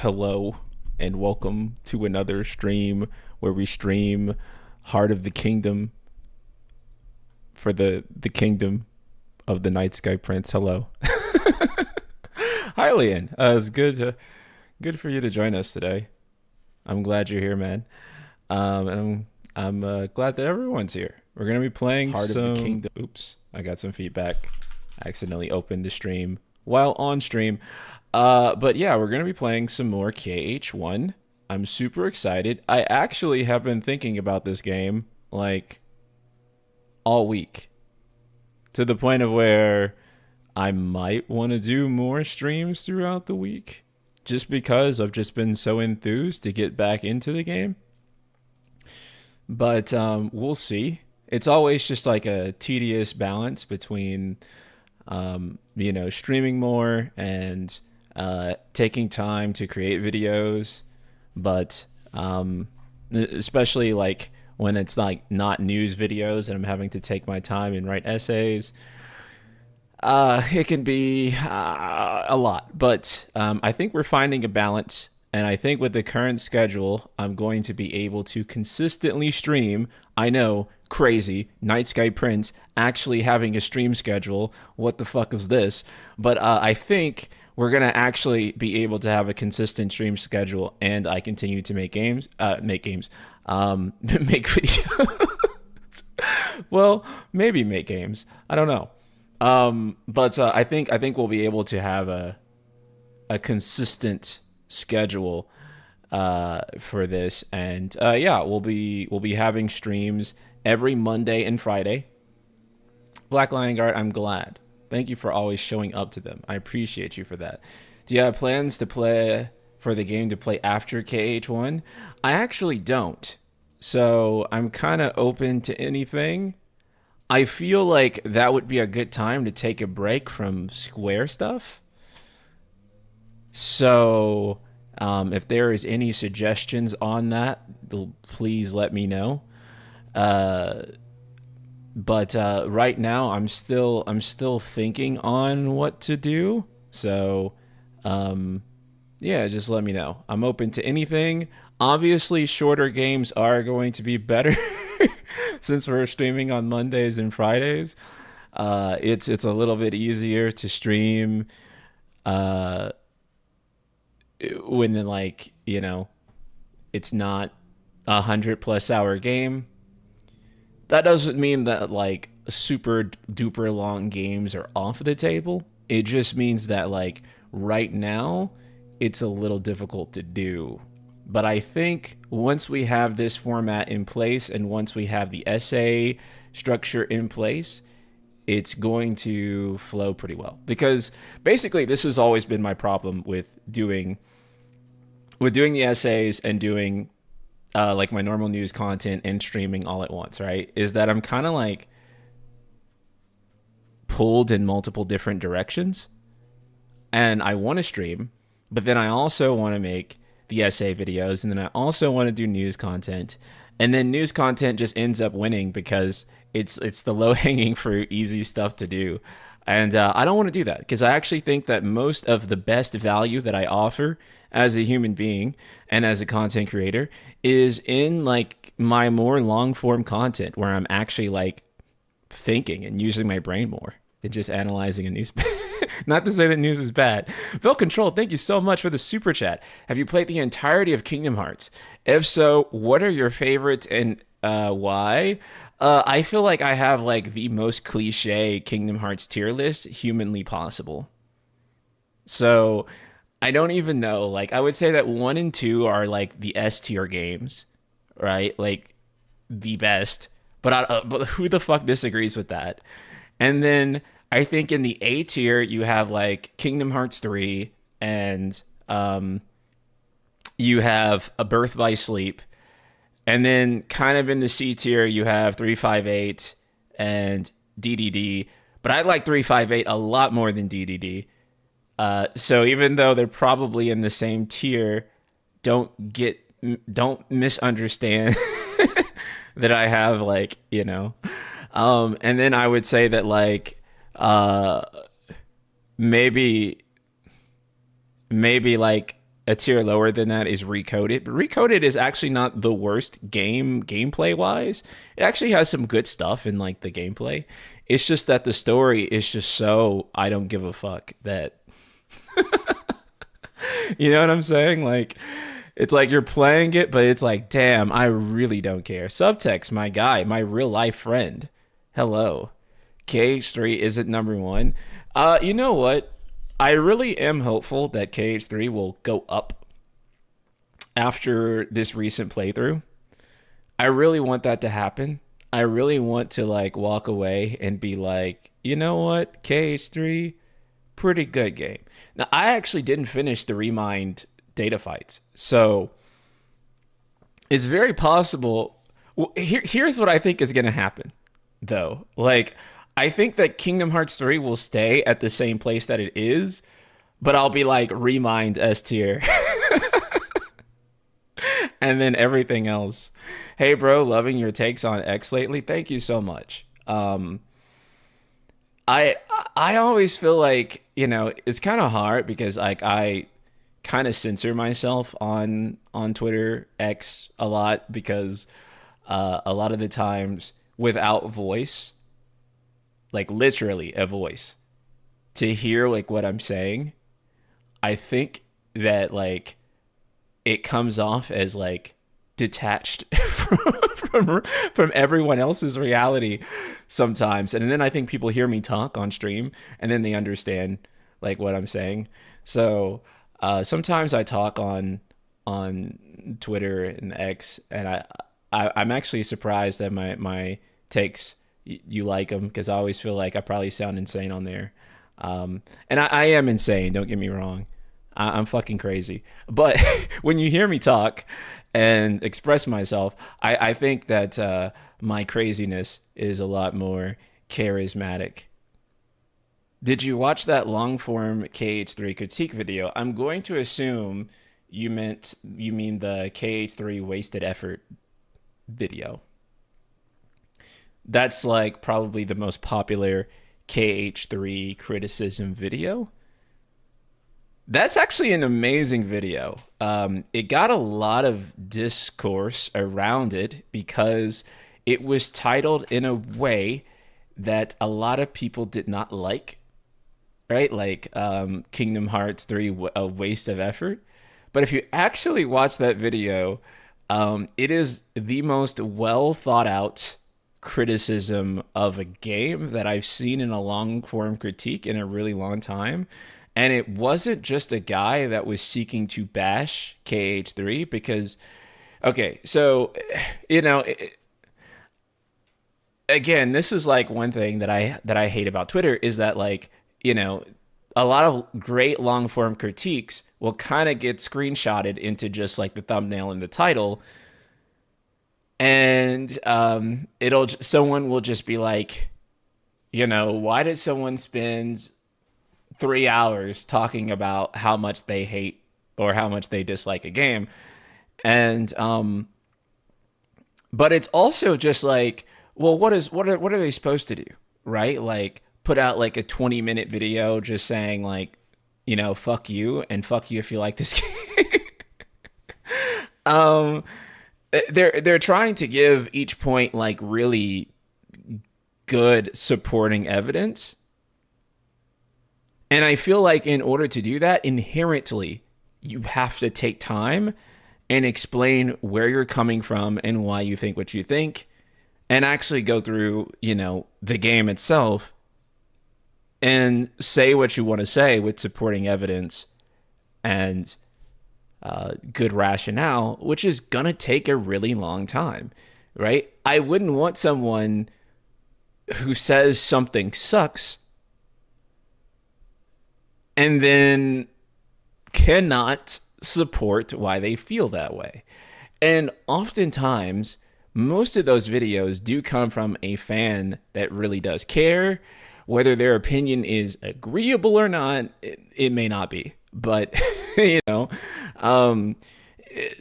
Hello and welcome to another stream where we stream Heart of the Kingdom for the kingdom of the Night Sky Prince. Hello. Hi, Lian. It's good for you to join us today. I'm glad you're here, man. And I'm glad that everyone's here. We're gonna be playing Heart of the Kingdom. Oops, I got some feedback. I accidentally opened the stream while on stream. But yeah, we're gonna be playing some more KH1. I'm super excited. I actually have been thinking about this game like all week, to the point of where I might want to do more streams throughout the week, just because I've just been so enthused to get back into the game. But we'll see. It's always just like a tedious balance between streaming more and taking time to create videos, but especially like when it's like not news videos and I'm having to take my time and write essays, it can be a lot. But I think we're finding a balance, and I think with the current schedule, I'm going to be able to consistently stream. I know, crazy, Night Sky Prince actually having a stream schedule. What the fuck is this? But I think we're gonna actually be able to have a consistent stream schedule, and I continue to make make videos. Well, maybe make games. I don't know. But I think we'll be able to have a consistent schedule for this, and yeah, we'll be having streams every Monday and Friday. Black Lion Guard, I'm glad. Thank you for always showing up to them. I appreciate you for that. Do you have plans to play for the game to play after KH1? I actually don't. So I'm kind of open to anything. I feel like that would be a good time to take a break from Square stuff. So if there is any suggestions on that, please let me know. But right now I'm still thinking on what to do. So yeah, just let me know. I'm open to anything. Obviously, shorter games are going to be better since we're streaming on Mondays and Fridays. It's a little bit easier to stream when, like, it's not 100+ hour game. That doesn't mean that like super duper long games are off the table. It just means that like right now it's a little difficult to do. But I think once we have this format in place and once we have the essay structure in place, it's going to flow pretty well. Because basically this has always been my problem with doing the essays and doing like my normal news content and streaming all at once, right? Is that I'm kind of like pulled in multiple different directions, and I want to stream, but then I also want to make the essay videos, and then I also want to do news content, and then news content just ends up winning because it's the low-hanging fruit, easy stuff to do. And I don't want to do that, because I actually think that most of the best value that I offer as a human being and as a content creator is in like my more long form content, where I'm actually like thinking and using my brain more than just analyzing a news. Not to say that news is bad. Phil Control, thank you so much for the super chat. Have you played the entirety of Kingdom Hearts? If so, what are your favorites and why? I feel like I have like the most cliche Kingdom Hearts tier list humanly possible. So I don't even know. Like, I would say that 1 and 2 are like the S tier games, right? Like the best. But who the fuck disagrees with that? And then I think in the A tier you have like Kingdom Hearts 3, and you have A Birth by Sleep. And then kind of in the C tier, you have 358 and DDD. But I like 358 a lot more than DDD. So even though they're probably in the same tier, don't misunderstand that I have like, and then I would say that like maybe like a tier lower than that is Recoded. But Recoded is actually not the worst gameplay wise. It actually has some good stuff in like the gameplay. It's just that the story is just so I don't give a fuck that you know what I'm saying? Like it's like you're playing it, but it's like, damn, I really don't care. Subtext, my guy, my real life friend. Hello. KH3 isn't number one. You know what? I really am hopeful that KH3 will go up after this recent playthrough. I really want that to happen. I really want to like walk away and be like, you know what? KH3, pretty good game. Now, I actually didn't finish the Remind data fights. So it's very possible. Well, here's what I think is going to happen, though. Like, I think that Kingdom Hearts 3 will stay at the same place that it is, but I'll be like Remind S tier. And then everything else. Hey, bro, loving your takes on X lately. Thank you so much. I always feel like, you know, it's kind of hard because like I kind of censor myself on Twitter X a lot because a lot of the times without voice, like literally a voice to hear like what I'm saying, I think that like it comes off as like detached from everyone else's reality sometimes. And then I think people hear me talk on stream and then they understand like what I'm saying. So sometimes I talk on Twitter and X, and I'm actually surprised that my takes you like them because I always feel like I probably sound insane on there. And I am insane, don't get me wrong. I'm fucking crazy. But when you hear me talk and express myself, I think that my craziness is a lot more charismatic. Did you watch that long form KH3 critique video? I'm going to assume you mean the KH3 wasted effort video. That's like probably the most popular KH3 criticism video. That's actually an amazing video. It got a lot of discourse around it because it was titled in a way that a lot of people did not like, right? Like Kingdom Hearts 3, a waste of effort. But if you actually watch that video, it is the most well thought out criticism of a game that I've seen in a long form critique in a really long time. And it wasn't just a guy that was seeking to bash KH3 because, okay, so, you know, again, this is like one thing that I hate about Twitter is that like, you know, a lot of great long form critiques will kind of get screenshotted into just like the thumbnail and the title. And someone will just be like, you know, why did someone spend 3 hours talking about how much they hate or how much they dislike a game? And but it's also just like, well, what are they supposed to do, right? Like put out like a 20-minute video just saying like, you know, fuck you and fuck you if you like this game. They're trying to give each point like really good supporting evidence. And I feel like in order to do that, inherently, you have to take time and explain where you're coming from and why you think what you think, and actually go through, you know, the game itself and say what you want to say with supporting evidence and good rationale, which is going to take a really long time, right? I wouldn't want someone who says something sucks and then cannot support why they feel that way. And oftentimes, most of those videos do come from a fan that really does care. Whether their opinion is agreeable or not, it may not be. But, you know,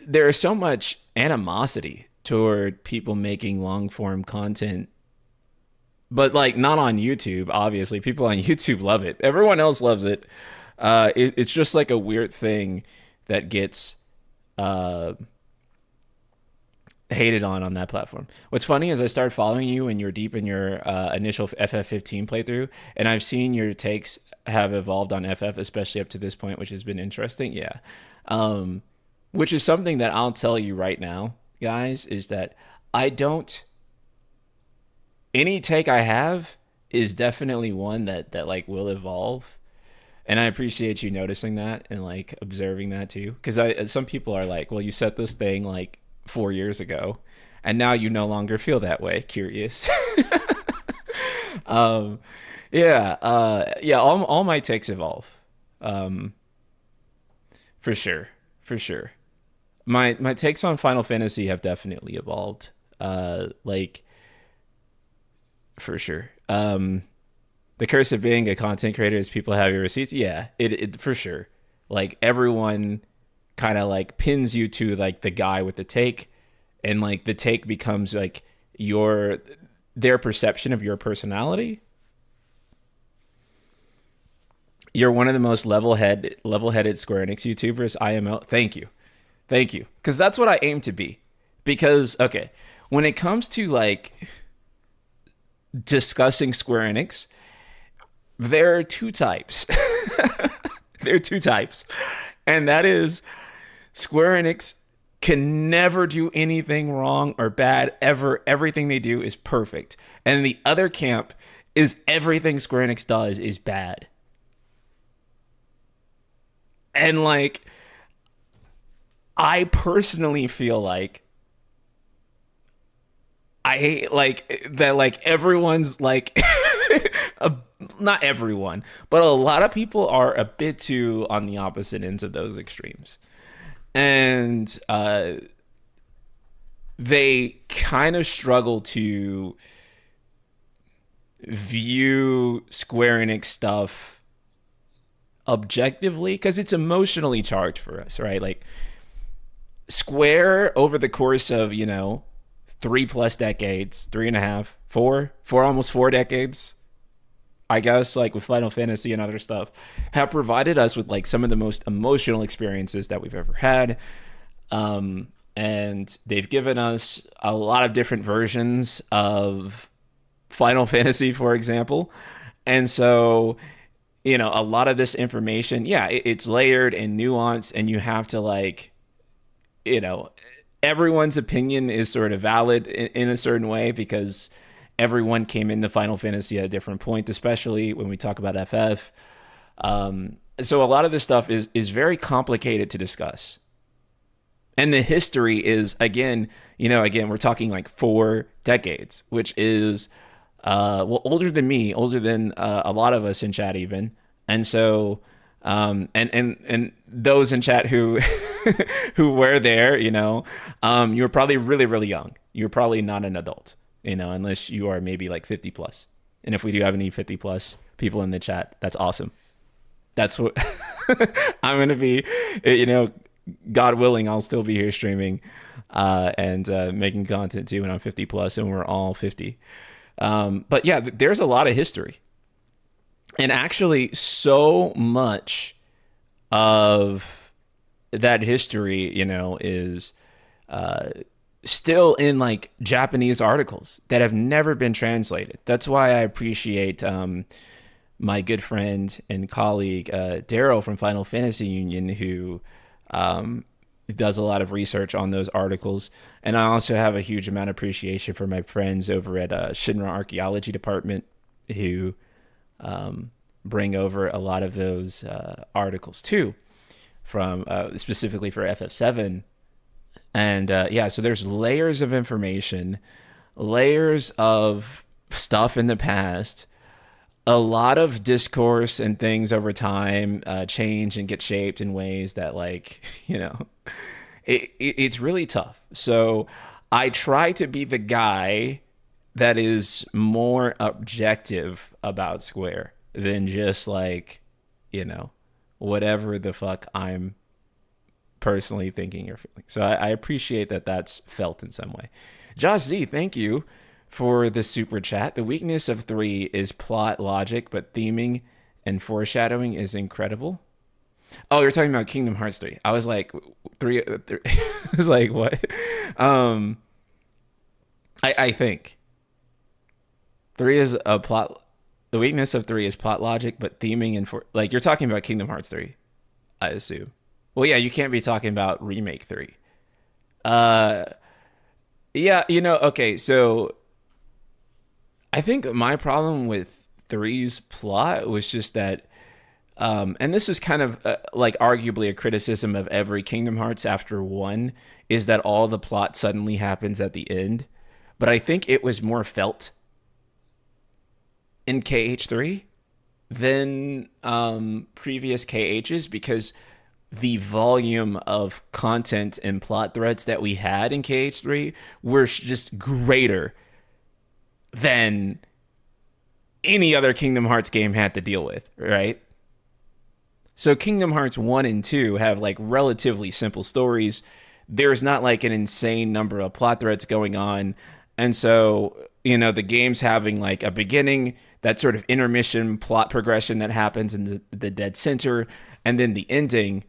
there is so much animosity toward people making long form content. But like not on YouTube, obviously. People on YouTube love it. Everyone else loves it. It's just like a weird thing that gets hated on that platform. What's funny is I started following you and you're deep in your initial FF15 playthrough, and I've seen your takes have evolved on FF, especially up to this point, which has been interesting. Yeah. Which is something that I'll tell you right now, guys, is that I don't, any take I have is definitely one that like will evolve. And I appreciate you noticing that and like observing that too. Because some people are like, well, you set this thing like 4 years ago, and now you no longer feel that way. Curious. um, yeah. All my takes evolve, for sure, for sure. My takes on Final Fantasy have definitely evolved. Like for sure. The curse of being a content creator is people have your receipts. Yeah, it for sure. Like everyone kind of like pins you to like the guy with the take, and like the take becomes like their perception of your personality. You're one of the most level-headed Square Enix YouTubers. IMO. Thank you. Thank you. Because that's what I aim to be. Because, okay, when it comes to like discussing Square Enix, there are two types. There are two types. And that is Square Enix can never do anything wrong or bad ever. Everything they do is perfect. And the other camp is everything Square Enix does is bad. And like, I personally feel like I hate like that, like everyone's like not everyone, but a lot of people are a bit too on the opposite ends of those extremes. And they kind of struggle to view Square Enix stuff objectively because it's emotionally charged for us, right? Like Square over the course of, 3+ decades, 3.5, almost 4 decades, I guess, like with Final Fantasy and other stuff, have provided us with like some of the most emotional experiences that we've ever had. And they've given us a lot of different versions of Final Fantasy, for example. And so, a lot of this information, yeah, it's layered and nuanced, and you have to like, everyone's opinion is sort of valid in a certain way because everyone came into Final Fantasy at a different point, especially when we talk about FF. So a lot of this stuff is very complicated to discuss. And the history is, again, we're talking like 4 decades, which is, older than me, older than a lot of us in chat even. And so, and those in chat who who were there, you were probably really, really young. You're probably not an adult, unless you are maybe like 50 plus. And if we do have any 50 plus people in the chat, that's awesome. That's what I'm going to be, God willing, I'll still be here streaming and making content too when I'm 50 plus and we're all 50. But yeah, there's a lot of history. And actually, so much of that history, is still in like Japanese articles that have never been translated. That's why I appreciate my good friend and colleague Daryl from Final Fantasy Union, who does a lot of research on those articles. And I also have a huge amount of appreciation for my friends over at Shinra Archaeology Department, who bring over a lot of those articles too, from specifically for FF7. And so there's layers of information, layers of stuff in the past, a lot of discourse and things over time change and get shaped in ways that, like, it's really tough. So I try to be the guy that is more objective about Square than just like, whatever the fuck I'm personally thinking or feeling. So I appreciate that that's felt in some way. Josh Z, thank you for the super chat. The weakness of 3 is plot logic, but theming and foreshadowing is incredible. Oh, you're talking about Kingdom Hearts 3. I was like, three I was like, what? Um, I think 3 is a plot. The weakness of 3 is plot logic, but theming and for like you're talking about Kingdom Hearts 3, I assume. Well, yeah, you can't be talking about remake 3. Uh, yeah, okay, so I think my problem with three's plot was just that, and this is kind of like arguably a criticism of every Kingdom Hearts after one, is that all the plot suddenly happens at the end. But I think it was more felt in KH3 than previous KHs because the volume of content and plot threads that we had in KH3 were just greater than any other Kingdom Hearts game had to deal with, right? So Kingdom Hearts 1 and 2 have like relatively simple stories. There's not like an insane number of plot threads going on. And so, the game's having like a beginning, that sort of intermission plot progression that happens in the dead center, and then the ending.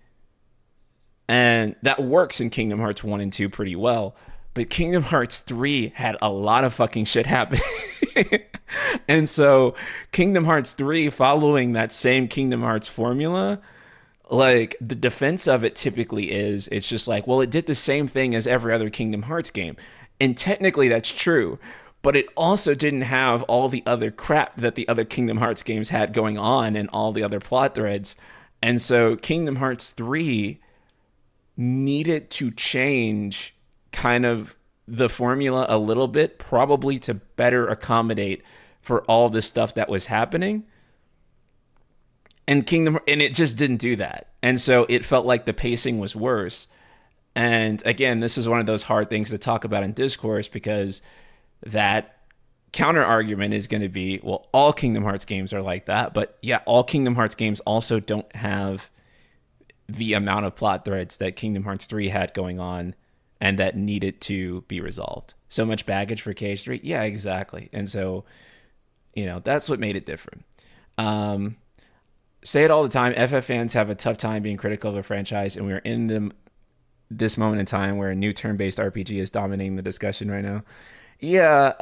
And that works in Kingdom Hearts 1 and 2 pretty well. But Kingdom Hearts 3 had a lot of fucking shit happen. And so Kingdom Hearts 3, following that same Kingdom Hearts formula, like the defense of it typically is it's just like, well, it did the same thing as every other Kingdom Hearts game. And technically that's true, but it also didn't have all the other crap that the other Kingdom Hearts games had going on and all the other plot threads. And so Kingdom Hearts 3 needed to change kind of the formula a little bit, probably to better accommodate for all the stuff that was happening. And it just didn't do that. And so it felt like the pacing was worse. And again, this is one of those hard things to talk about in discourse because that counter argument is going to be, well, all Kingdom Hearts games are like that. But yeah, all Kingdom Hearts games also don't have the amount of plot threads that Kingdom Hearts 3 had going on and that needed to be resolved. So much baggage for KH3? Yeah, exactly. And so, that's what made it different. Say it all the time, FF fans have a tough time being critical of a franchise, and we're in this moment in time where a new turn-based RPG is dominating the discussion right now. Yeah,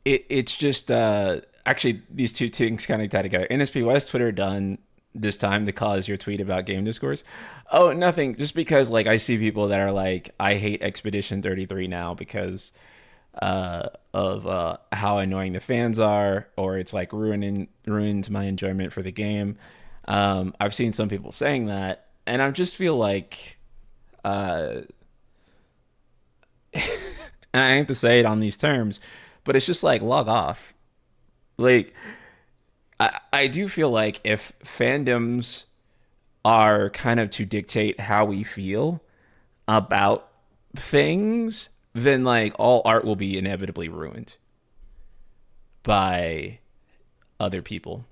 it's just actually these two things kind of tie together. NSP, why is Twitter done this time to cause your tweet about game discourse? Oh, nothing. Just because like I see people that are like, I hate Expedition 33 now because of how annoying the fans are, or it's like ruined my enjoyment for the game. I've seen some people saying that, and I just feel like, and I hate to say it on these terms, but it's just like log off. Like, I do feel like if fandoms are kind of to dictate how we feel about things, then like all art will be inevitably ruined by other people.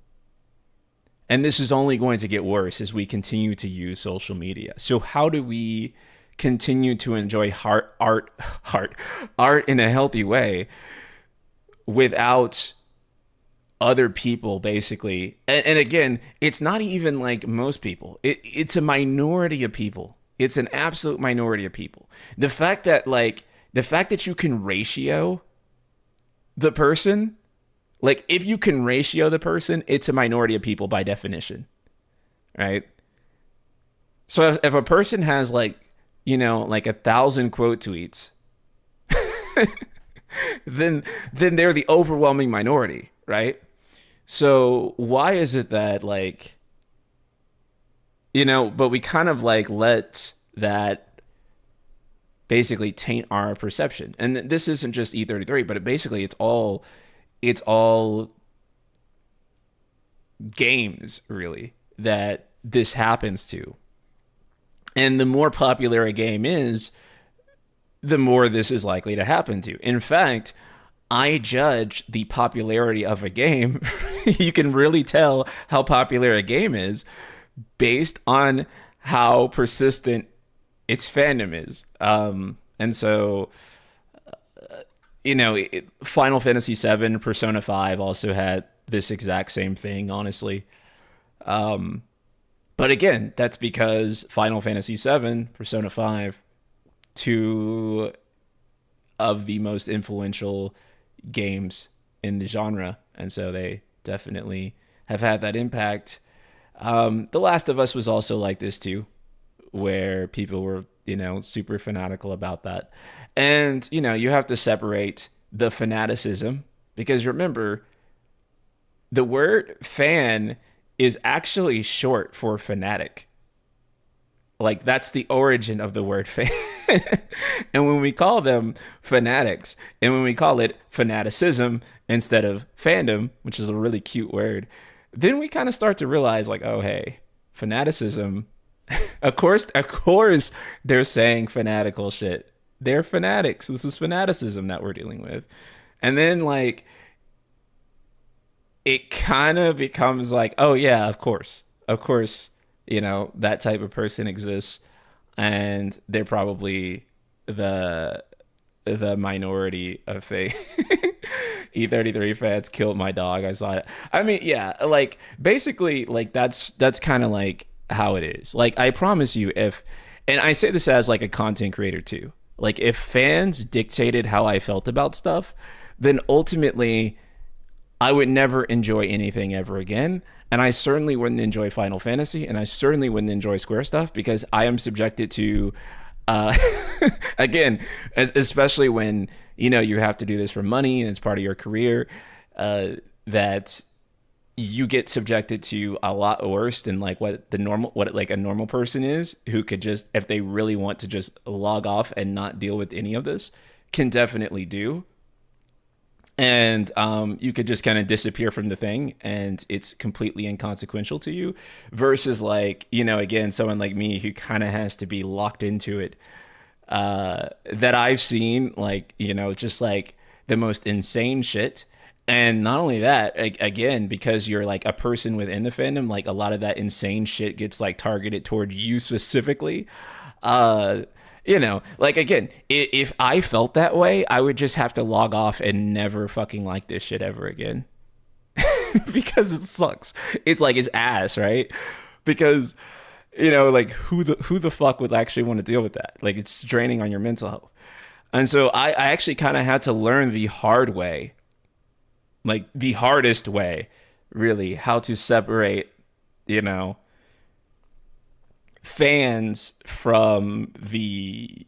And this is only going to get worse as we continue to use social media. So how do we continue to enjoy art in a healthy way without other people basically? And again, it's not even like most people. It's a minority of people. It's an absolute minority of people. The fact that you can ratio the person, like if you can ratio the person, it's a minority of people by definition, right? So if a person has like 1,000 quote tweets, then they're the overwhelming minority, right? So why is it that but we kind of like let that basically taint our perception. And this isn't just E33, but it's all games really that this happens to. And the more popular a game is, the more this is likely to happen to. In fact, I judge the popularity of a game. You can really tell how popular a game is based on how persistent its fandom is. And so, Final Fantasy VII, Persona 5 also had this exact same thing, honestly. Um, but again, that's because Final Fantasy VII, Persona 5, two of the most influential games in the genre, and so they definitely have had that impact. The Last of Us was also like this too, where people were, super fanatical about that. And, you have to separate the fanaticism because remember, the word fan is actually short for fanatic. Like that's the origin of the word fan. And when we call them fanatics and when we call it fanaticism instead of fandom, which is a really cute word, then we kind of start to realize like, oh, hey, fanaticism. Of course, they're saying fanatical shit. They're fanatics. This is fanaticism that we're dealing with. And then like it kind of becomes like, oh yeah, of course, that type of person exists, and they're probably the the minority of fake E33 fans killed my dog. I saw it. I mean, yeah, like basically, like that's kind of like how it is. Like I promise you, if and I say this as like a content creator too. Like if fans dictated how I felt about stuff, then ultimately I would never enjoy anything ever again. And I certainly wouldn't enjoy Final Fantasy, and I certainly wouldn't enjoy Square stuff because I am subjected to, uh, again, especially when you have to do this for money and it's part of your career, that you get subjected to a lot worse than like what like a normal person is who could just, if they really want to just log off and not deal with any of this, can definitely do. And you could just kind of disappear from the thing and it's completely inconsequential to you versus like, again, someone like me who kind of has to be locked into it, that I've seen like, just like the most insane shit. And not only that, again, because you're like a person within the fandom, like a lot of that insane shit gets like targeted toward you specifically. Uh, like again, if I felt that way, I would just have to log off and never fucking like this shit ever again. Because it sucks. It's like it's ass, right? Because like who the fuck would actually want to deal with that? Like it's draining on your mental health. And so I actually kind of had to learn the hard way, like the hardest way, really, how to separate, you know, fans from the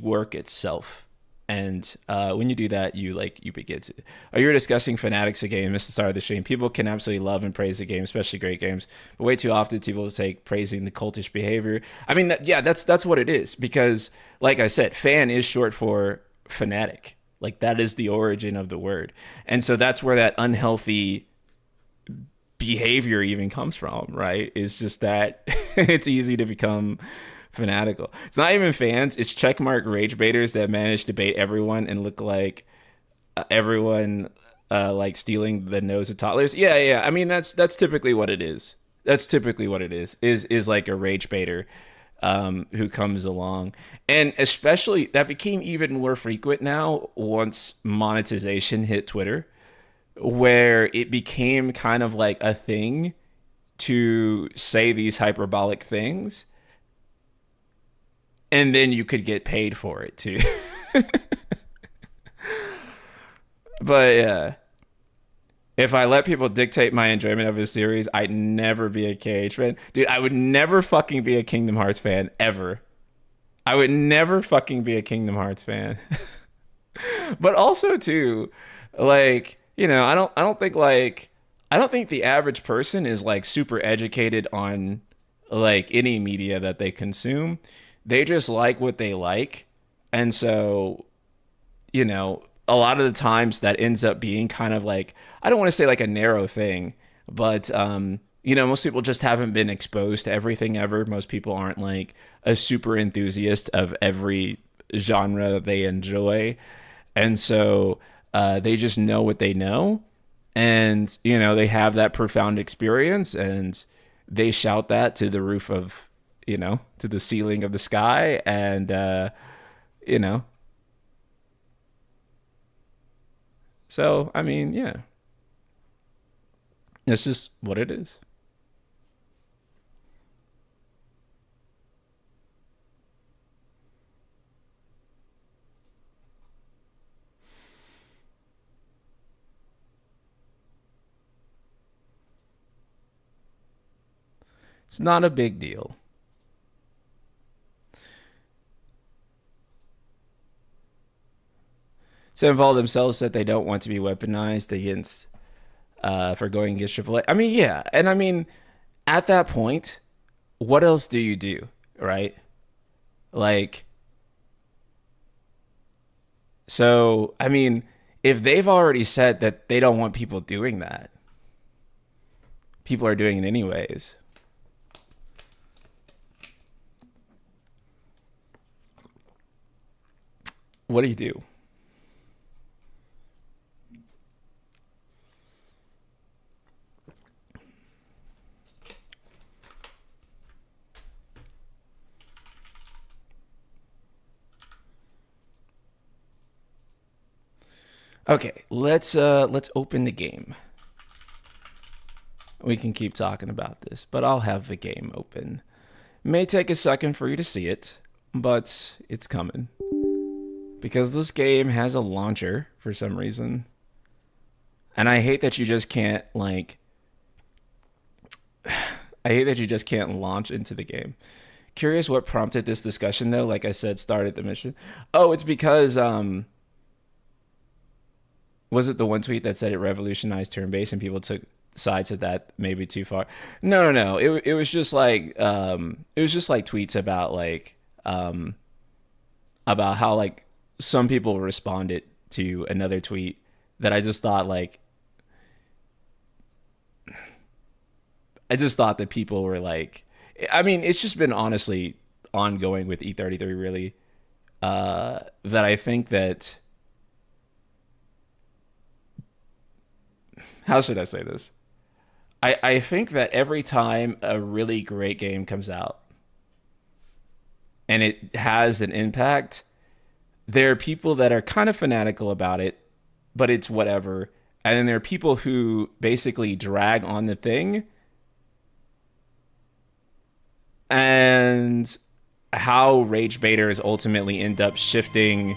work itself. And when you do that, you begin to. You're discussing fanatics of game. Missed the start of the stream. People can absolutely love and praise the game, especially great games. But way too often, people take praising the cultish behavior. I mean, yeah, that's what it is. Because, like I said, fan is short for fanatic. Like that is the origin of the word, and so that's where that unhealthy behavior even comes from, right? It's just that it's easy to become fanatical. It's not even fans, it's checkmark rage baiters that manage to bait everyone and look like everyone like stealing the nose of toddlers. Yeah. I mean, that's typically what it is. That's typically what it is like a rage baiter who comes along. And especially that became even more frequent now once monetization hit Twitter, where it became kind of like a thing to say these hyperbolic things and then you could get paid for it too. But yeah, if I let people dictate my enjoyment of a series, I'd never be a KH fan. Dude, I would never fucking be a Kingdom Hearts fan ever. I would never fucking be a Kingdom Hearts fan. But also too, like, I don't think the average person is like super educated on like any media that they consume. They just like what they like. And so, a lot of the times that ends up being kind of like, I don't want to say like a narrow thing, but most people just haven't been exposed to everything ever. Most people aren't like a super enthusiast of every genre that they enjoy. And so they just know what they know. And, they have that profound experience and they shout that to the roof of, to the ceiling of the sky. And, you know, so, I mean, yeah. It's just what it is. It's not a big deal. Involve themselves said they don't want to be weaponized against for going against AAA. I mean, yeah, and I mean, at that point, what else do you do, right? Like, so I mean, if they've already said that they don't want people doing that, people are doing it anyways. What do you do? Okay, let's open the game. We can keep talking about this, but I'll have the game open. May take a second for you to see it, but it's coming. Because this game has a launcher for some reason. And I hate that you just can't, like... I hate that you just can't launch into the game. Curious what prompted this discussion, though. Like I said, started the mission. Oh, it's because... was it the one tweet that said it revolutionized turn-based and people took sides of that maybe too far? No. It was just like... it was just like tweets about, like... about how, like, some people responded to another tweet that I just thought, like... I just thought that people were like... I mean, it's just been honestly ongoing with E33, really. That I think that... How should I say this? I think that every time a really great game comes out and it has an impact, there are people that are kind of fanatical about it, but it's whatever. And then there are people who basically drag on the thing. And how rage baiters ultimately end up shifting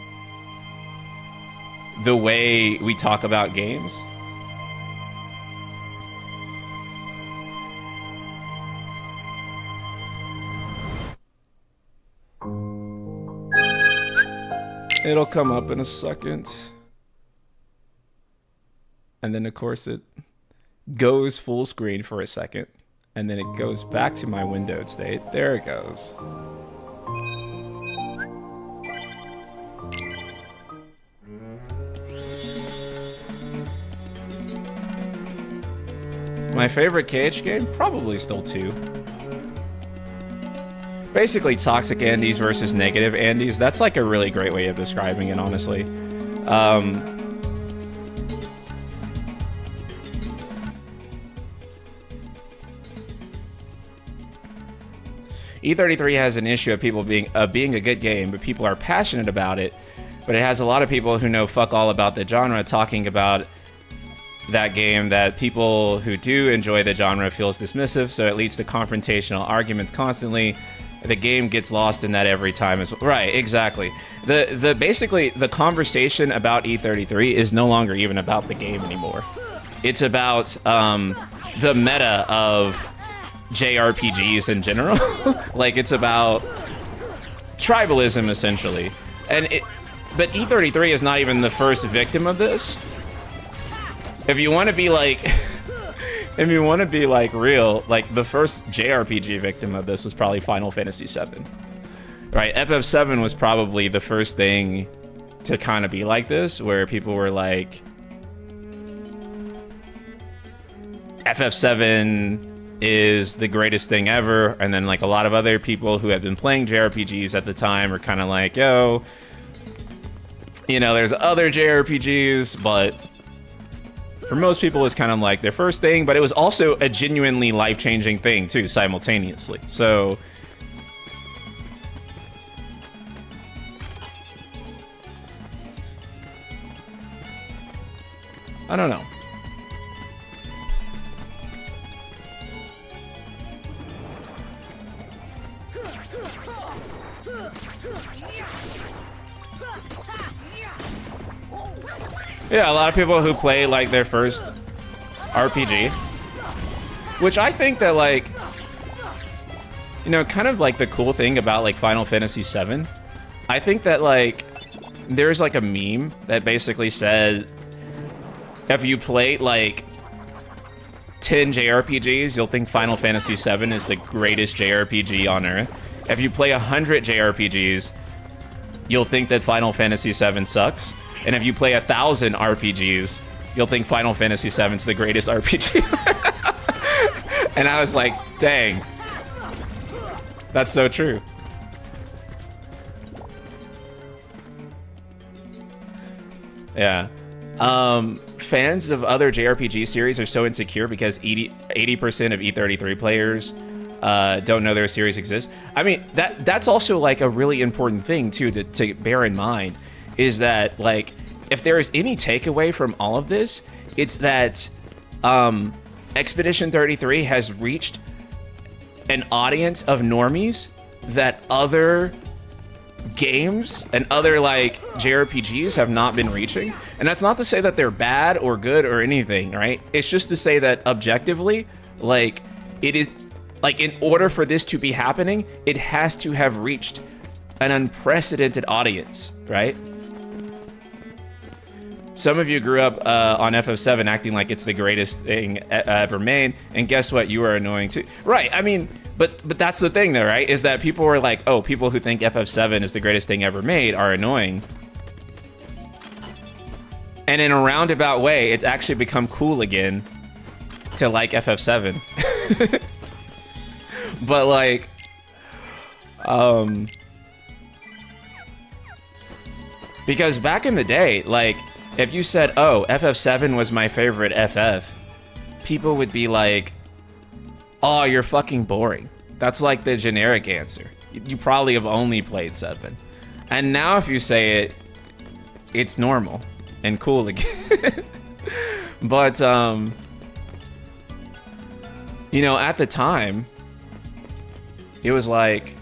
the way we talk about games. It'll come up in a second. And then, of course, it goes full screen for a second. And then it goes back to my windowed state. There it goes. My favorite KH game? Probably still 2. Basically, toxic Andes versus negative Andes. That's like a really great way of describing it, honestly. E33 has an issue of people being a good game, but people are passionate about it. But it has a lot of people who know fuck all about the genre talking about that game that people who do enjoy the genre feels dismissive, so it leads to confrontational arguments constantly. The game gets lost in that every time as well. Right, exactly. Basically the conversation about E33 is no longer even about the game anymore. It's about the meta of JRPGs in general. Like, it's about tribalism essentially. But E33 is not even the first victim of this. If you want to be like if you want to be like real, like the first JRPG victim of this was probably Final Fantasy VII. Right? FF7 was probably the first thing to kind of be like this, where people were like, FF7 is the greatest thing ever, and then like a lot of other people who had been playing JRPGs at the time are kind of like, yo, you know, there's other JRPGs, but for most people, it's kind of like their first thing, but it was also a genuinely life-changing thing, too, simultaneously. So I don't know. Yeah, a lot of people who play like their first RPG, which I think that like, you know, kind of like the cool thing about like Final Fantasy VII, I think that like there's like a meme that basically says if you play like 10 JRPGs, you'll think Final Fantasy VII is the greatest JRPG on earth. If you play 100 JRPGs, you'll think that Final Fantasy VII sucks. And if you play 1,000 RPGs, you'll think Final Fantasy VII is the greatest RPG. And I was like, dang. That's so true. Yeah. Fans of other JRPG series are so insecure because 80% of E33 players don't know their series exists. I mean, that's also like a really important thing too to bear in mind, is that like if there is any takeaway from all of this, it's that Expedition 33 has reached an audience of normies that other games and other like JRPGs have not been reaching. And that's not to say that they're bad or good or anything, right? It's just to say that objectively, like, it is like, in order for this to be happening, it has to have reached an unprecedented audience, right? Some of you grew up on FF7 acting like it's the greatest thing ever made, and guess what? You are annoying too. Right, I mean, but that's the thing though, right? Is that people are like, oh, people who think FF7 is the greatest thing ever made are annoying. And in a roundabout way, it's actually become cool again to like FF7. But like, because back in the day, like, if you said, oh, FF7 was my favorite FF, people would be like, oh, you're fucking boring. That's like the generic answer. You probably have only played 7. And now if you say it, it's normal and cool again. But, you know, at the time, it was like,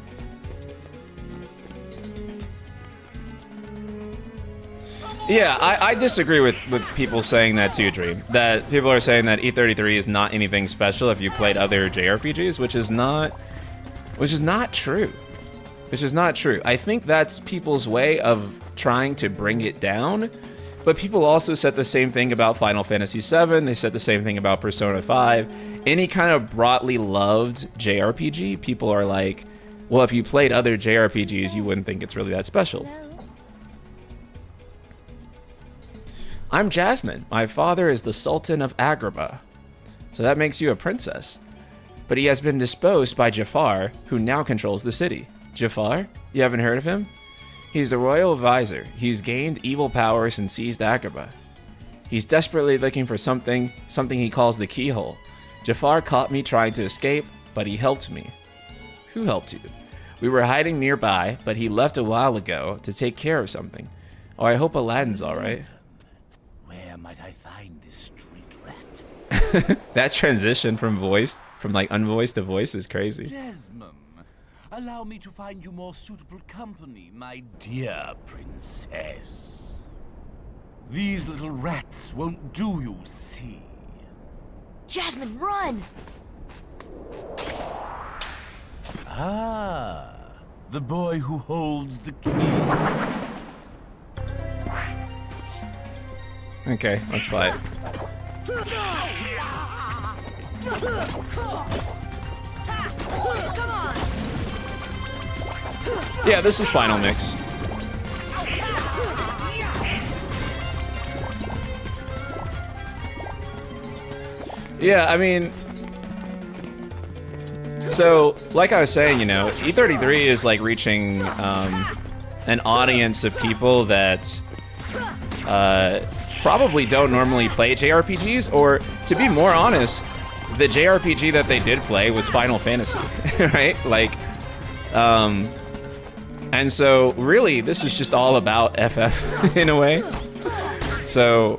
yeah, I disagree with people saying that too, Dream. That people are saying that E33 is not anything special if you played other JRPGs, which is not true. Which is not true. I think that's people's way of trying to bring it down. But people also said the same thing about Final Fantasy VII. They said the same thing about Persona 5. Any kind of broadly loved JRPG, people are like, well, if you played other JRPGs, you wouldn't think it's really that special. I'm Jasmine. My father is the Sultan of Agrabah. So that makes you a princess. But he has been disposed by Jafar, who now controls the city. Jafar? You haven't heard of him? He's the royal advisor. He's gained evil powers and seized Agrabah. He's desperately looking for something he calls the keyhole. Jafar caught me trying to escape, but he helped me. Who helped you? We were hiding nearby, but he left a while ago to take care of something. Oh, I hope Aladdin's alright. Where might I find this street rat? That transition from like unvoiced to voice is crazy. Jasmine, allow me to find you more suitable company, my dear princess. These little rats won't do, you see. Jasmine, run! Ah, the boy who holds the key. Okay, let's fight. Come on! Yeah, this is Final Mix. Yeah, I mean, so like I was saying, you know, E33 is like reaching an audience of people that probably don't normally play JRPGs, or to be more honest, the JRPG that they did play was Final Fantasy, right? Like, and so really this is just all about FF in a way. So,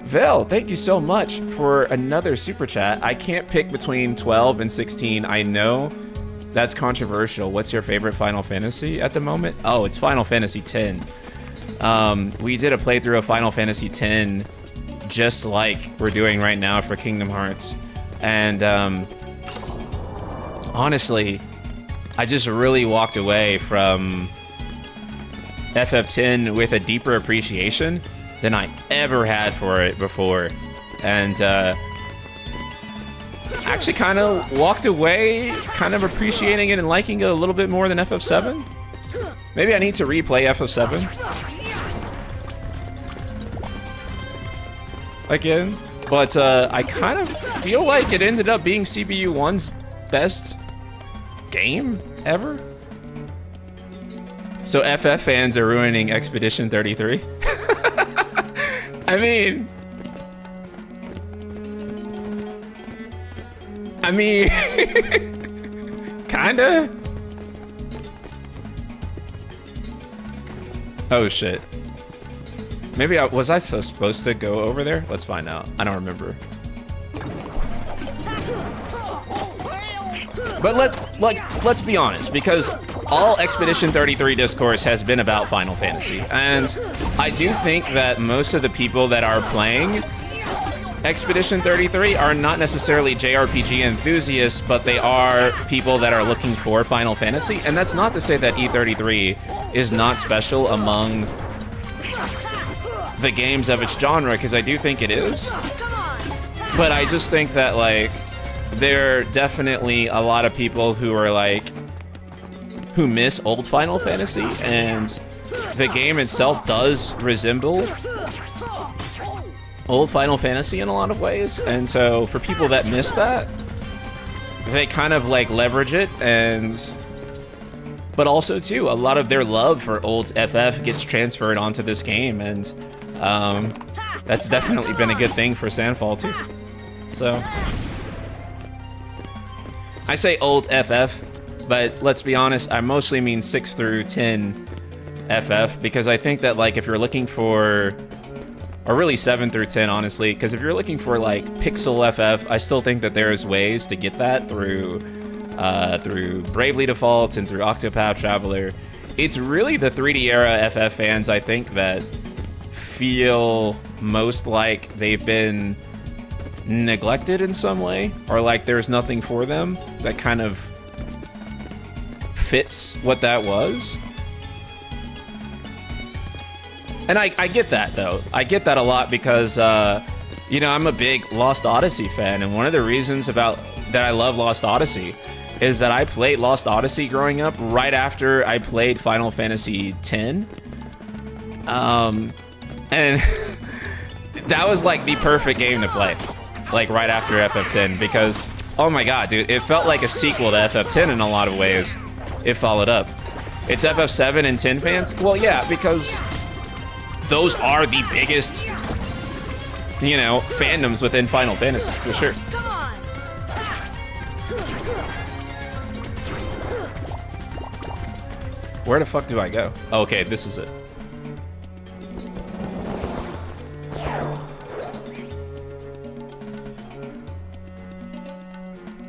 Vel, thank you so much for another super chat. I can't pick between 12 and 16. I know That's controversial. What's your favorite Final Fantasy at the moment? Oh, it's Final Fantasy X. We did a playthrough of Final Fantasy X just like we're doing right now for Kingdom Hearts. And honestly, I just really walked away from FF10 with a deeper appreciation than I ever had for it before. And actually kind of walked away kind of appreciating it and liking it a little bit more than FF7. Maybe I need to replay FF7 again. But I kind of feel like it ended up being CPU1's best game ever. So FF fans are ruining Expedition 33. I mean, kinda. Oh shit. Maybe was I supposed to go over there? Let's find out. I don't remember. But let's be honest, because all Expedition 33 discourse has been about Final Fantasy, and I do think that most of the people that are playing Expedition 33 are not necessarily JRPG enthusiasts, but they are people that are looking for Final Fantasy. And that's not to say that E33 is not special among the games of its genre, because I do think it is. But I just think that, like, there are definitely a lot of people who are, like, who miss old Final Fantasy, and the game itself does resemble old Final Fantasy in a lot of ways. And so for people that miss that, they kind of like leverage it, and but also too, a lot of their love for old FF gets transferred onto this game, and that's definitely been a good thing for Sandfall too. So I say old FF, but let's be honest, I mostly mean 6 through 10 FF, because I think that, like, if you're looking for, or really 7 through 10, honestly, because if you're looking for, like, pixel FF, I still think that there's ways to get that through Bravely Default and through Octopath Traveler. It's really the 3D era FF fans, I think, that feel most like they've been neglected in some way, or like there's nothing for them that kind of fits what that was. And I get that, though. I get that a lot because, you know, I'm a big Lost Odyssey fan, and one of the reasons that I love Lost Odyssey is that I played Lost Odyssey growing up right after I played Final Fantasy X. And that was like the perfect game to play, like right after FF10, because, oh my god, dude, it felt like a sequel to FF10 in a lot of ways. It followed up. It's FF7 and 10 fans? Well, yeah, because those are the biggest, you know, fandoms within Final Fantasy, for sure. Come on. Where the fuck do I go? Oh, okay, this is it.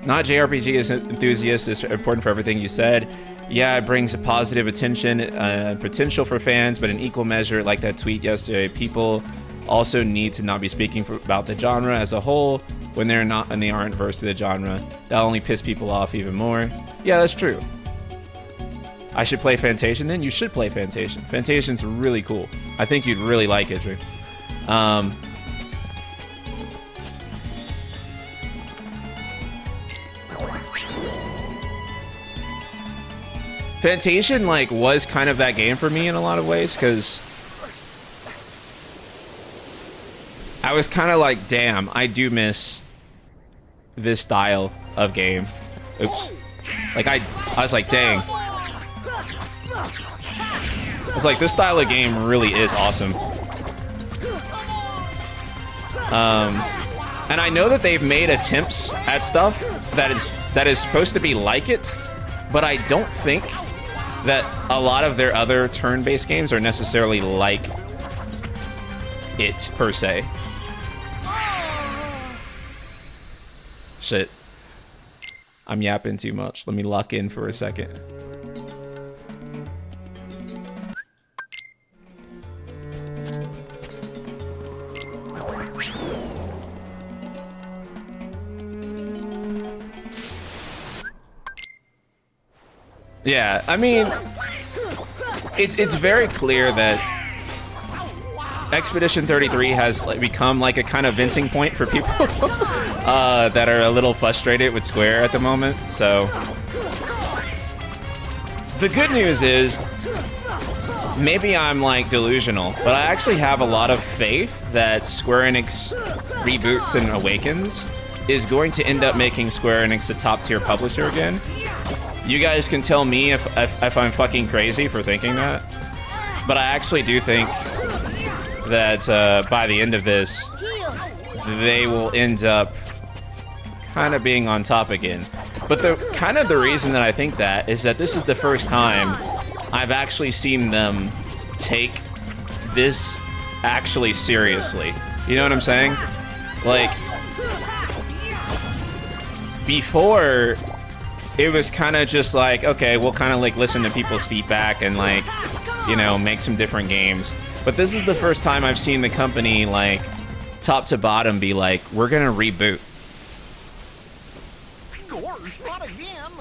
Not JRPG as enthusiast is important for everything you said. Yeah, it brings a positive attention, potential for fans, but in equal measure, like that tweet yesterday, people also need to not be speaking about the genre as a whole when they're not and they aren't versed in the genre. That'll only piss people off even more. Yeah, that's true. I should play Fantation then? You should play Fantation. Fantation's really cool. I think you'd really like it, Drew. Fantation, like, was kind of that game for me in a lot of ways, because I was kind of like, damn, I do miss this style of game. Oops. Like, I was like, dang. I was like, this style of game really is awesome. And I know that they've made attempts at stuff that is supposed to be like it, but I don't think that a lot of their other turn-based games are necessarily like it, per se. Shit. I'm yapping too much. Let me lock in for a second. Yeah, I mean, it's very clear that Expedition 33 has become like a kind of venting point for people that are a little frustrated with Square at the moment. So the good news is, maybe I'm like delusional, but I actually have a lot of faith that Square Enix reboots and awakens is going to end up making Square Enix a top tier publisher again. You guys can tell me if I'm fucking crazy for thinking that, but I actually do think that by the end of this, they will end up kind of being on top again. But the reason that I think that is that this is the first time I've actually seen them take this actually seriously. You know what I'm saying? Like, before, it was kind of just like, okay, we'll kind of like listen to people's feedback and like, you know, make some different games. But this is the first time I've seen the company like top to bottom be like, we're gonna reboot. Gosh, not again.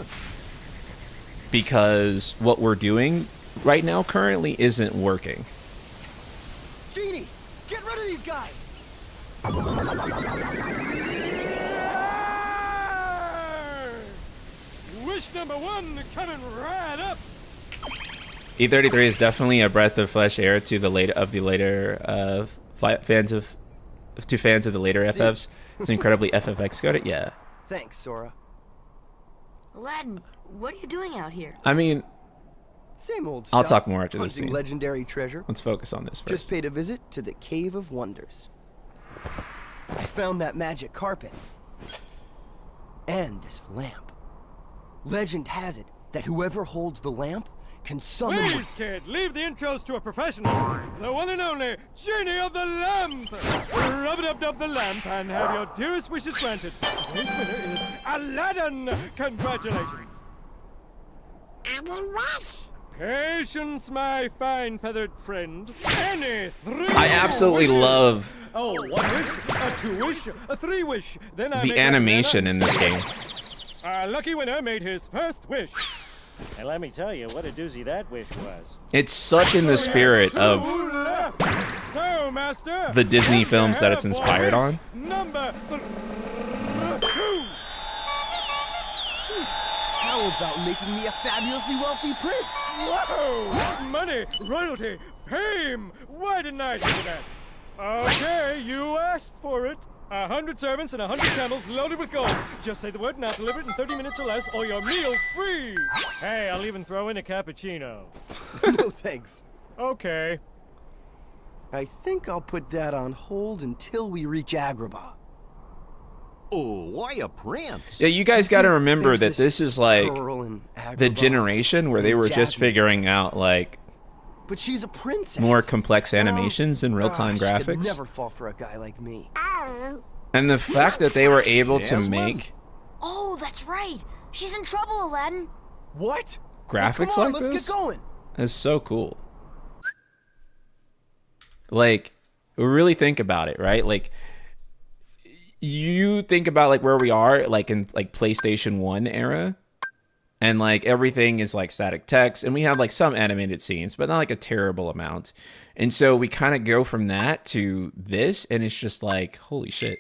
Because what we're doing right now currently isn't working. Genie, get rid of these guys. Wish number one coming right up. E33 is definitely a breath of fresh air to the later fans of the later FFs. It's incredibly FFX coded. Yeah. Thanks, Sora. Aladdin, what are you doing out here? I mean, Same old I'll stuff. talk more after this Hunting scene. legendary treasure. Let's focus on this first. Just paid a visit to the Cave of Wonders. I found that magic carpet. And this lamp. Legend has it that whoever holds the lamp can summon... Please, kid, leave the intros to a professional. The one and only Genie of the Lamp. Rub-a-dub-dub the lamp and have your dearest wishes granted. His winner is Aladdin. Congratulations. Patience, my fine feathered friend. Any three. I absolutely love Oh, one wish, a two wish, a three wish. Then I the make animation in this game. Our lucky winner made his first wish. And let me tell you what a doozy that wish was. It's such in the spirit of So, Master, the Disney what films you that have it's for inspired wish on. Number 2. How about making me a fabulously wealthy prince? Whoa! Money, royalty, fame! Why didn't I think of that? Okay, you asked for it. 100 servants and 100 camels loaded with gold. Just say the word and I'll deliver it in 30 minutes or less, or your meal's free. Hey, I'll even throw in a cappuccino. No thanks. Okay. I think I'll put that on hold until we reach Agrabah. Oh, why a prince? Yeah, you guys got to See, remember there's that this is like girl in the Agrabah, generation where they named were just Jasmine. figuring out like But she's a princess. more complex animations and real-time Gosh, I could graphics. never fall for a guy like me. And the fact that they were able to Jasmine? make Oh, that's right. She's in trouble, Aladdin. What? graphics Come on, like let's this get going. is so cool. Like, really think about it, right? Like, you think about like where we are, like in like PlayStation 1 era, and like everything is like static text, and we have like some animated scenes, but not like a terrible amount. And so we kind of go from that to this, and it's just like, holy shit.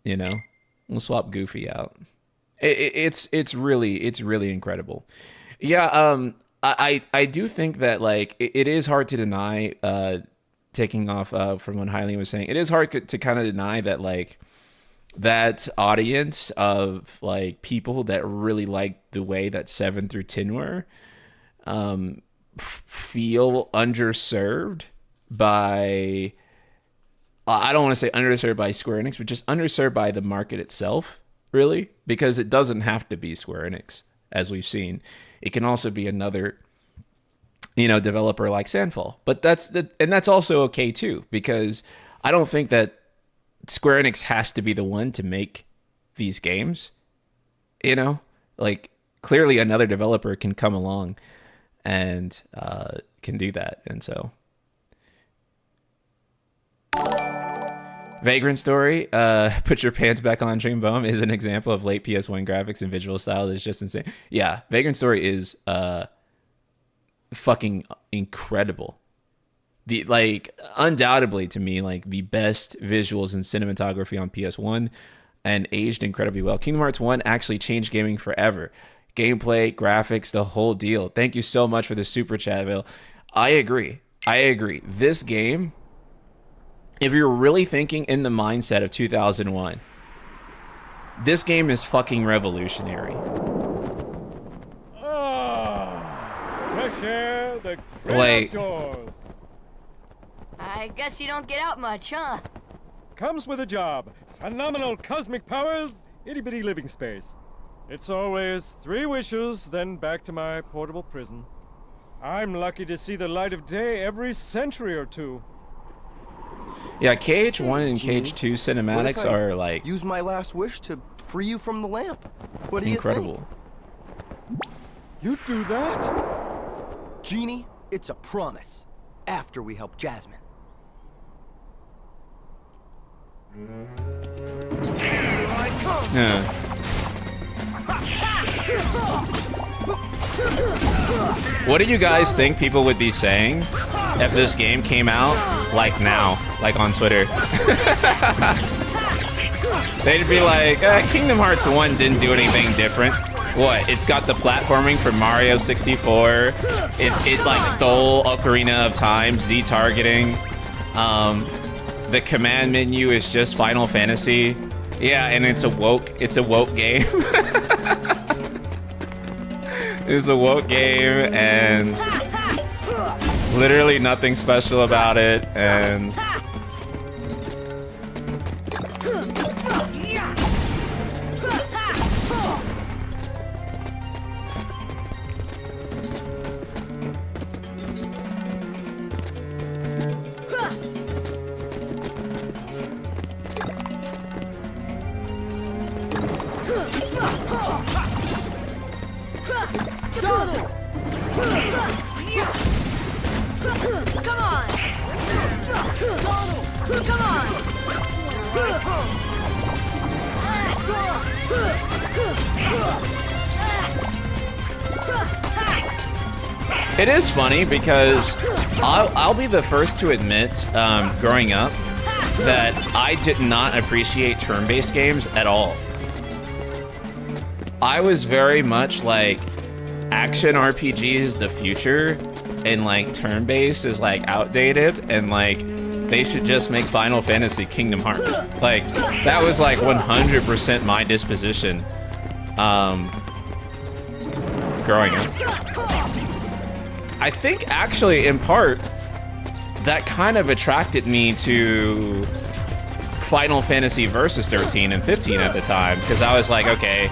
You know, we'll swap Goofy out. It's really incredible. Yeah, I do think that like it is hard to deny. Taking off from what Hylian was saying, it is hard to kind of deny that like that audience of like people that really like the way that 7 through 10 were feel underserved by I don't want to say underserved by Square Enix, but just underserved by the market itself, really, because it doesn't have to be Square Enix, as we've seen. It can also be another, you know, developer like Sandfall. But that's also okay too, because I don't think that Square Enix has to be the one to make these games. You know, like clearly another developer can come along and can do that. And so Vagrant Story, put your pants back on, Dream Bum, is an example of late PS1 graphics and visual style that is just insane. Yeah, Vagrant Story is fucking incredible. The like undoubtedly to me like the best visuals and cinematography on PS1 and aged incredibly well. Kingdom Hearts 1 actually changed gaming forever. Gameplay, graphics, the whole deal. Thank you so much for the super chat, Bill. I agree. This game, if you're really thinking in the mindset of 2001, this game is fucking revolutionary. Fresh air, the great Like- outdoors. I guess you don't get out much, huh? Comes with a job. Phenomenal cosmic powers, itty-bitty living space. It's always 3 wishes, then back to my portable prison. I'm lucky to see the light of day every century or two. Yeah, KH1 and Genie, KH2 what cinematics if I are like use my last wish to free you from the lamp. What do incredible. you You think? do that? Genie, it's a promise. After we help Jasmine. Yeah. What do you guys think people would be saying if this game came out like now, like on Twitter? They'd be like, Kingdom Hearts 1 didn't do anything different. What? It's got the platforming from Mario 64. It like stole Ocarina of Time, Z targeting. The command menu is just Final Fantasy. Yeah, and it's a woke game. It's a woke game and literally nothing special about it, and it is funny because I'll be the first to admit, growing up, that I did not appreciate turn-based games at all. I was very much like action RPG is the future, and like turn-based is like outdated, and like they should just make Final Fantasy Kingdom Hearts. Like that was like 100% my disposition growing up. I think actually in part that kind of attracted me to Final Fantasy Versus 13 and 15 at the time, because I was like, okay,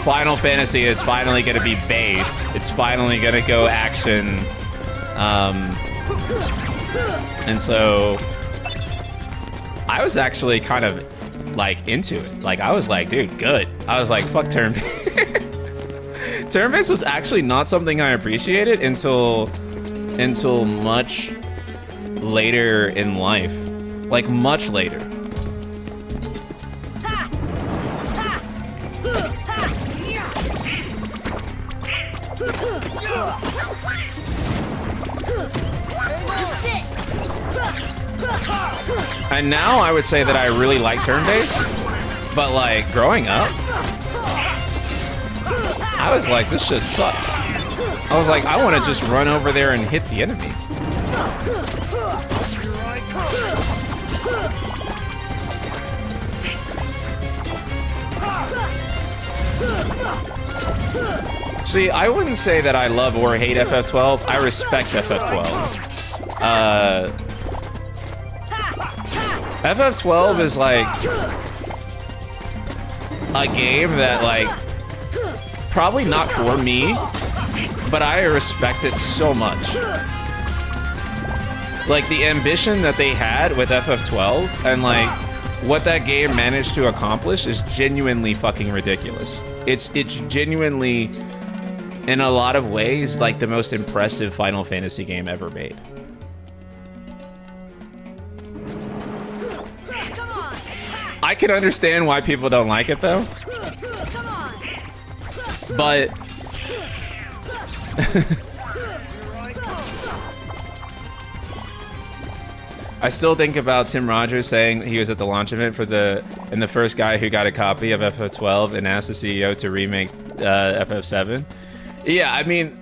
Final Fantasy is finally going to be based. It's finally going to go action. And so I was actually kind of like into it. Like I was like, dude, good. I was like, fuck turn-based. Turn-based was actually not something I appreciated until much later in life. Like much later. And now I would say that I really like turn-based, but like growing up, I was like, this shit sucks. I was like, I want to just run over there and hit the enemy. See, I wouldn't say that I love or hate FF12. I respect FF12. FF12 is like a game that like probably not for me, but I respect it so much. Like the ambition that they had with FF12 and like what that game managed to accomplish is genuinely fucking ridiculous. It's genuinely, in a lot of ways, like the most impressive Final Fantasy game ever made. I can understand why people don't like it though. But I still think about Tim Rogers saying he was at the launch event and the first guy who got a copy of FF12 and asked the CEO to remake FF7. Yeah, I mean,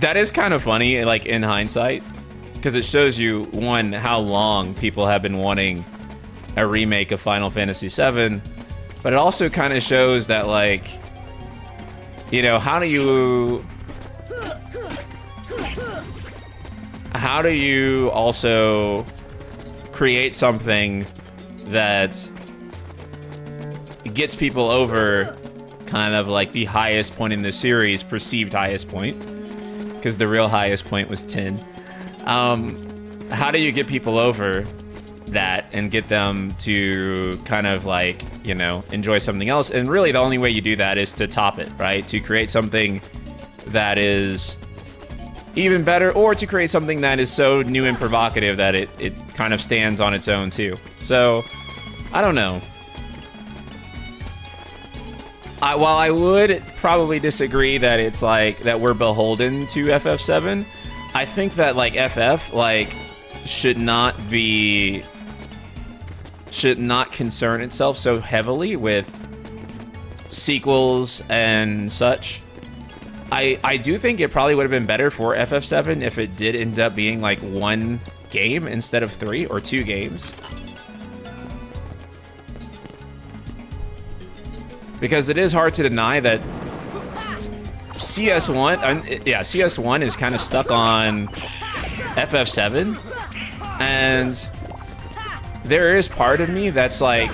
that is kind of funny, like in hindsight, because it shows you, one, how long people have been wanting a remake of Final Fantasy VII, but it also kind of shows that, like, you know, how do you also create something that gets people over kind of like the highest point in the series, perceived highest point, because the real highest point was 10. How do you get people over that and get them to kind of like, you know, enjoy something else? And really the only way you do that is to top it, right? To create something that is even better, or to create something that is so new and provocative that it kind of stands on its own too. So, I don't know. While I would probably disagree that it's like that we're beholden to FF7, I think that like FF like should not concern itself so heavily with sequels and such. I do think it probably would have been better for FF7 if it did end up being like one game instead of 3 or 2 games. Because it is hard to deny that CS1 is kind of stuck on FF7, and there is part of me that's like,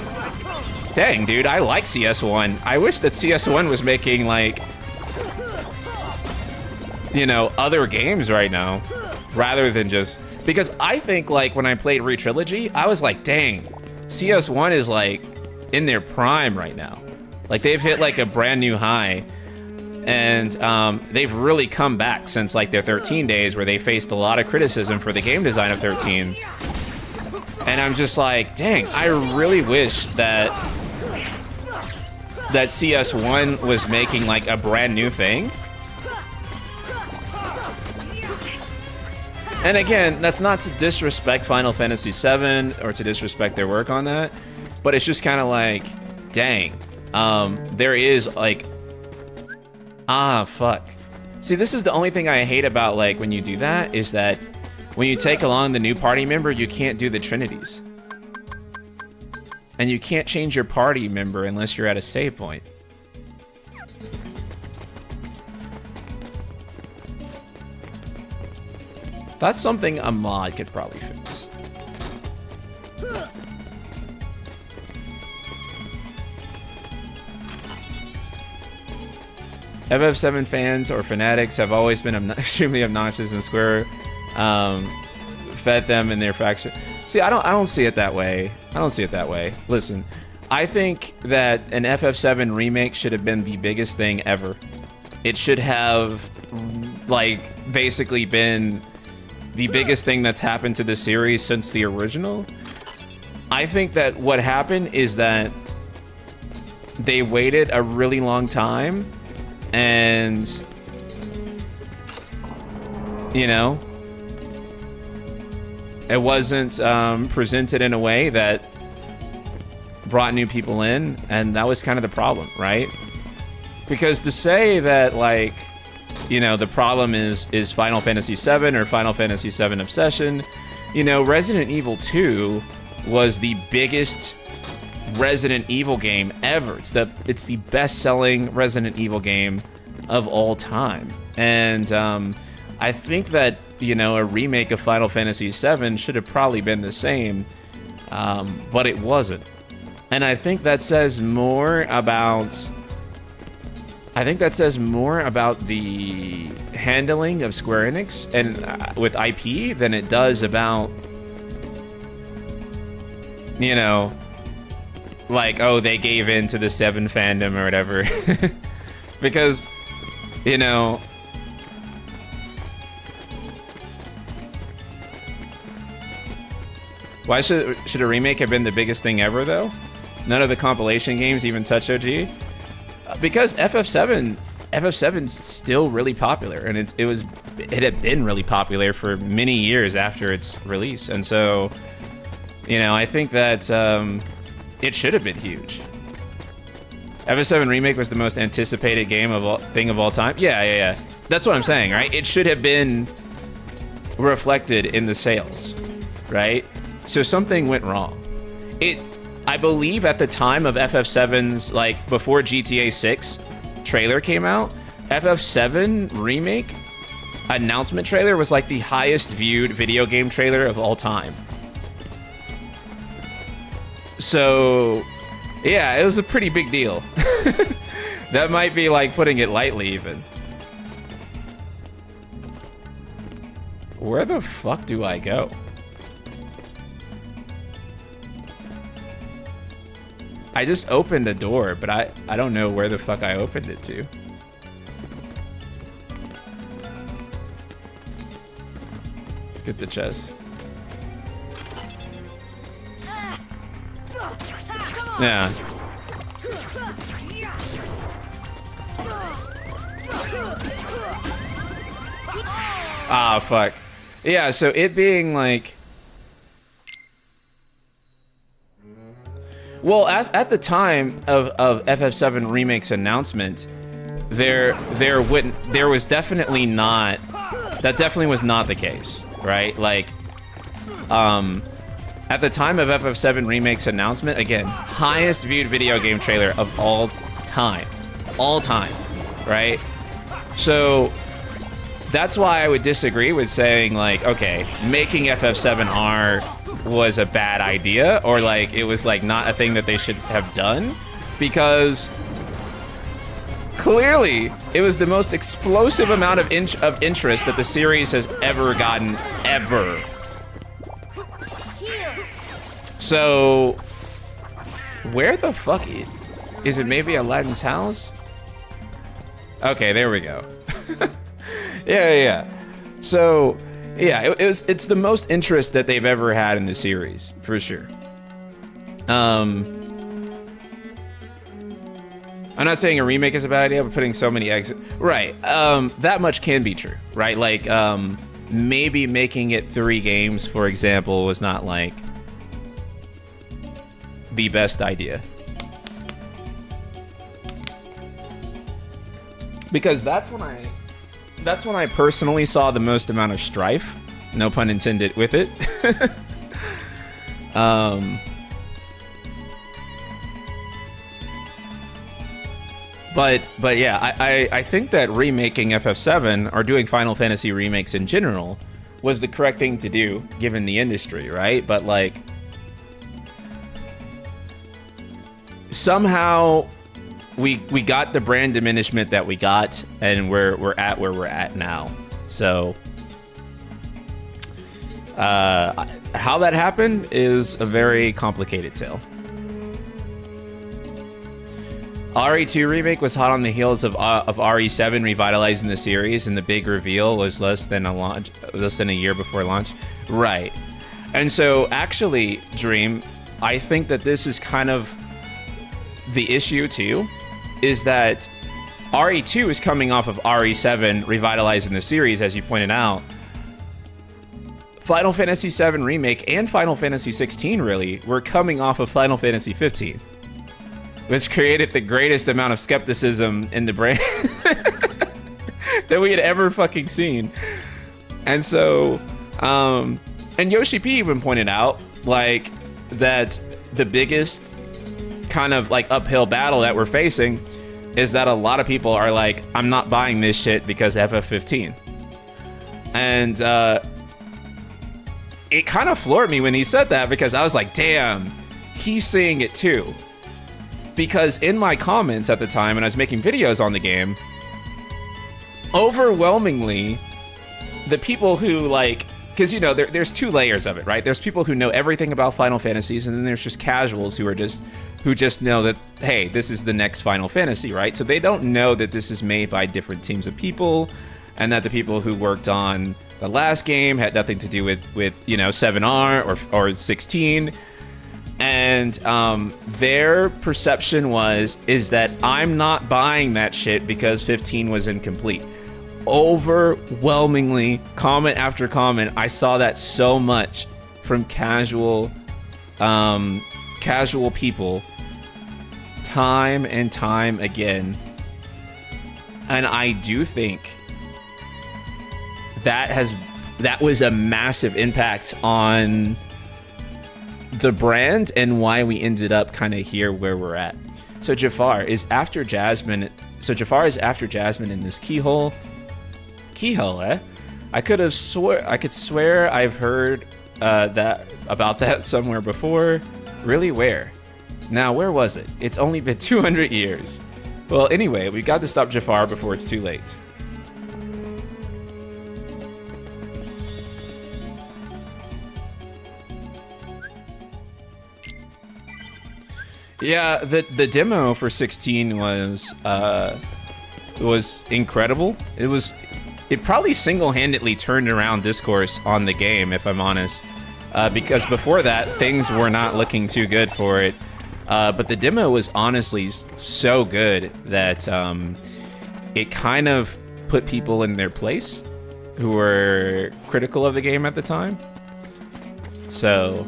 dang, dude, I like CS1. I wish that CS1 was making, like, you know, other games right now, rather than just, because I think, like, when I played Re-Trilogy, I was like, dang, CS1 is, like, in their prime right now. Like, they've hit, like, a brand new high, and they've really come back since, like, their 13 days, where they faced a lot of criticism for the game design of 13. And I'm just like, dang, I really wish that CS1 was making, like, a brand new thing. And again, that's not to disrespect Final Fantasy VII or to disrespect their work on that, but it's just kind of like, dang. There is, like, fuck. See, this is the only thing I hate about, like, when you do that, is that when you take along the new party member, you can't do the trinities. And you can't change your party member unless you're at a save point. That's something a mod could probably fix. FF7 fans or fanatics have always been extremely obnoxious, and Square fed them in their faction. See, I don't see it that way. I don't see it that way. Listen, I think that an FF7 remake should have been the biggest thing ever. It should have, like, basically been the biggest thing that's happened to the series since the original. I think that what happened is that they waited a really long time, and, you know, it wasn't presented in a way that brought new people in, and that was kind of the problem, right? Because to say that, like, you know, the problem is Final Fantasy VII or Final Fantasy VII Obsession, you know, Resident Evil 2 was the biggest Resident Evil game ever. It's the best-selling Resident Evil game of all time. And I think that, you know, a remake of Final Fantasy VII should have probably been the same, but it wasn't. And I think that says more about I think that says more about the handling of Square Enix and with IP than it does about, you know, like, oh, they gave in to the 7 fandom or whatever. Because, you know, why should a remake have been the biggest thing ever, though? None of the compilation games even touch OG. Because FF7's still really popular, and it had been really popular for many years after its release, and so, you know, I think that it should have been huge. FF7 Remake was the most anticipated thing of all time. Yeah. That's what I'm saying, right? It should have been reflected in the sales, right? So something went wrong. I believe at the time of FF7's, like, before GTA 6 trailer came out, FF7 Remake announcement trailer was like the highest viewed video game trailer of all time. So, yeah, it was a pretty big deal. That might be like putting it lightly even. Where the fuck do I go? I just opened a door, but I don't know where the fuck I opened it to. Let's get the chest. Yeah. Ah, fuck. Yeah, so it being like... Well, at the time of FF7 Remake's announcement, there was definitely not... That definitely was not the case, right? Like, at the time of FF7 Remake's announcement, again, highest viewed video game trailer of all time. All time, right? So, that's why I would disagree with saying, like, okay, making FF7R was a bad idea, or like it was like not a thing that they should have done, because clearly it was the most explosive amount of interest that the series has ever gotten, ever. So where the fuck is it? Maybe Aladdin's house? Okay, there we go. yeah. So yeah, it's the most interest that they've ever had in the series, for sure. I'm not saying a remake is a bad idea, but putting so many eggs... Right, that much can be true, right? Like, maybe making it 3 games, for example, was not, like, the best idea. Because that's when I personally saw the most amount of strife, no pun intended, with it. But yeah, I think that remaking FF7 or doing Final Fantasy remakes in general was the correct thing to do given the industry, right? But like, somehow we got the brand diminishment that we got, and we're at where we're at now. So how that happened is a very complicated tale. RE2 remake was hot on the heels of RE7 revitalizing the series, and the big reveal was less than a year before launch. Right. And so actually, Dream, I think that this is kind of the issue too, is that RE2 is coming off of RE7 revitalizing the series, as you pointed out. Final Fantasy VII Remake and Final Fantasy XVI really were coming off of Final Fantasy 15. Which created the greatest amount of skepticism in the brand that we had ever fucking seen. And so, and Yoshi P even pointed out, like, that the biggest kind of, like, uphill battle that we're facing is that a lot of people are like, I'm not buying this shit because FF15. And, it kind of floored me when he said that, because I was like, damn, he's seeing it too. because in my comments at the time, and I was making videos on the game, overwhelmingly, the people who like, because you know, there's two layers of it, right? There's people who know everything about Final Fantasies, and then there's just casuals who just know that, hey, this is the next Final Fantasy, right? So they don't know that this is made by different teams of people, and that the people who worked on the last game had nothing to do with you know 7R or 16. And their perception is that I'm not buying that shit because 15 was incomplete. Overwhelmingly, comment after comment, I saw that so much from casual people, time and time again. And I do think that was a massive impact on the brand and why we ended up kind of here where we're at. So Jafar is after Jasmine. So Jafar is after Jasmine in this keyhole. Keyhole, eh? I could swear I've heard about that somewhere before. Really, where? Now, where was it? It's only been 200 years. Well, anyway, we got to stop Jafar before it's too late. Yeah, the demo for 16 was incredible. It probably single-handedly turned around discourse on the game, if I'm honest, because before that things were not looking too good for it. But the demo was honestly so good that it kind of put people in their place who were critical of the game at the time. So.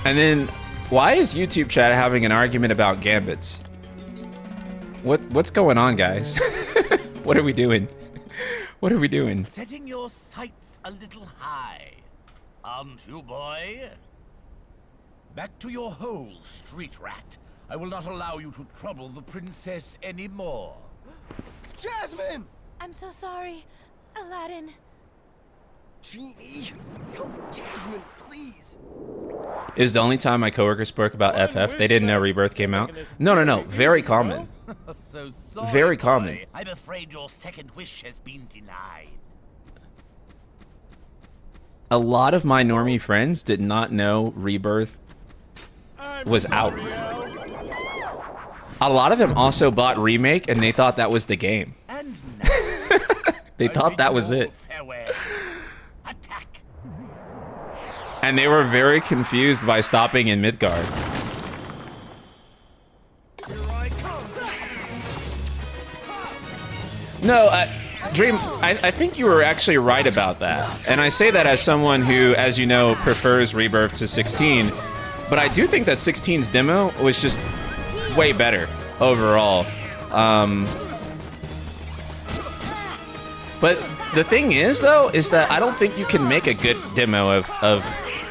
And then, why is YouTube chat having an argument about gambits? What's going on, guys? What are we doing? What are we doing? Setting your sights a little high, aren't you, boy? Back to your hole, street rat. I will not allow you to trouble the princess anymore. Jasmine! I'm so sorry, Aladdin. Genie, help Jasmine, please. Is the only time my coworkers spoke about FF, they didn't know Rebirth came out. No. Very common. So sorry, Very common. boy. I'm afraid your second wish has been denied. A lot of my normie friends did not know Rebirth was out. A lot of them also bought Remake, and they thought that was the game. And now, They thought that was it. farewell. Attack. And they were very confused by stopping in Midgard. No, Dream, I think you were actually right about that. And I say that as someone who, as you know, prefers Rebirth to 16. But I do think that 16's demo was just way better overall. But the thing is, though, is that I don't think you can make a good demo of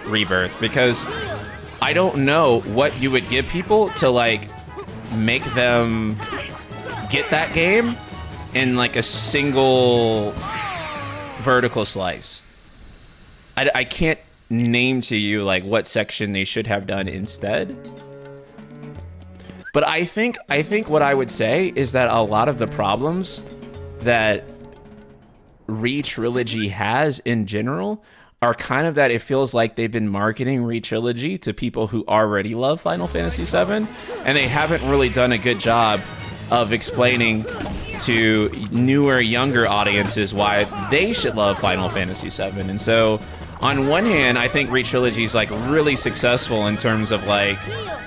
Rebirth, because I don't know what you would give people to, like, make them get that game in, like, a single vertical slice. I can't name to you, like, what section they should have done instead. But I think what I would say is that a lot of the problems that Re-Trilogy has in general are kind of that it feels like they've been marketing Re-Trilogy to people who already love Final Fantasy VII, and they haven't really done a good job of explaining to newer, younger audiences why they should love Final Fantasy VII. And so, on one hand, I think Re-Trilogy is, like, really successful in terms of, like,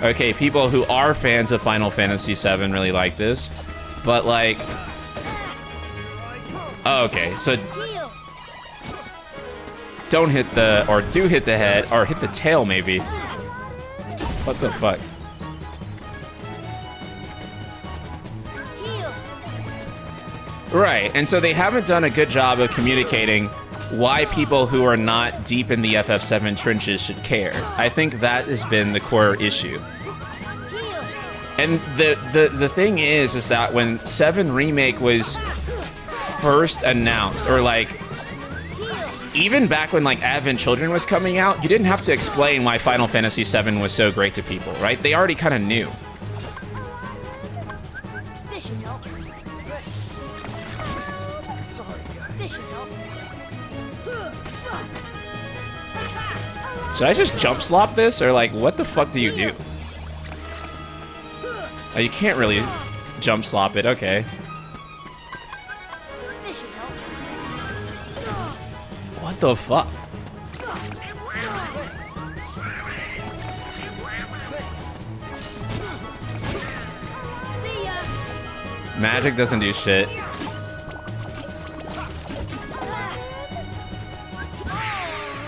okay, people who are fans of Final Fantasy VII really like this, but, like, oh, okay, so don't hit the, or do hit the head, or hit the tail maybe. What the fuck? Right, and so they haven't done a good job of communicating why people who are not deep in the FF7 trenches should care. I think that has been the core issue. And the thing is that when 7 Remake was first announced, or like even back when like Advent Children was coming out, you didn't have to explain why Final Fantasy VII was so great to people, right? They already kind of knew. This should help. This should help. Should I just jump slop this, or like what the fuck do you do? Oh, you can't really jump slop it. Okay. This should help. What the fuck? See ya. Magic doesn't do shit.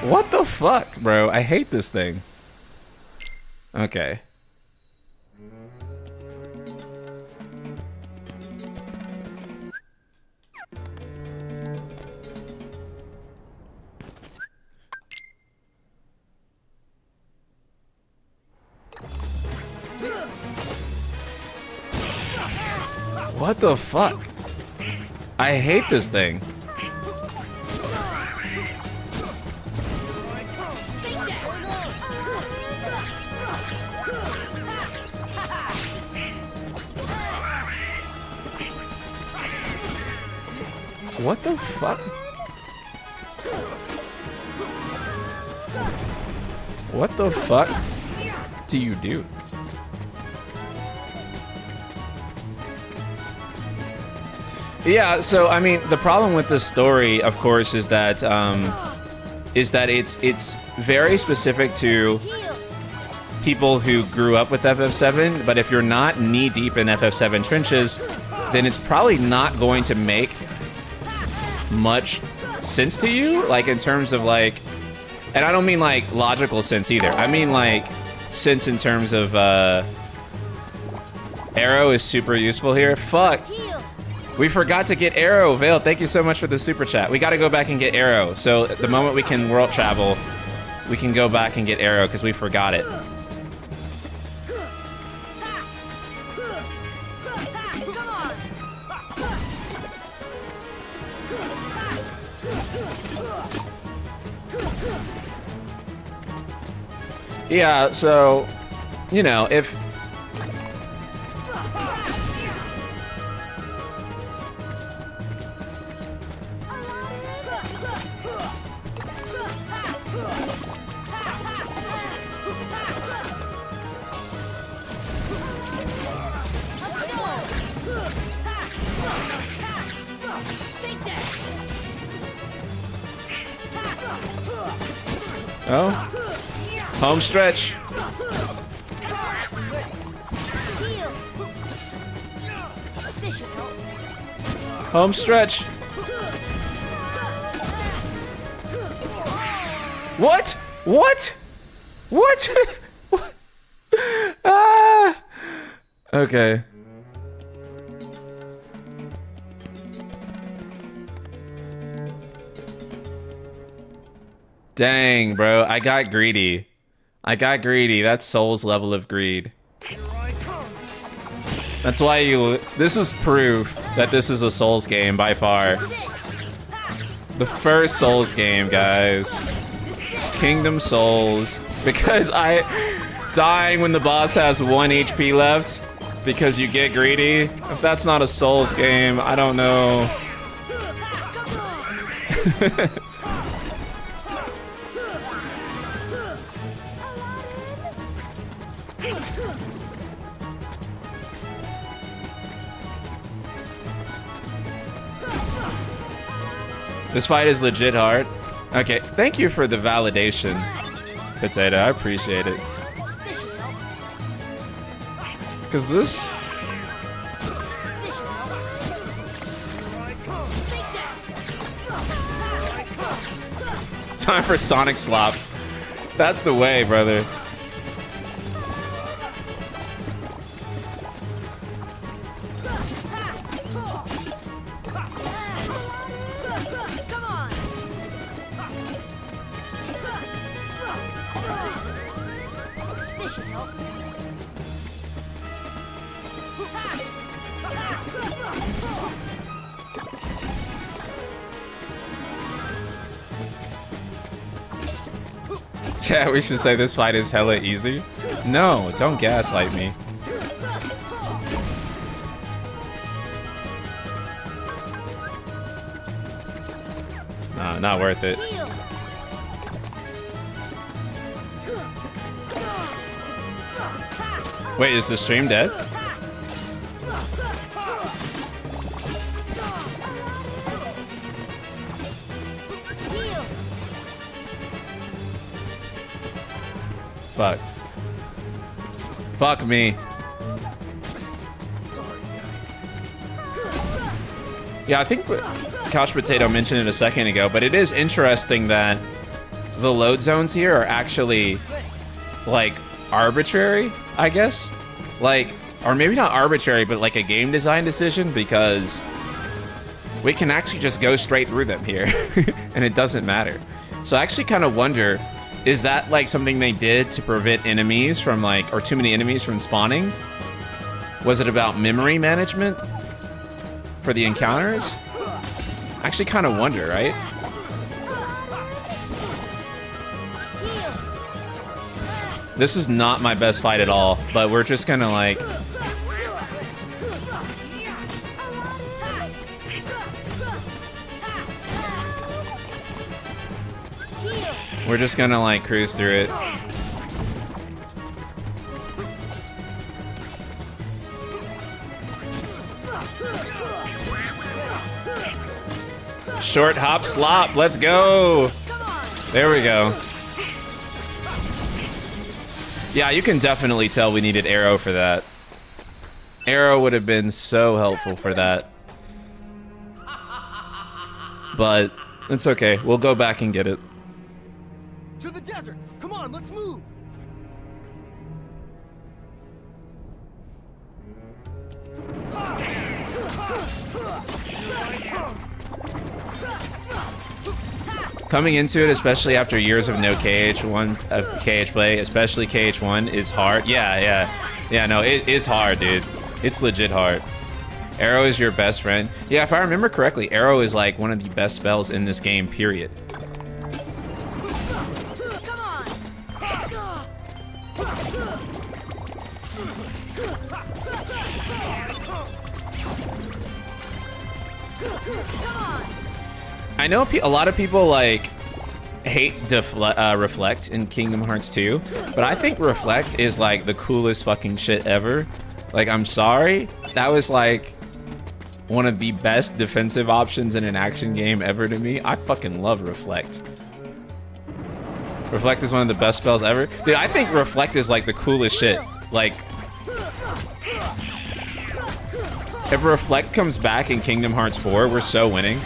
What the fuck, bro? I hate this thing. Okay. What the fuck? I hate this thing. What the fuck? What the fuck do you do? Yeah, so I mean, the problem with this story, of course, is that it's very specific to people who grew up with FF7. But if you're not knee deep in FF7 trenches, then it's probably not going to make much sense to you, like in terms of like, and I don't mean like logical sense either. I mean like sense in terms of arrow is super useful here. Fuck. We forgot to get Arrow. Vale, thank you so much for the super chat. We got to go back and get Arrow. So the moment we can world travel, we can go back and get Arrow because we forgot it. Yeah, so, you know, if... Oh, home stretch. Home stretch. What? What? What? What? Ah. Okay. Dang, bro. I got greedy. I got greedy. That's Soul's level of greed. That's why you... This is proof that this is a Souls game by far. The first Souls game, guys. Kingdom Souls. Because dying when the boss has 1 HP left because you get greedy. If that's not a Souls game, I don't know. This fight is legit hard. Okay, thank you for the validation, Potato. I appreciate it. Cause this... Time for Sonic Slop. That's the way, brother. Yeah, we should say this fight is hella easy. No, don't gaslight me. No, not worth it. Wait, is the stream dead? Fuck. Fuck me. Yeah, I think Couch Potato mentioned it a second ago, but it is interesting that the load zones here are actually, like, arbitrary, I guess? Like, or maybe not arbitrary, but like a game design decision, because we can actually just go straight through them here, and it doesn't matter. So I actually kind of wonder, is that like something they did to prevent enemies from like, or too many enemies from spawning? Was it about memory management for the encounters? I actually kind of wonder, right? This is not my best fight at all, but we're just gonna like... We're just gonna like cruise through it. Short hop slop, let's go. There we go. Yeah, you can definitely tell we needed arrow for that. Arrow would have been so helpful for that. But it's okay, we'll go back and get it. To the desert! Come on, let's move! Coming into it, especially after years of no KH play, especially KH1, is hard. Yeah, no, it is hard, dude. It's legit hard. Arrow is your best friend. Yeah, if I remember correctly, Arrow is like one of the best spells in this game, period. I know a lot of people like hate Reflect in Kingdom Hearts 2, but I think Reflect is like the coolest fucking shit ever. Like, I'm sorry, that was like one of the best defensive options in an action game ever to me. I fucking love Reflect. Reflect is one of the best spells ever. Dude, I think Reflect is like the coolest shit. Like, if Reflect comes back in Kingdom Hearts 4, we're so winning.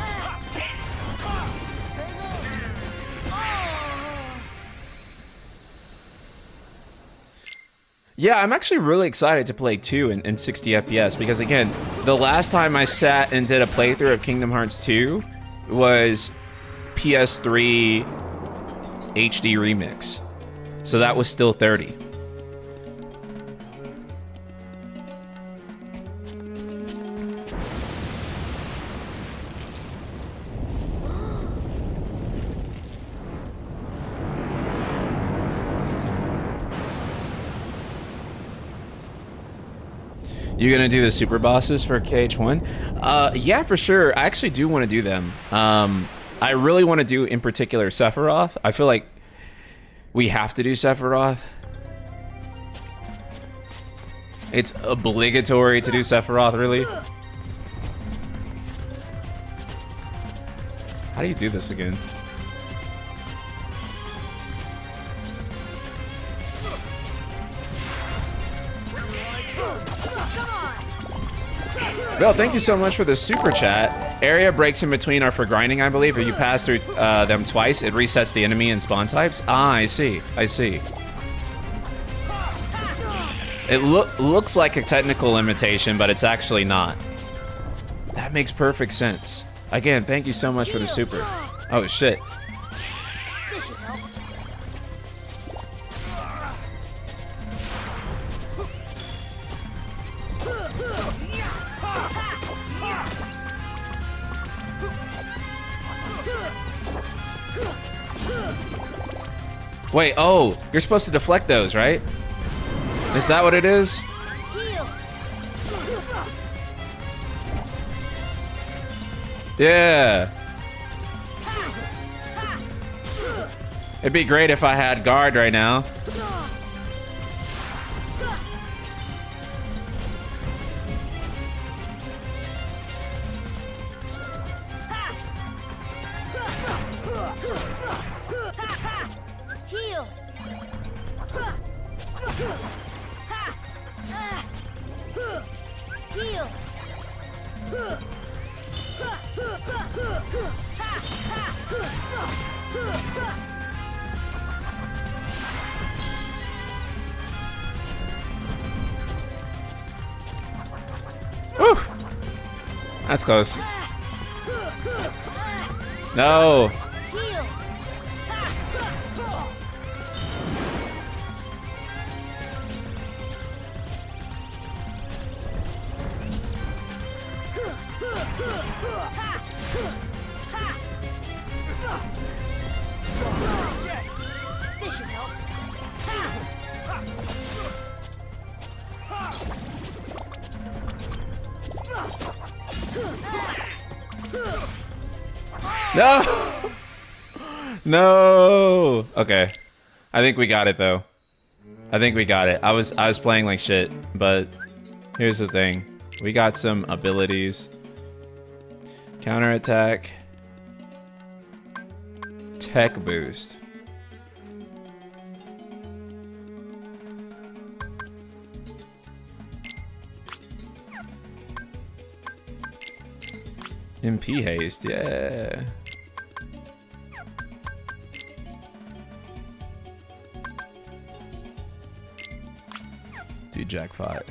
Yeah, I'm actually really excited to play 2 in 60 FPS because, again, the last time I sat and did a playthrough of Kingdom Hearts 2 was PS3 HD remix. So that was still 30. You gonna do the super bosses for KH1? Yeah, for sure. I actually do want to do them. I really want to do, in particular, Sephiroth. I feel like we have to do Sephiroth. It's obligatory to do Sephiroth, really. How do you do this again? Bill, thank you so much for the super chat. Area breaks in between are for grinding, I believe. If you pass through them twice, it resets the enemy and spawn types. Ah, I see. I see. It looks like a technical limitation, but it's actually not. That makes perfect sense. Again, thank you so much for the super. Oh, shit. Wait, oh, you're supposed to deflect those, right? Is that what it is? Heal. Yeah. It'd be great if I had guard right now. Heal. Heal. Whew. That's close. No. Heal. This should help. No. No. Okay. I think we got it though. I think we got it. I was playing like shit, but here's the thing. We got some abilities. Counterattack. Tech boost. MP haste, yeah. Do jackpot.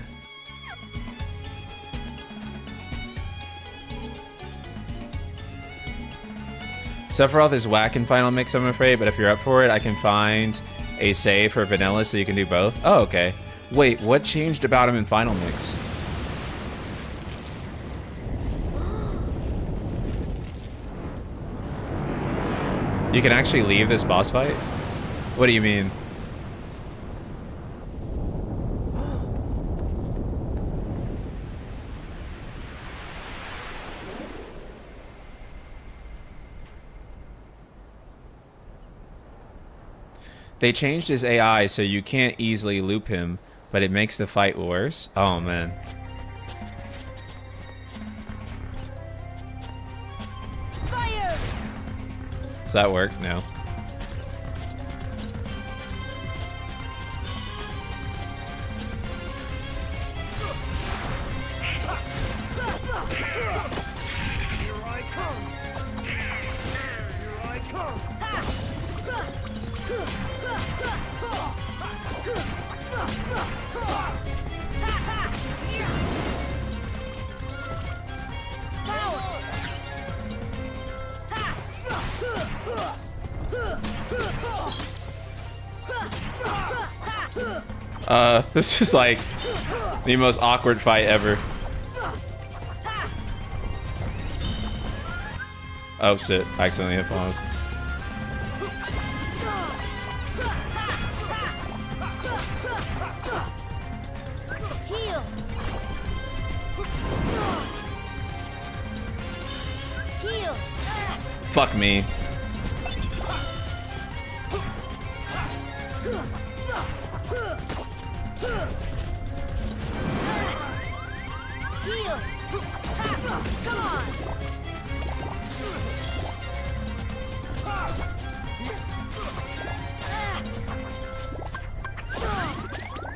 Sephiroth is whack in Final Mix, I'm afraid, but if you're up for it, I can find a save for vanilla so you can do both. Oh, okay. Wait, what changed about him in Final Mix? You can actually leave this boss fight? What do you mean? They changed his AI so you can't easily loop him, but it makes the fight worse. Oh man. Fire. Does that work? No. This is like the most awkward fight ever. Oh shit, I accidentally hit pause. Heal. Heal. Fuck me. Heal. Come on.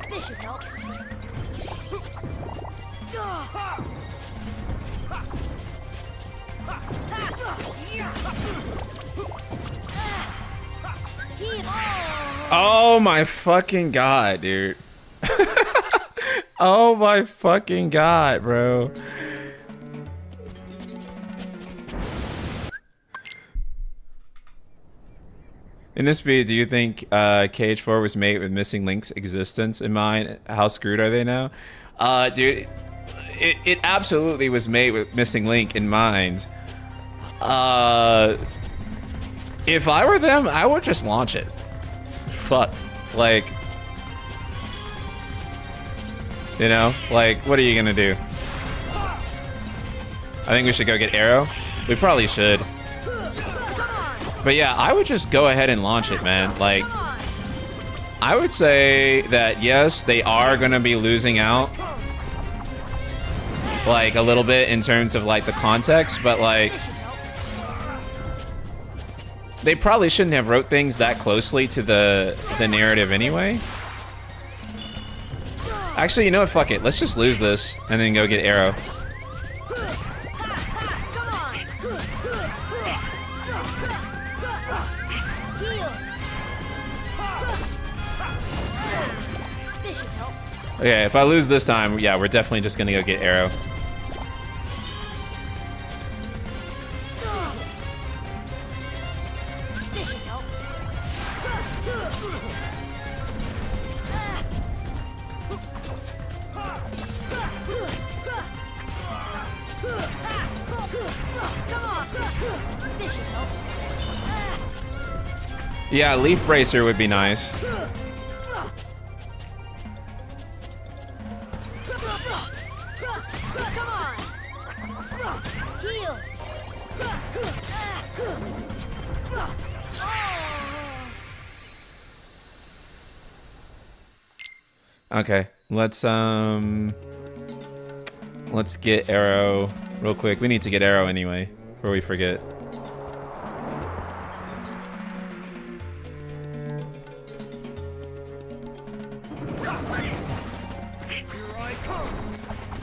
This should help. Heal. Oh my fucking god, dude. Oh my fucking god, bro. In this speed, do you think KH4 was made with missing Link's existence in mind? How screwed are they now? Dude, it absolutely was made with missing Link in mind. If I were them, I would just launch it. fuck? Like, you know, like, what are you gonna do? I think we should go get arrow. We probably should. But yeah, I would just go ahead and launch it, man. Like, I would say that yes, they are gonna be losing out, like, a little bit in terms of like the context, but like, they probably shouldn't have wrote things that closely to the narrative anyway. Actually, you know what? Fuck it. Let's just lose this and then go get arrow. Okay, if I lose this time, yeah, we're definitely just gonna go get arrow. Yeah, leaf bracer would be nice. Okay, let's get arrow real quick. We need to get arrow anyway before we forget.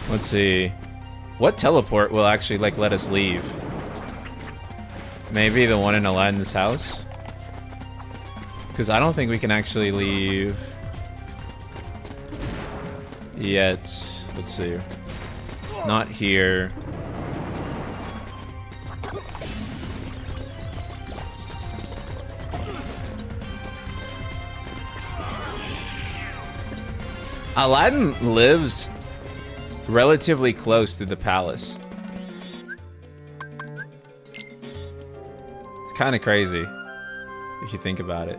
Let's see. What teleport will actually like let us leave? Maybe the one in Aladdin's house? Because I don't think we can actually leave yet. Let's see. Not here. Aladdin lives relatively close to the palace. Kind of crazy if you think about it.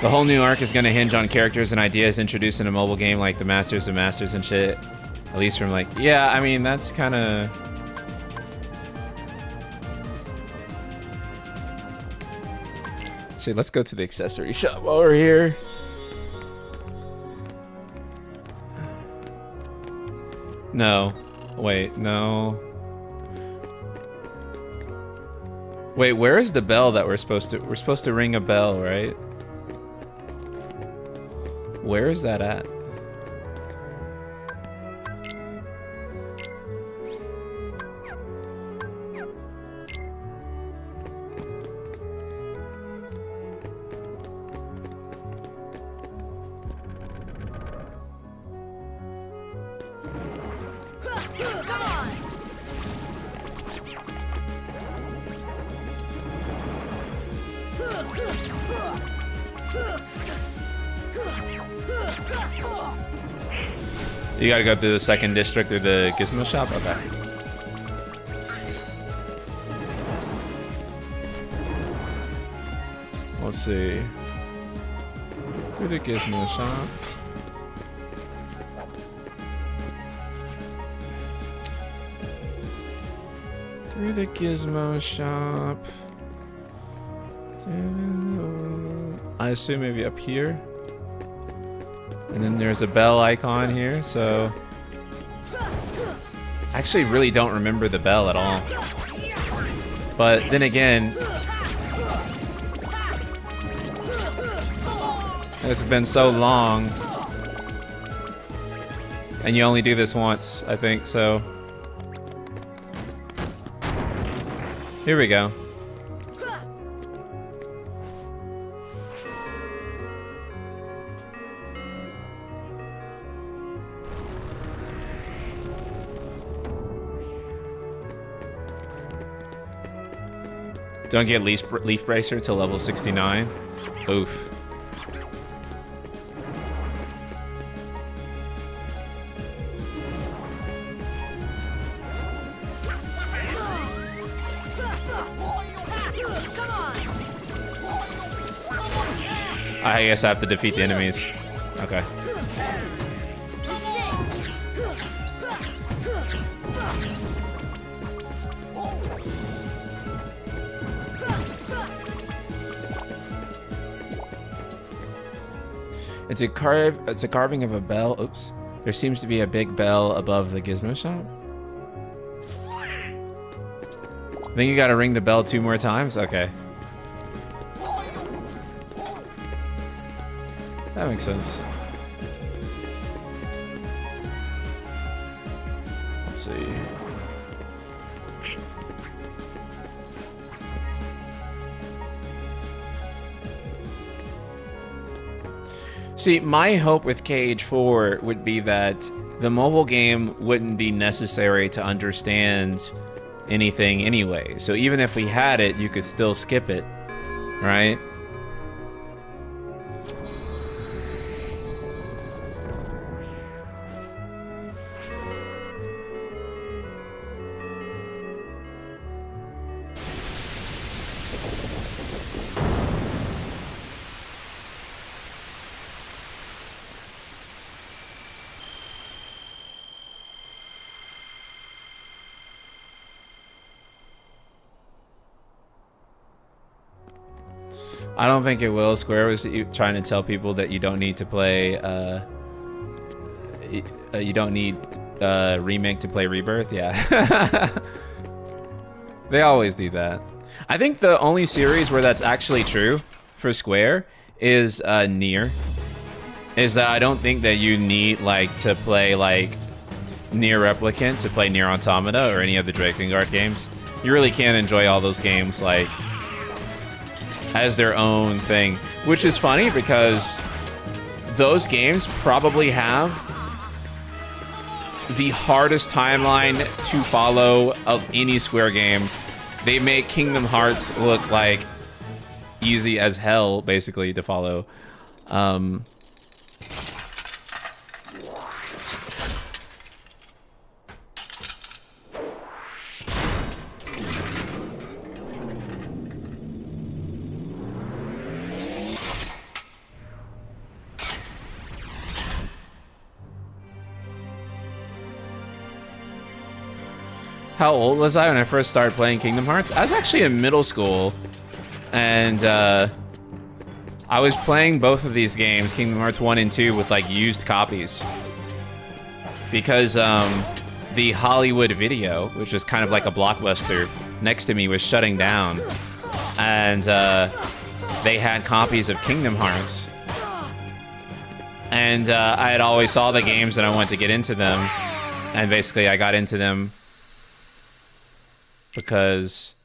The whole new arc is going to hinge on characters and ideas introduced in a mobile game like the Masters of Masters and shit. At least from like, yeah, I mean, that's kind of... Shit, let's go to the accessory shop while we're here. No. Wait, no. Wait, where is the bell that we're supposed to... We're supposed to ring a bell, right? Where is that at? You gotta go through the second district or the gizmo shop? Okay. Let's see. Through the gizmo shop. Through the gizmo shop. I assume maybe up here. And then there's a bell icon here, so... I actually really don't remember the bell at all. But then again... It's been so long. And you only do this once, I think, so... Here we go. Don't get leaf bracer till level 69. Oof. I guess I have to defeat the enemies. Okay. It's a carving of a bell. Oops. There seems to be a big bell above the gizmo shop. I think you gotta ring the bell 2 more times? Okay. That makes sense. Let's see. See, my hope with KH4 would be that the mobile game wouldn't be necessary to understand anything anyway. So even if we had it, you could still skip it, right? I don't think it will. Square was trying to tell people that you don't need to play, you don't need remake to play Rebirth. Yeah. They always do that. I think the only series where that's actually true for Square is Nier. Is that I don't think that you need like to play like Nier Replicant to play Nier Automata or any of the Drakengard games. You really can enjoy all those games like as their own thing, which is funny because those games probably have the hardest timeline to follow of any Square game. They make Kingdom Hearts look like easy as hell, basically, to follow. How old was I when I first started playing Kingdom Hearts? I was actually in middle school, and I was playing both of these games, Kingdom Hearts 1 and 2, with like used copies. Because the Hollywood Video, which was kind of like a Blockbuster, next to me was shutting down. And they had copies of Kingdom Hearts. And I had always saw the games and I wanted to get into them. And basically I got into them because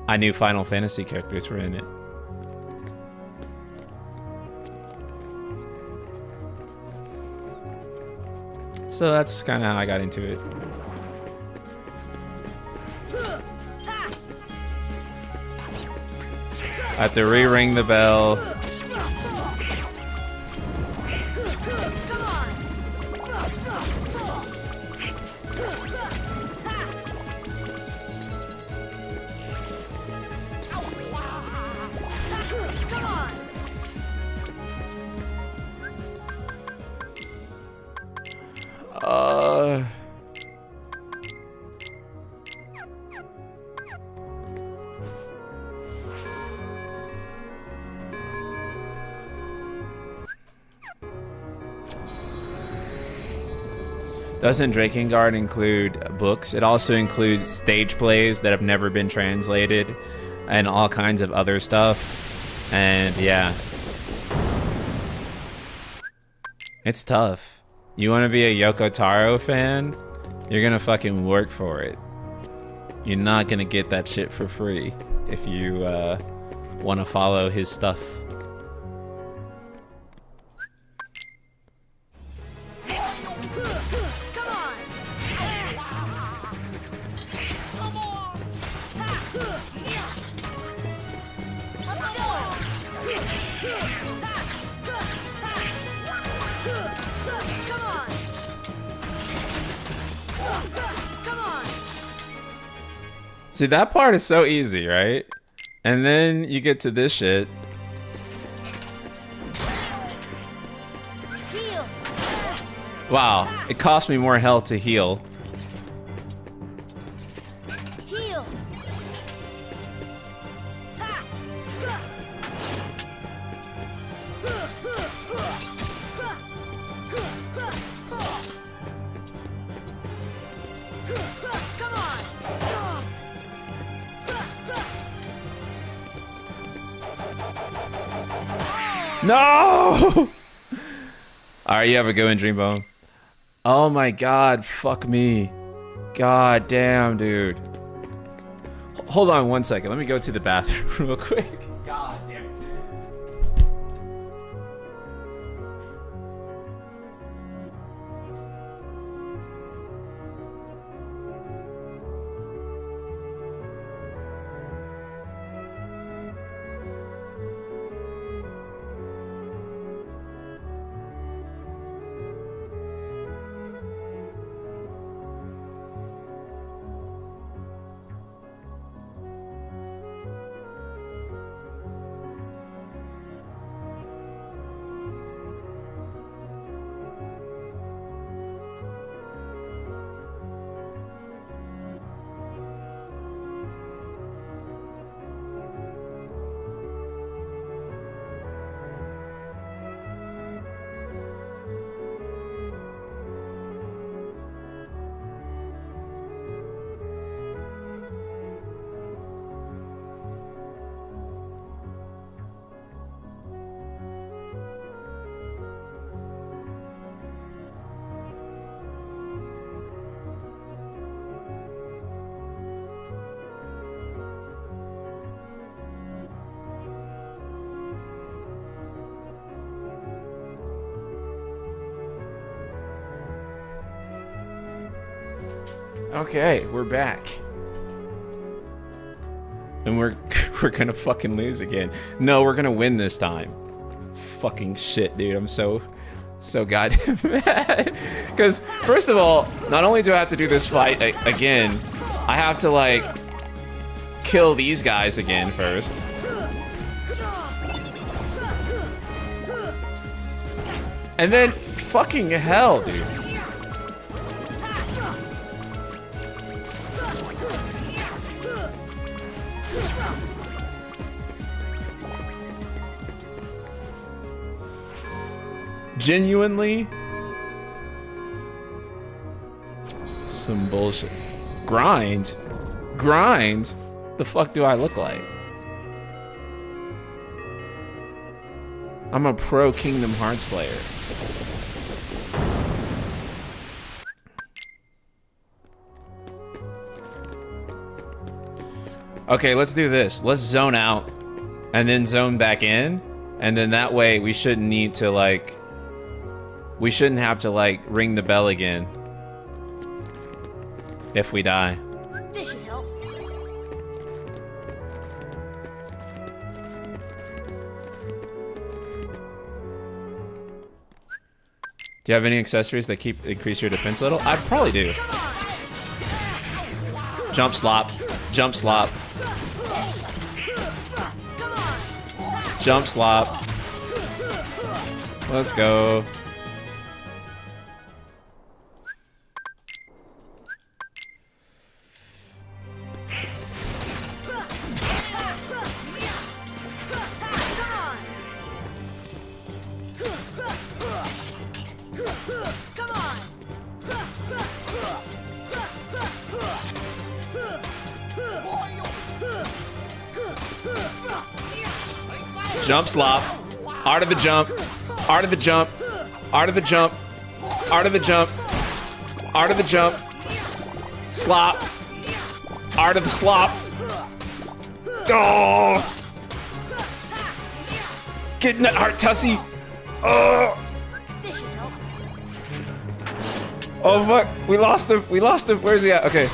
I knew Final Fantasy characters were in it. So that's kind of how I got into it. I have to re-ring the bell. Doesn't Drakengard include books? It also includes stage plays that have never been translated and all kinds of other stuff. And yeah. It's tough. You want to be a Yoko Taro fan? You're gonna fucking work for it. You're not gonna get that shit for free if you want to follow his stuff. See, that part is so easy, right? And then you get to this shit. Wow, it cost me more health to heal. Heal. Come on. No! Alright, you have a go in, Dreambo. Oh my god, fuck me. God damn, dude. Hold on one second. Let me go to the bathroom real quick. God damn it. Okay, we're back. And we're gonna fucking lose again. No, we're gonna win this time. Fucking shit, dude. I'm so goddamn mad. Because, first of all, not only do I have to do this fight again, I have to, like, kill these guys again first. And then, fucking hell, dude. Genuinely? Some bullshit. Grind? Grind? The fuck do I look like? I'm a pro Kingdom Hearts player. Okay, let's do this. Let's zone out and then zone back in. And then that way we shouldn't need to, like... We shouldn't have to, like, ring the bell again. If we die. This should help. Do you have any accessories that increase your defense a little? I probably do. Jump slop. Jump slop. Jump slop. Let's go. Jump slop. Art of the jump. Art of the jump. Art of the jump. Art of the jump. Art of the jump. Slop. Art of the slop. Oh! Get in that heart, Tussie. Oh! This should help. Oh fuck! We lost him. We lost him. Where's he at? Okay.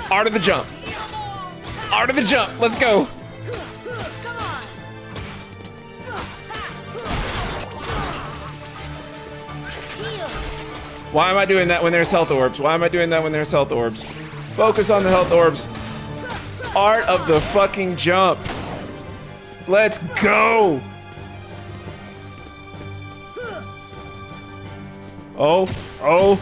Art of the jump. Art of the jump. Let's go. Why am I doing that when there's health orbs? Why am I doing that when there's health orbs? Focus on the health orbs. Art of the fucking jump. Let's go. Oh, oh.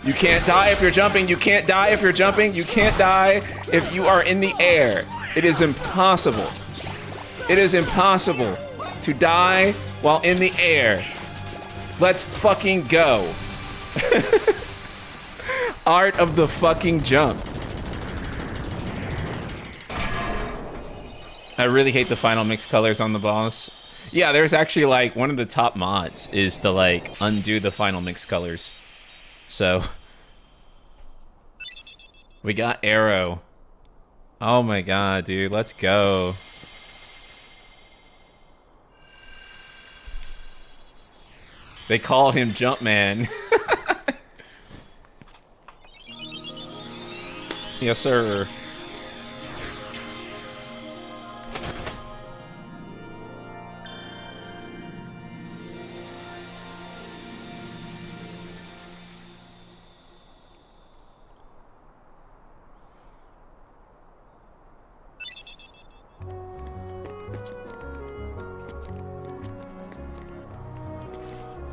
You can't die if you're jumping. You can't die if you're jumping. You can't die if you are in the air. It is impossible. It is impossible to die while in the air. Let's fucking go. Art of the fucking jump. I really hate the final mix colors on the boss. Yeah, there's actually like one of the top mods is to like undo the final mix colors. So we got Arrow. Oh my god, dude, let's go. They call him Jumpman. Yes, sir.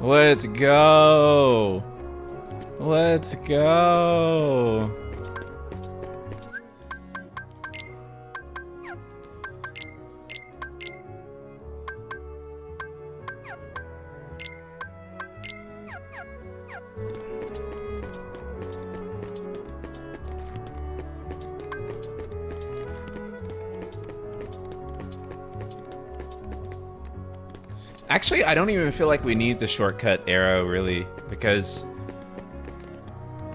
Let's go. Let's go. Actually, I don't even feel like we need the shortcut arrow, really, because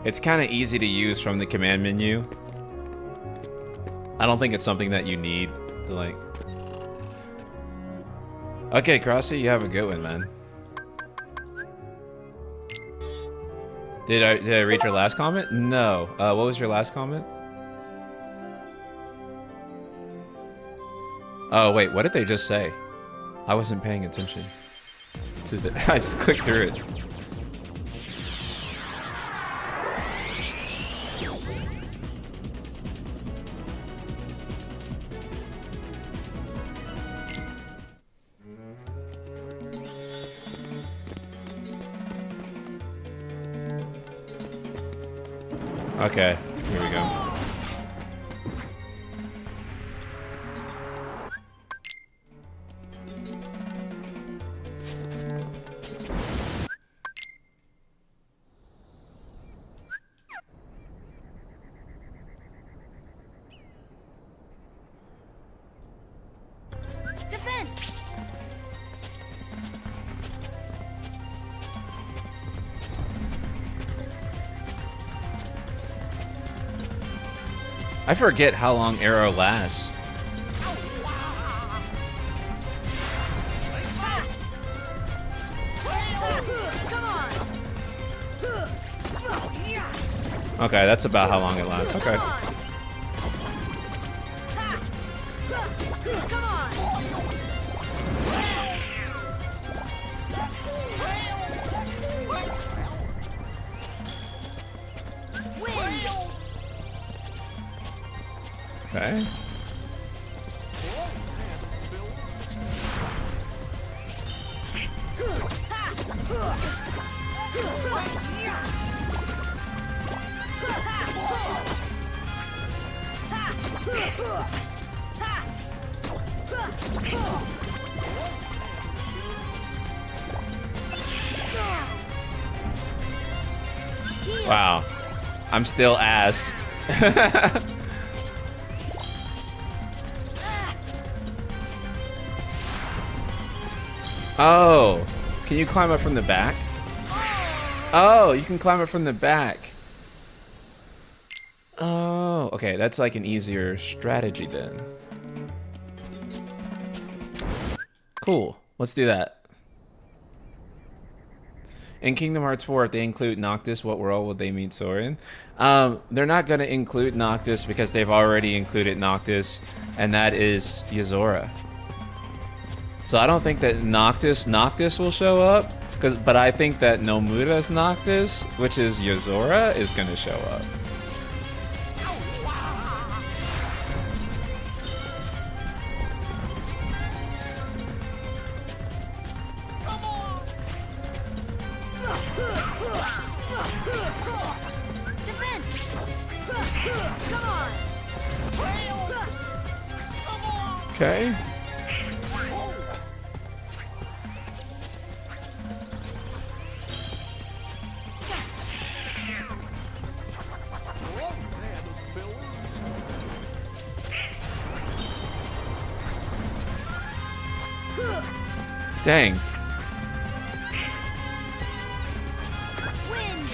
it's kind of easy to use from the command menu. I don't think it's something that you need to, like... Okay, Crossy, you have a good one, man. Did I read your last comment? No. What was your last comment? Oh, wait, what did they just say? I wasn't paying attention to the... I just clicked through it. Okay, here we go. I forget how long Arrow lasts. Okay, that's about how long it lasts. Okay. Okay. Wow. I'm still ass. Oh, can you climb up from the back? Oh, you can climb up from the back. Oh, okay, that's like an easier strategy then. Cool, let's do that. In Kingdom Hearts 4, if they include Noctis, what world would they meet Soren? They're not going to include Noctis because they've already included Noctis, and that is Yozora. So I don't think that Noctis will show up, but I think that Nomura's Noctis, which is Yozora, is going to show up. Defense! Come on! Okay. Dang. Wind!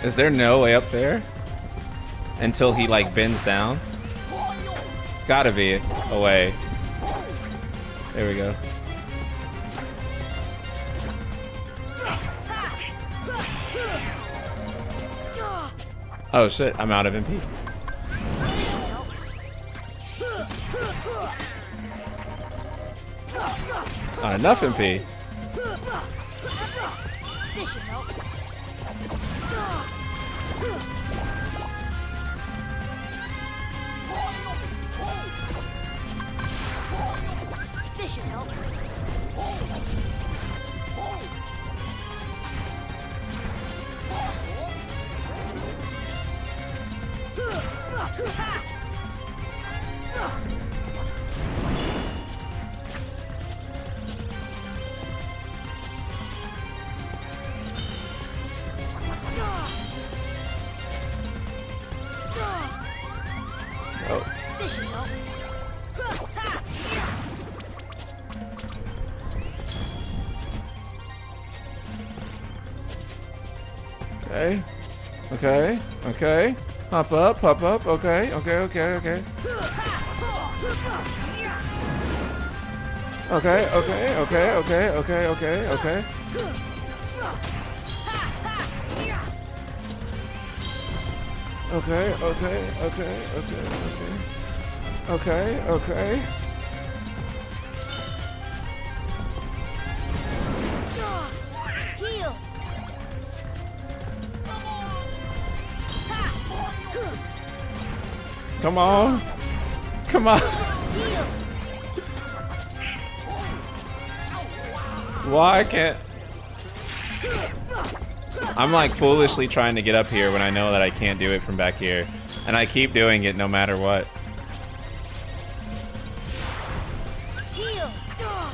Is there no way up there? Until he like bends down? It's gotta be a way. There we go. Oh shit, I'm out of MP. Not enough MP. This should help. This should help. Oh. This should help. Okay. Okay. Okay. Hop up, hop up. Okay. Okay, okay, okay. Okay, okay, okay, okay, okay, okay, okay. Okay, okay, okay, okay, okay. Okay, okay. Heal. Come on. Come on. Heal. Why can't... I'm like foolishly trying to get up here when I know that I can't do it from back here. And I keep doing it no matter what. Heal. Come on.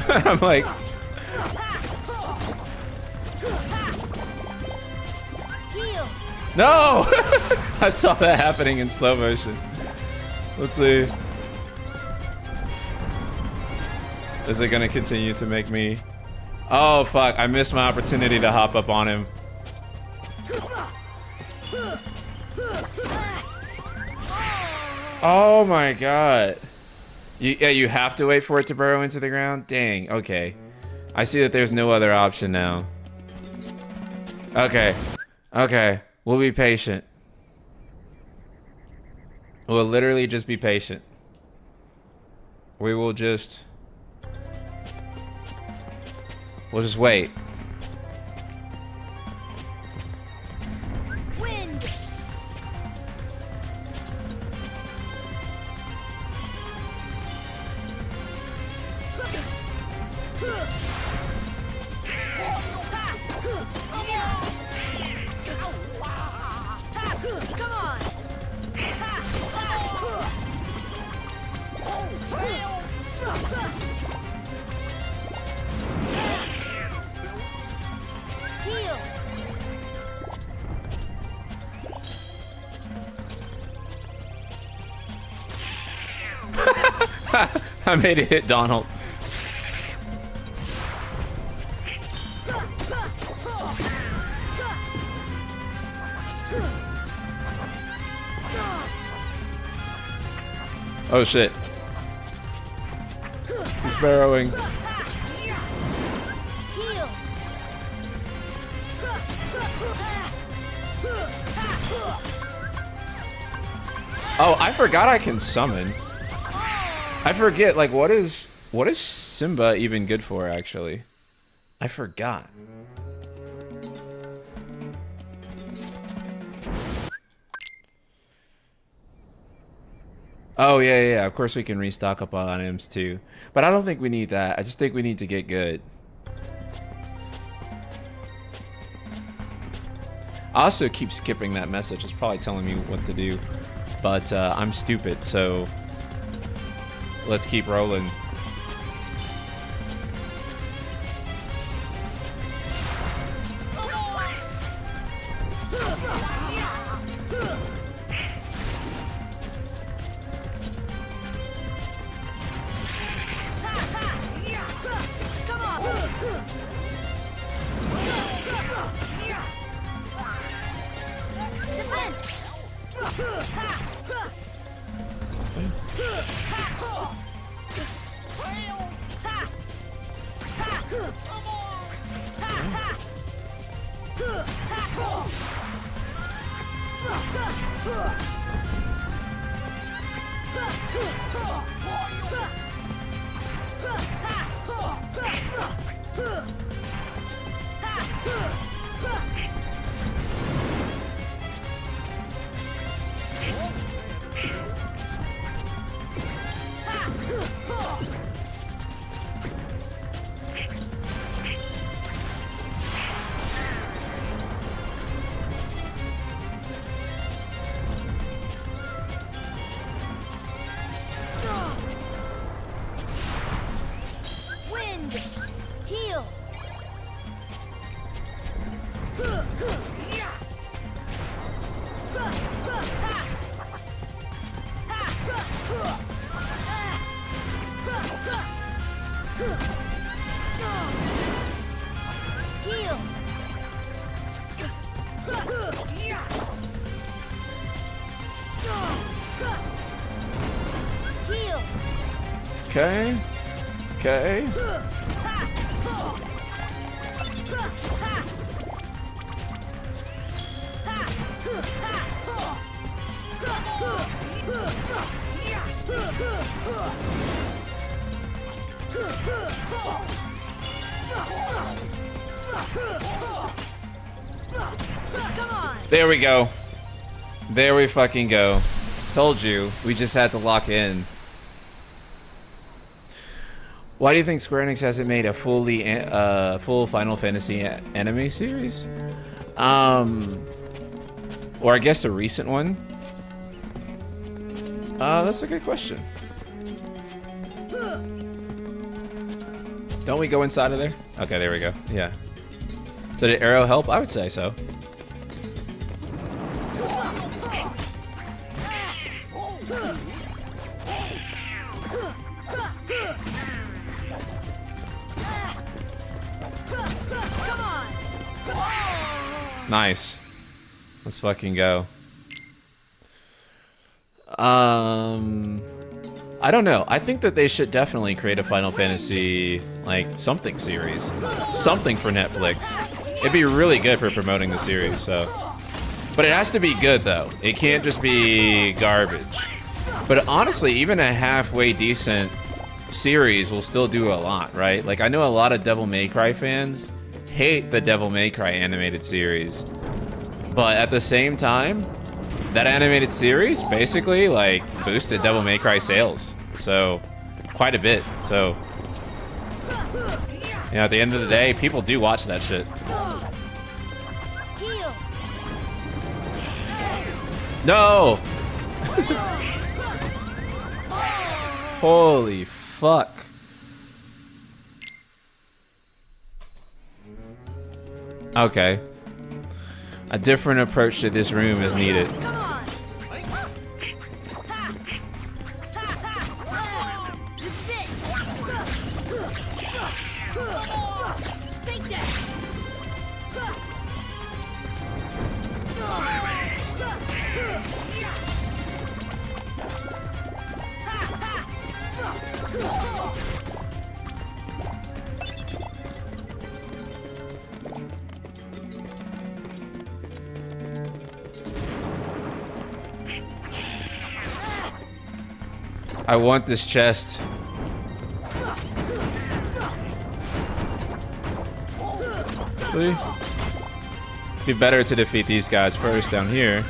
I'm like... Heal. No! I saw that happening in slow motion. Let's see. Is it gonna continue to make me... Oh, fuck. I missed my opportunity to hop up on him. Oh my god. Yeah, you have to wait for it to burrow into the ground? Dang, okay. I see that there's no other option now. Okay. Okay. We'll be patient. We'll literally just be patient. We will just... We'll just wait. Wind. Come on. Heal. I made it hit Donald. Oh shit. He's burrowing. Oh, I forgot I can summon. I forget, like, what is Simba even good for, actually? I forgot. Oh, yeah, of course we can restock up on items, too. But I don't think we need that. I just think we need to get good. I also keep skipping that message. It's probably telling me what to do. But I'm stupid, so let's keep rolling. Okay. Okay. There we go. There we fucking go. Told you. We just had to lock in. Why do you think Square Enix hasn't made a full Final Fantasy anime series? Or I guess a recent one? That's a good question. Don't we go inside of there? Okay, there we go. Yeah. So did Arrow help? I would say so. Nice. Let's fucking go. I don't know. I think that they should definitely create a Final Fantasy, like, something series. Something for Netflix. It'd be really good for promoting the series, so. But it has to be good, though. It can't just be garbage. But honestly, even a halfway decent series will still do a lot, right? Like, I know a lot of Devil May Cry fans hate the Devil May Cry animated series. But at the same time, that animated series basically, like, boosted Devil May Cry sales. So, quite a bit. So, you know, at the end of the day, people do watch that shit. No! Holy fuck. Okay. A different approach to this room is needed. I want this chest. Really? Be better to defeat these guys first down here.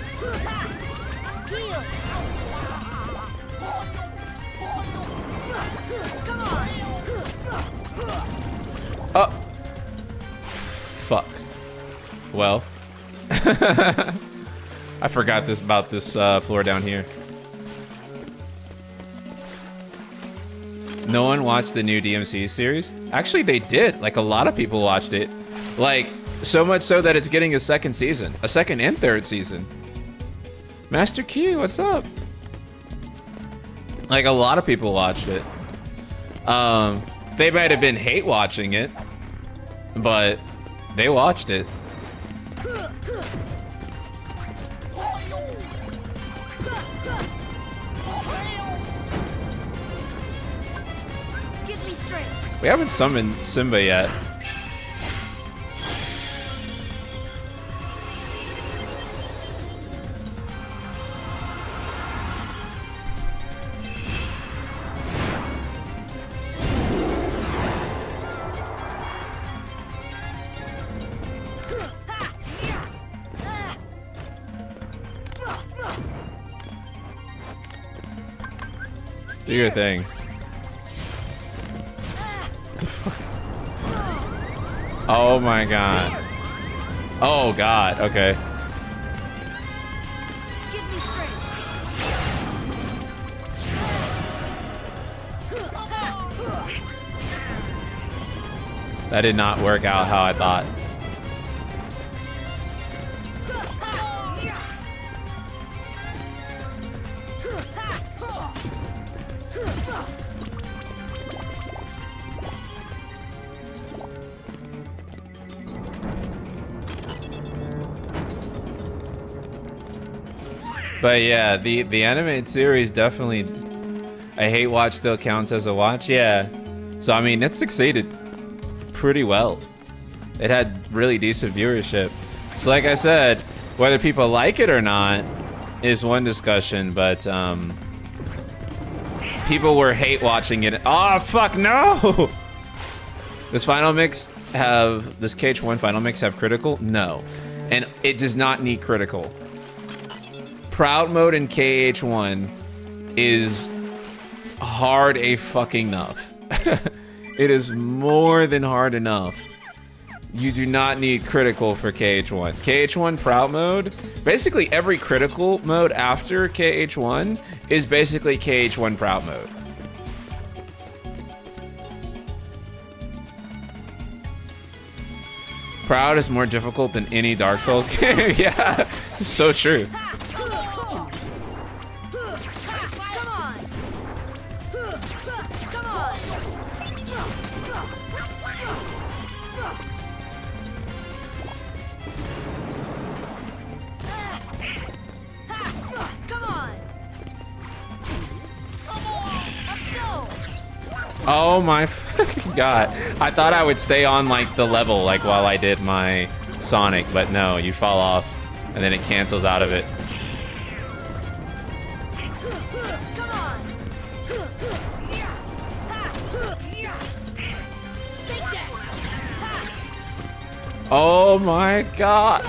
Oh. Fuck. Well. I forgot about this floor down here. No one watched the new DMC series? Actually, they did. Like, a lot of people watched it. Like, so much so that it's getting a second season. A second and third season. Master Q, what's up? Like, a lot of people watched it. They might have been hate watching it, but they watched it. We haven't summoned Simba yet. Do your thing. Oh my god. Oh god, okay. That did not work out how I thought. But yeah, the animated series definitely, I hate watch still counts as a watch. Yeah, so I mean it succeeded pretty well. It had really decent viewership. So like I said, whether people like it or not is one discussion, but people were hate watching it. Oh fuck no! Does Final Mix have, does KH1 Final Mix have critical? No, and it does not need critical. Proud mode in KH1 is hard a fucking enough. It is more than hard enough. You do not need critical for KH1. KH1 proud mode, basically every critical mode after KH1 is basically KH1 proud mode. Proud is more difficult than any Dark Souls game. Yeah, so true. Oh my fucking god. I thought I would stay on like the level like while I did my Sonic, but no, you fall off and then it cancels out of it. Oh my god.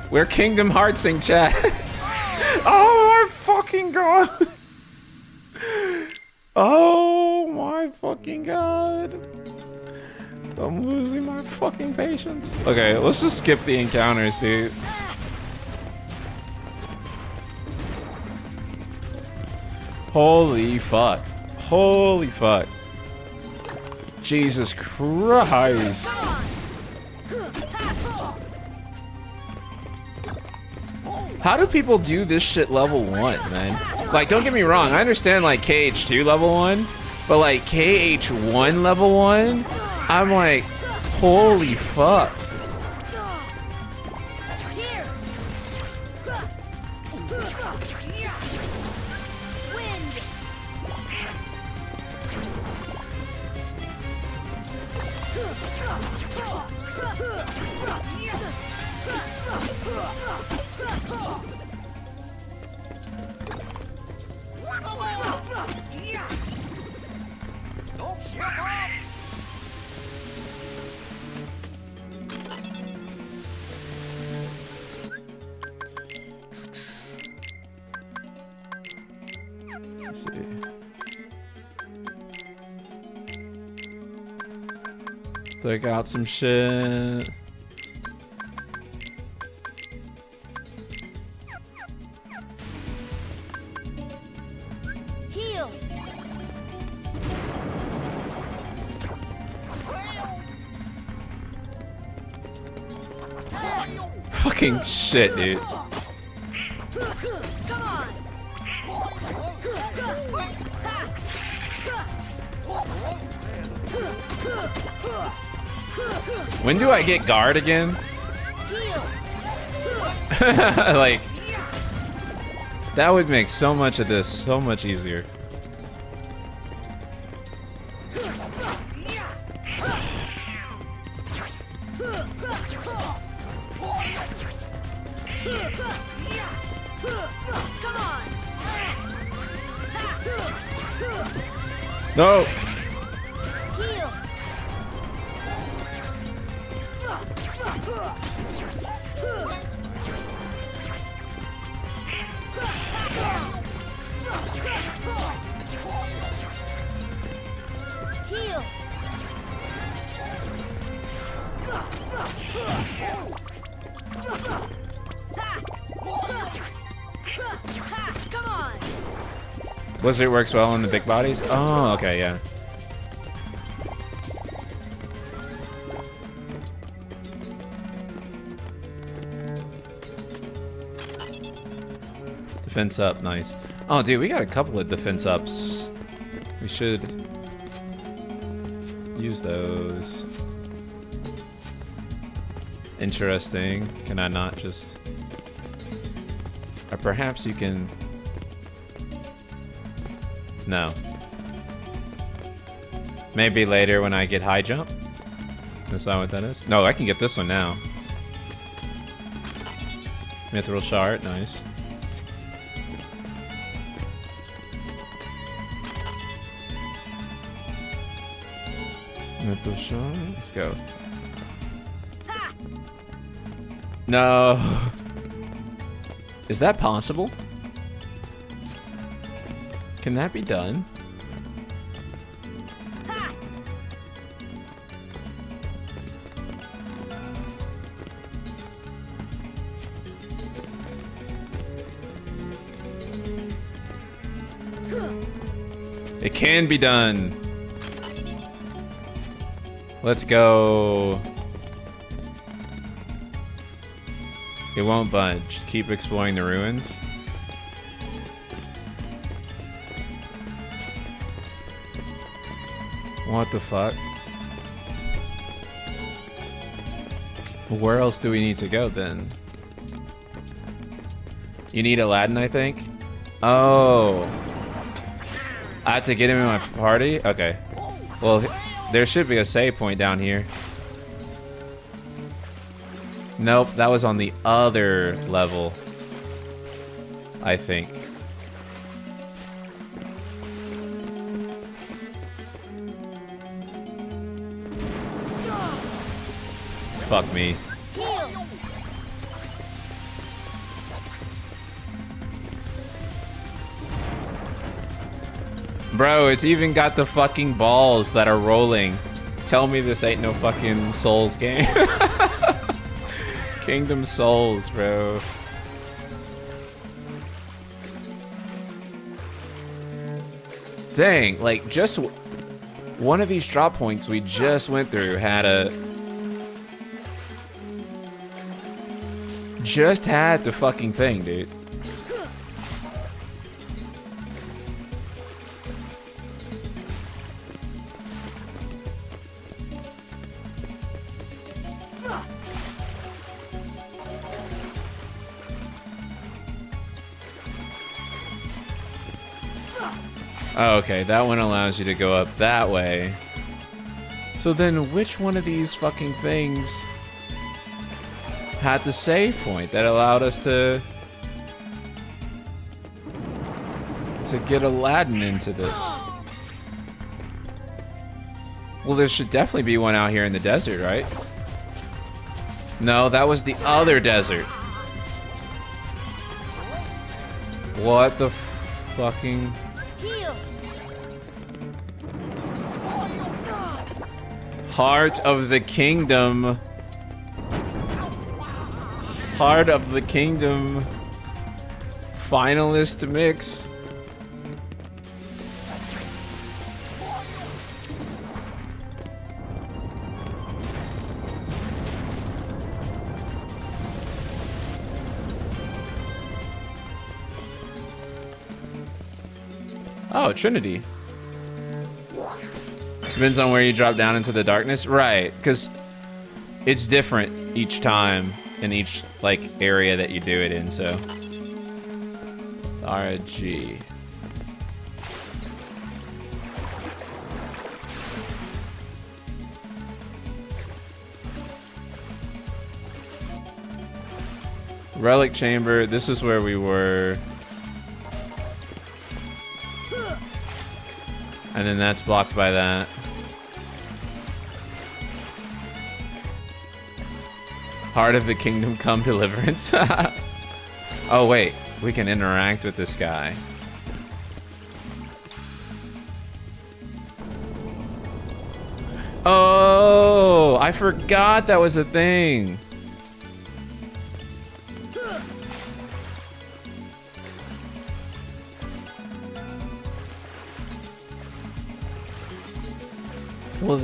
We're Kingdom Heartsing, chat. Oh my fucking god. Oh my fucking god. I'm losing my fucking patience. Okay, let's just skip the encounters, dude. Holy fuck. Holy fuck. Jesus Christ. How do people do this shit level 1, man? Like, don't get me wrong, I understand like KH2 level 1, but like KH1 level 1, I'm like, holy fuck. Let's see. Take out some shit. Heal. Fucking shit, dude. Come on. When do I get guard again? Heal. Like, that would make so much of this so much easier. Come on. No! Heal. Heal. Come on. Blizzard works well on the big bodies? Oh, okay, yeah. Defense up, nice. Oh, dude, we got a couple of defense ups. We should use those. Interesting. Can I not just... Or perhaps you can... No. Maybe later when I get high jump? That's not what that is? No, I can get this one now. Mithril shard, nice. Mithril shard, let's go. No. Is that possible? Can that be done? It can be done. Let's go. It won't budge. Keep exploring the ruins. What the fuck? Where else do we need to go then? You need Aladdin, I think? Oh. I have to get him in my party? Okay. Well, there should be a save point down here. Nope, that was on the other level, I think. Fuck me. Bro, it's even got the fucking balls that are rolling. Tell me this ain't no fucking Souls game. Kingdom Souls, bro. Dang, like just one of these drop points we just went through had a... Just had the fucking thing, dude. Oh, okay, that one allows you to go up that way. So then which one of these fucking things had the save point that allowed us to get Aladdin into this? Well, there should definitely be one out here in the desert, right? No, that was the other desert. What the fuck? fucking... Heal. Heart of the Kingdom. Heart of the Kingdom. Finalist mix. Oh, Trinity. Depends on where you drop down into the darkness. Right, because it's different each time in each, like, area that you do it in, so. RG. Relic Chamber, this is where we were. And then that's blocked by that. Heart of the Kingdom come deliverance. Oh wait, we can interact with this guy. Oh, I forgot that was a thing. Well,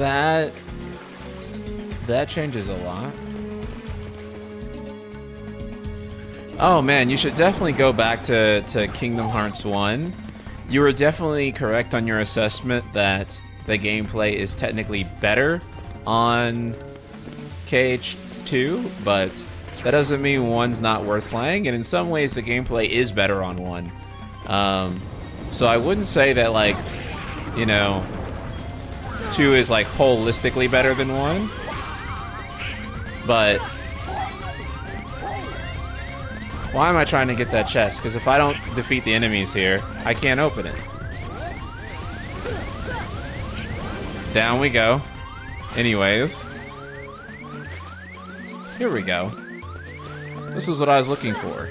that changes a lot. Oh man, you should definitely go back to Kingdom Hearts 1. You were definitely correct on your assessment that the gameplay is technically better on KH2, but that doesn't mean 1's not worth playing, and in some ways the gameplay is better on 1. So I wouldn't say that, like, you know, 2 is like holistically better than 1, but why am I trying to get that chest? Because if I don't defeat the enemies here, I can't open it. Down we go. Anyways, here we go. This is what I was looking for.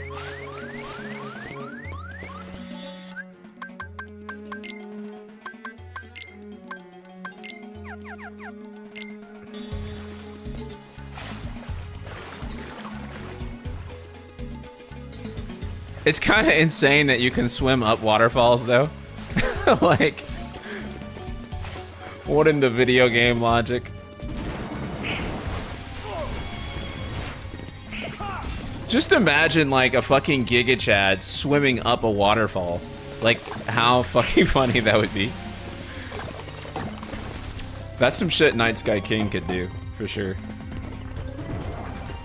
It's kind of insane that you can swim up waterfalls, though. Like, what in the video game logic? Just imagine, like, a fucking Giga Chad swimming up a waterfall. Like, how fucking funny that would be. That's some shit Night Sky King could do, for sure.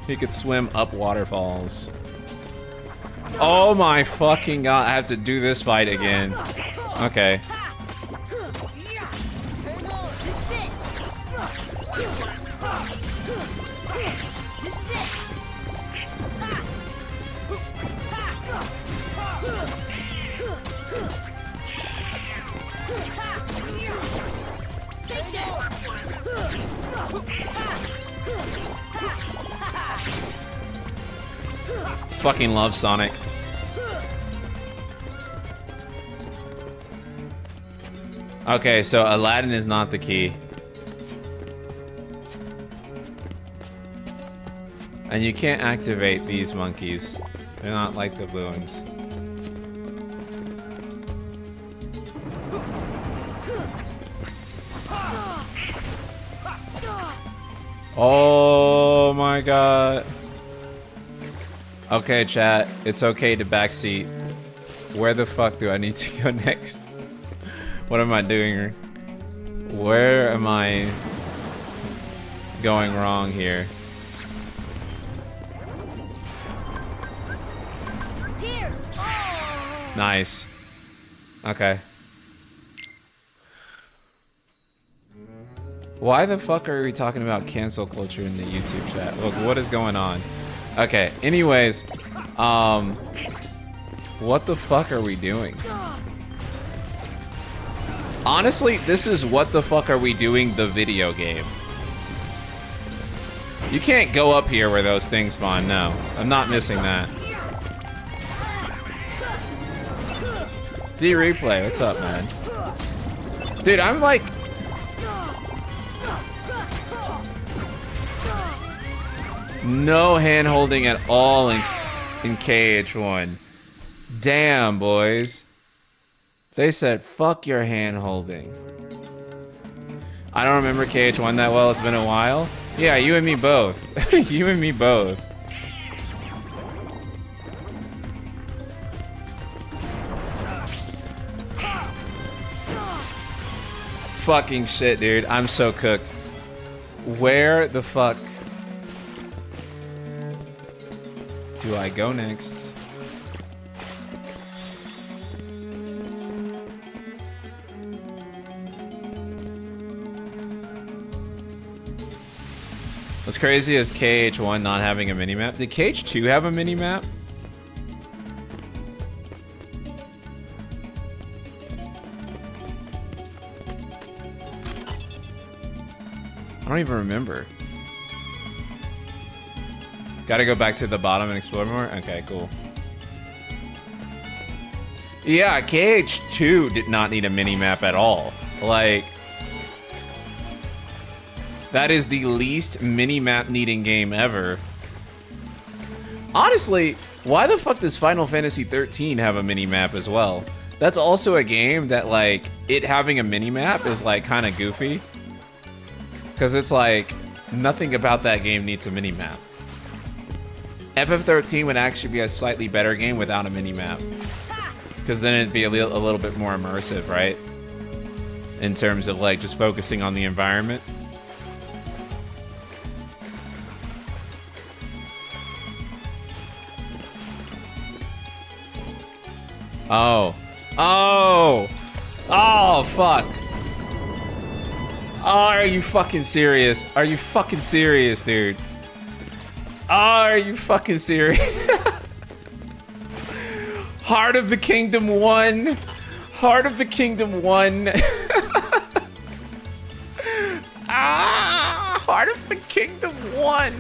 He could swim up waterfalls. Oh my fucking god, I have to do this fight again. Okay. Fucking love Sonic. Okay, so Aladdin is not the key. And you can't activate these monkeys. They're not like the blue ones. Oh my god. Okay, chat. It's okay to backseat. Where the fuck do I need to go next? What am I doing? Where am I going wrong here? Here. Oh. Nice. Okay. Why the fuck are we talking about cancel culture in the YouTube chat? Look, what is going on? Okay, anyways, what the fuck are we doing? Honestly, this is What the Fuck Are We Doing, the video game. You can't go up here where those things spawn, no. I'm not missing that. D-Replay, what's up, man? Dude, I'm like... No hand-holding at all in KH1. Damn, boys. They said, fuck your hand-holding. I don't remember KH1 that well, it's been a while. Yeah, you and me both. You and me both. Fucking shit, dude. I'm so cooked. Where the fuck do I go next? What's crazy is KH1 not having a minimap. Did KH2 have a minimap? I don't even remember. Gotta go back to the bottom and explore more? Okay, cool. Yeah, KH2 did not need a minimap at all. Like... That is the least mini-map needing game ever. Honestly, why the fuck does Final Fantasy 13 have a mini-map as well? That's also a game that, like, it having a mini-map is, like, kind of goofy. Because it's like, nothing about that game needs a mini-map. FF13 would actually be a slightly better game without a mini-map. Because then it'd be a little bit more immersive, right? In terms of, like, just focusing on the environment. Oh. Oh! Oh, fuck. Oh, are you fucking serious? Are you fucking serious, dude? Oh, are you fucking serious? Heart of the Kingdom 1. Heart of the Kingdom 1. Ah! Heart of the Kingdom 1.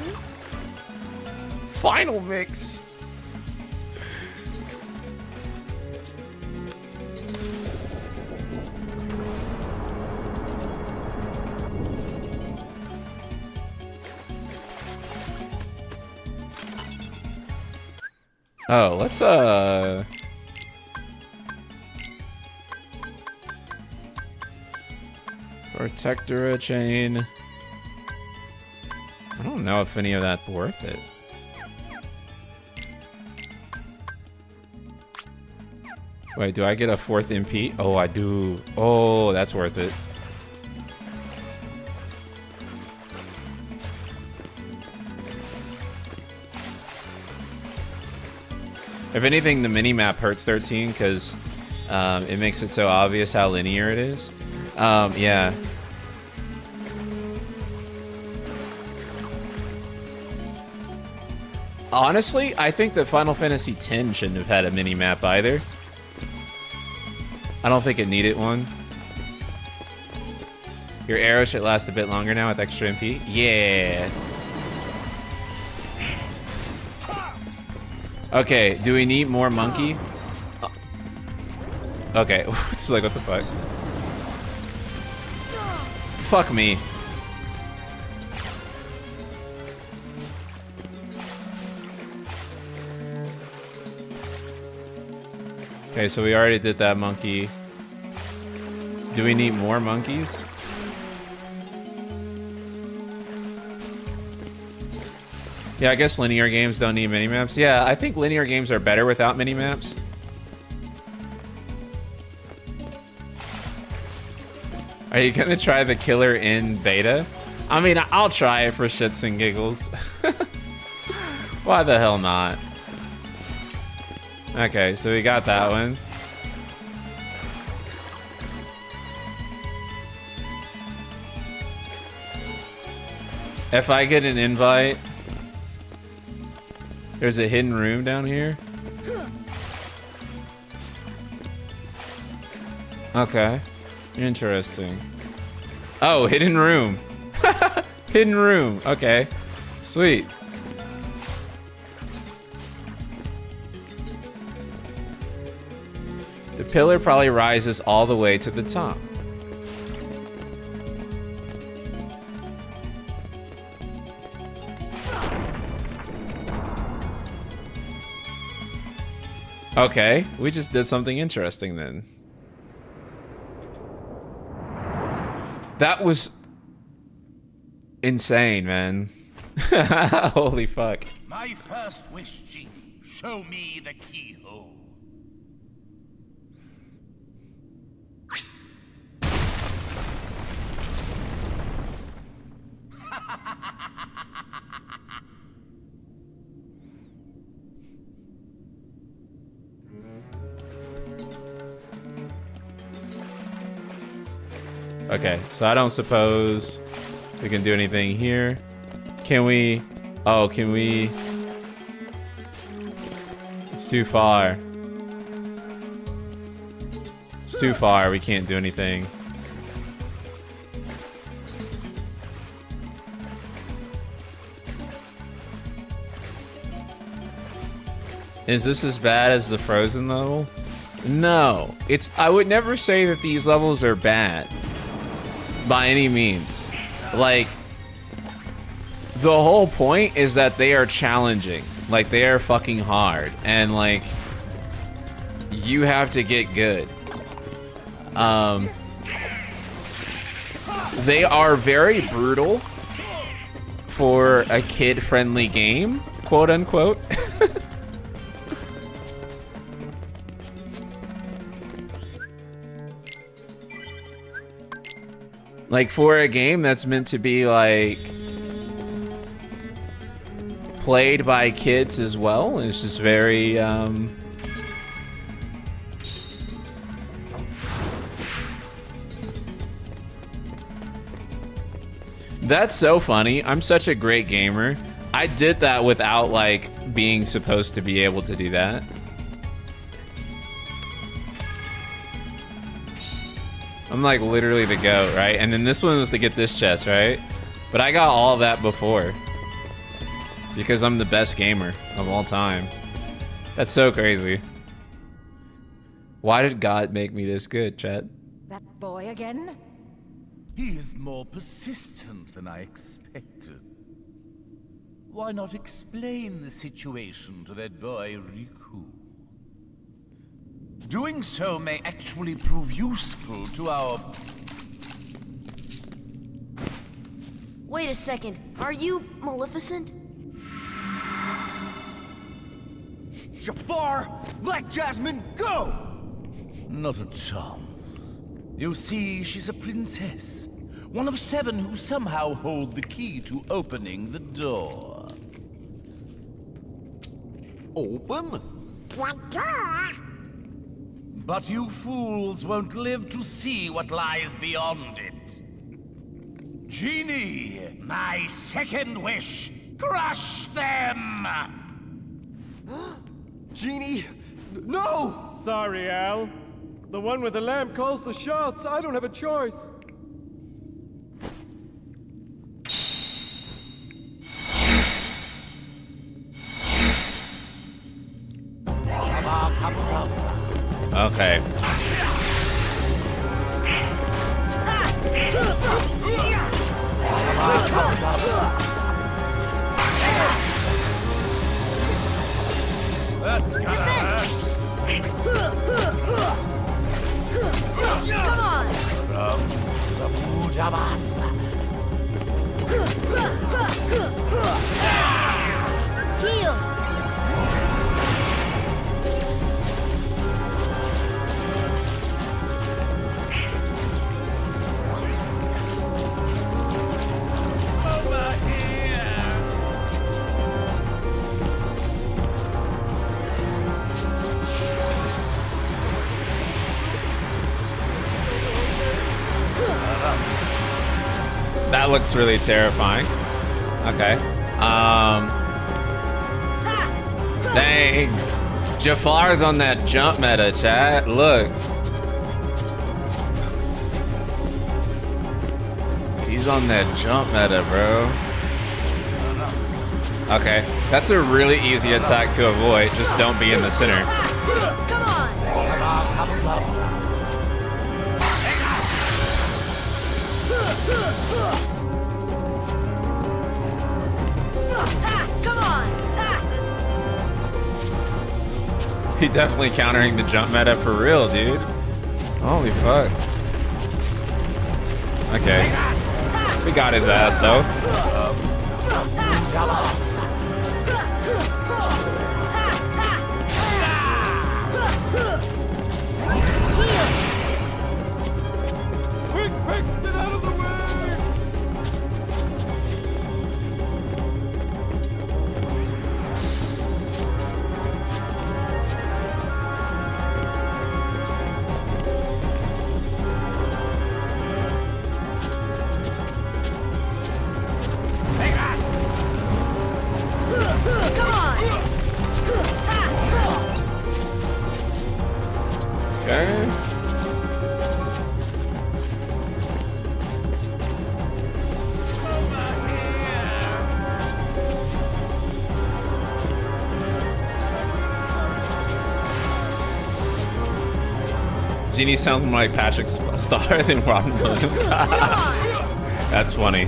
Final mix. Oh, let's Protectora chain. I don't know if any of that's worth it. Wait, do I get a 4th MP? Oh, I do. Oh, that's worth it. If anything, the mini-map hurts 13 because it makes it so obvious how linear it is. Yeah. Honestly, I think that Final Fantasy X shouldn't have had a mini-map either. I don't think it needed one. Your arrow should last a bit longer now with extra MP. Yeah. Okay, do we need more monkey? Okay, it's like, what the fuck? Fuck me. Okay, so we already did that monkey. Do we need more monkeys? Yeah, I guess linear games don't need minimaps. Yeah, I think linear games are better without minimaps. Are you gonna try the killer in beta? I mean, I'll try it for shits and giggles. Why the hell not? Okay, so we got that one. If I get an invite... There's a hidden room down here. Okay. Interesting. Oh, hidden room. Hidden room. Okay. Sweet. The pillar probably rises all the way to the top. Okay, we just did something interesting then. That was insane, man. Holy fuck. My first wish, Genie. Show me the keyhole. Okay, so I don't suppose we can do anything here. Can we? Oh, can we? It's too far. It's too far. We can't do anything. Is this as bad as the Frozen level? No. I would never say that these levels are bad. By any means. Like, the whole point is that they are challenging. Like, they are fucking hard. And, like, you have to get good. They are very brutal for a kid-friendly game, quote unquote. Like, for a game that's meant to be, like, played by kids as well, it's just very, That's so funny. I'm such a great gamer. I did that without, like, being supposed to be able to do that. I'm like literally the GOAT, right? And then this one was to get this chest, right? But I got all of that before. Because I'm the best gamer of all time. That's so crazy. Why did God make me this good, chat? That boy again? He is more persistent than I expected. Why not explain the situation to that boy, Riku? Doing so may actually prove useful to our... Wait a second. Are you Maleficent? Jafar, let Jasmine go! Not a chance. You see, she's a princess. One of 7 who somehow hold the key to opening the door. Open? What door? But you fools won't live to see what lies beyond it. Genie, my second wish, crush them! Genie, no! Sorry, Al. The one with the lamp calls the shots. I don't have a choice. Okay. That's gonna hurt. Come on! From Zabudabasa. Heal! That looks really terrifying. Okay. Dang. Jafar's on that jump meta, chat. Look. He's on that jump meta, bro. Okay. That's a really easy attack to avoid. Just don't be in the center. Come on! Come on! He definitely countering the jump meta for real, dude. Holy fuck. Okay. We got his ass, though. Quick, quick, get out of the way! Come on! Okay. Genie sounds more like Patrick Star than Robin Williams. That's funny.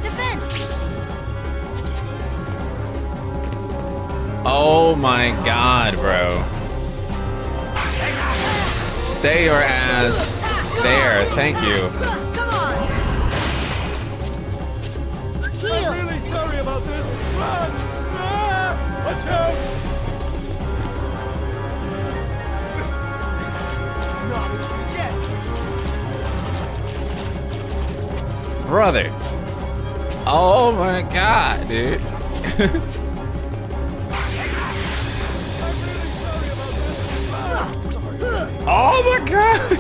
Defense! Oh my god, bro. Stay your ass there. Thank you. Come on! I'm Heal! really sorry about this. Run! Ah! Watch out! Not yet. Brother. Oh my god, dude. Oh my god.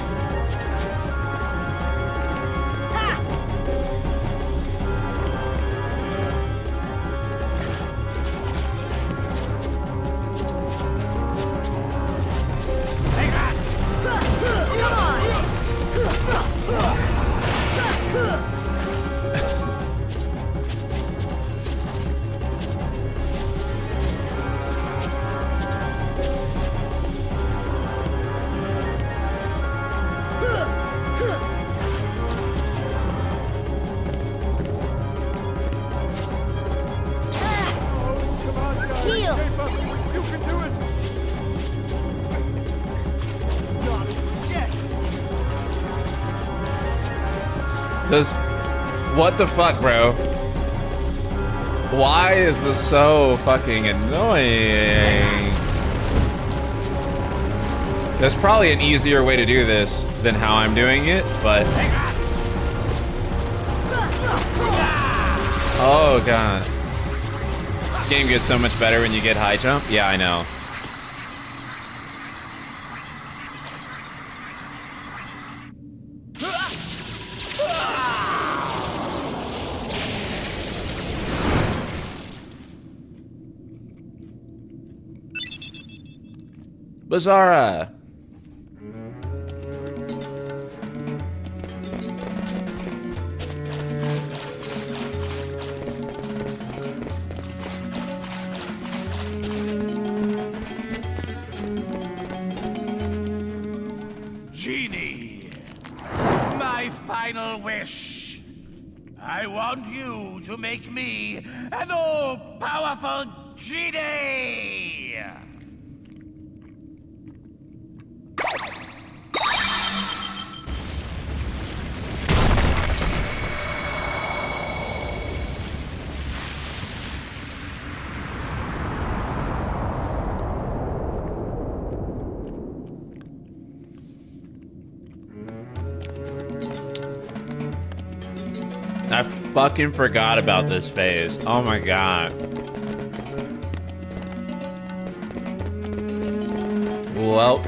Heal! You can do it! Not yet. Does what the fuck, bro? Why is this so fucking annoying? There's probably an easier way to do this than how I'm doing it, but oh god. This game gets so much better when you get high jump. Yeah, I know. Bizarra. Genie, my final wish. I want you to make me an all-powerful genie! I fucking forgot about this phase. Oh my god. Well.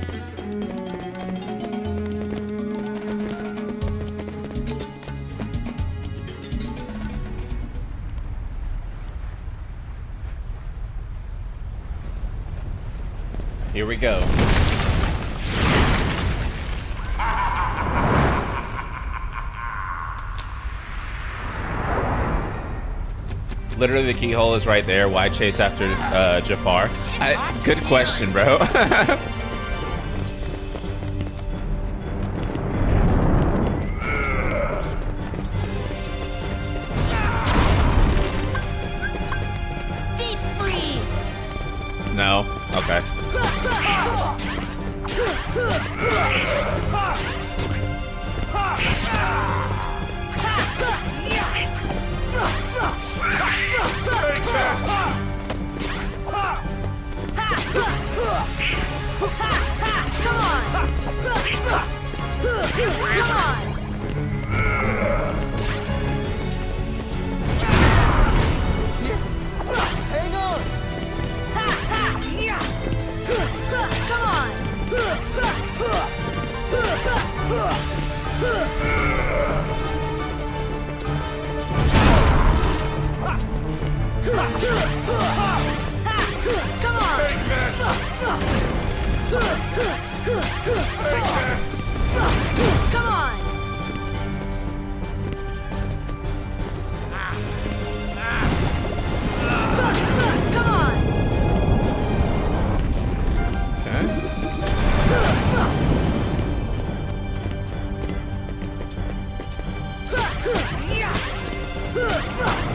Here we go. Literally, the keyhole is right there. Why chase after Jafar? Good question, bro. Deep freeze. No. Okay. Come on. Hang on! Come on. Come on. Come on.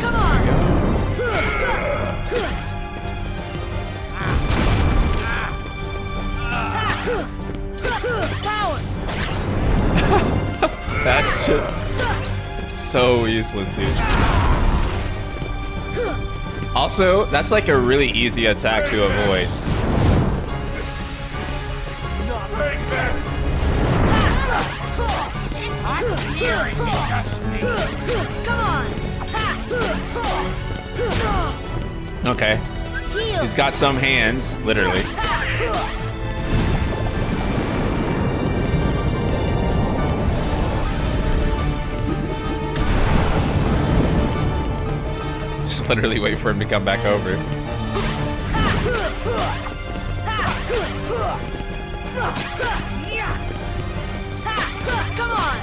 Come on. Come on. Power. That's so useless, dude. Also, that's like a really easy attack to avoid. Come on. Okay. Heal. He's got some hands, literally. Just literally wait for him to come back over. Come on.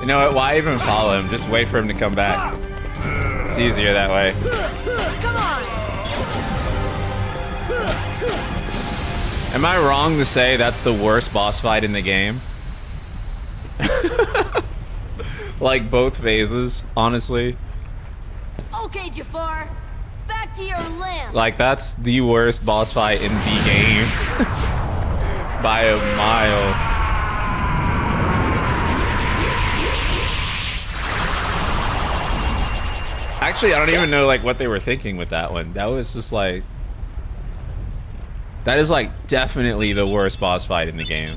You know what? Why even follow him? Just wait for him to come back. It's easier that way. Come on. Am I wrong to say that's the worst boss fight in the game? Like both phases, honestly. Okay, Jafar. Back to your lamp. Like that's the worst boss fight in the game. By a mile. Actually, I don't even know like what they were thinking with that one. That was just like... That is like definitely the worst boss fight in the game.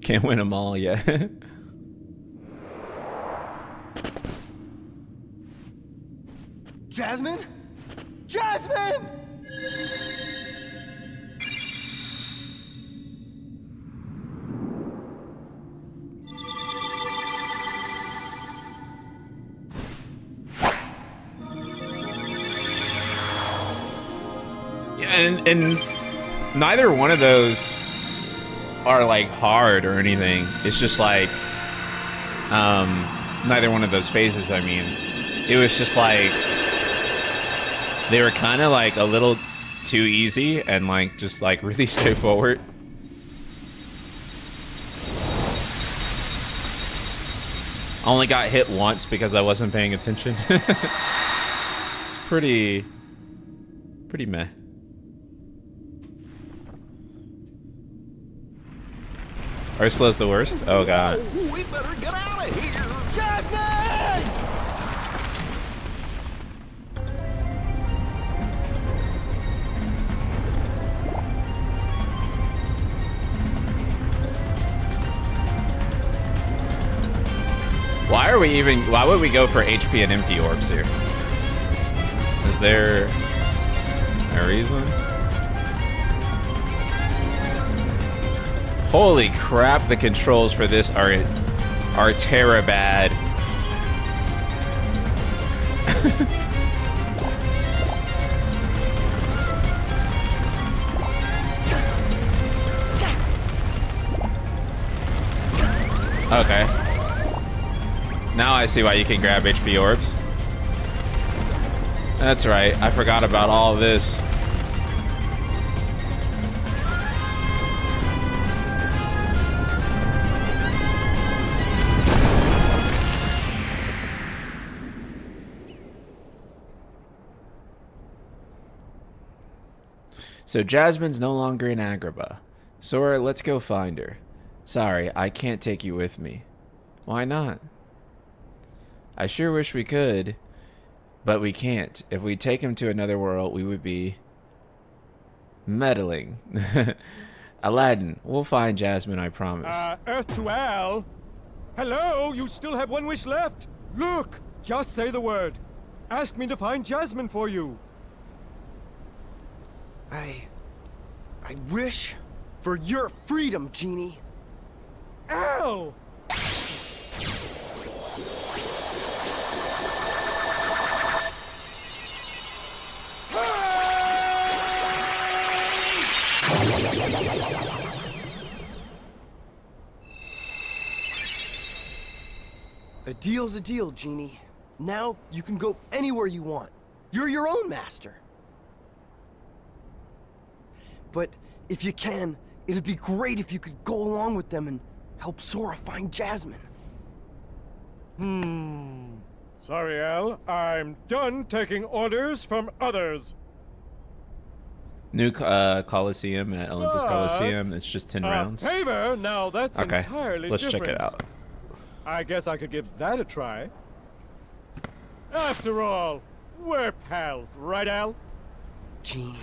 Can't win them all yet. Jasmine? Jasmine! Yeah, and neither one of those are like hard or anything. It's just like neither one of those phases, I mean. It was just like they were kind of like a little too easy and like just like really straightforward. I only got hit once because I wasn't paying attention. It's pretty meh. Ursula's the worst? Oh god. Oh, we better get out of here. Jasmine! Why would we go for HP and MP orbs here? Is there a reason? Holy crap, the controls for this are terra bad. Okay. Now I see why you can grab HP orbs. That's right, I forgot about all of this. So Jasmine's no longer in Agrabah. Sora, let's go find her. Sorry, I can't take you with me. Why not? I sure wish we could, but we can't. If we take him to another world, we would be meddling. Aladdin, we'll find Jasmine, I promise. Earth to Al. Hello, you still have one wish left. Look, just say the word. Ask me to find Jasmine for you. I wish for your freedom, Genie. Al! A deal's a deal, Genie. Now you can go anywhere you want. You're your own master. But if you can, it'd be great if you could go along with them and help Sora find Jasmine. Sorry, Al. I'm done taking orders from others. New Coliseum at Olympus Coliseum. It's just 10 rounds. Favor? Now that's Okay, entirely let's different. check it out. I guess I could give that a try. After all, we're pals, right, Al? Genie.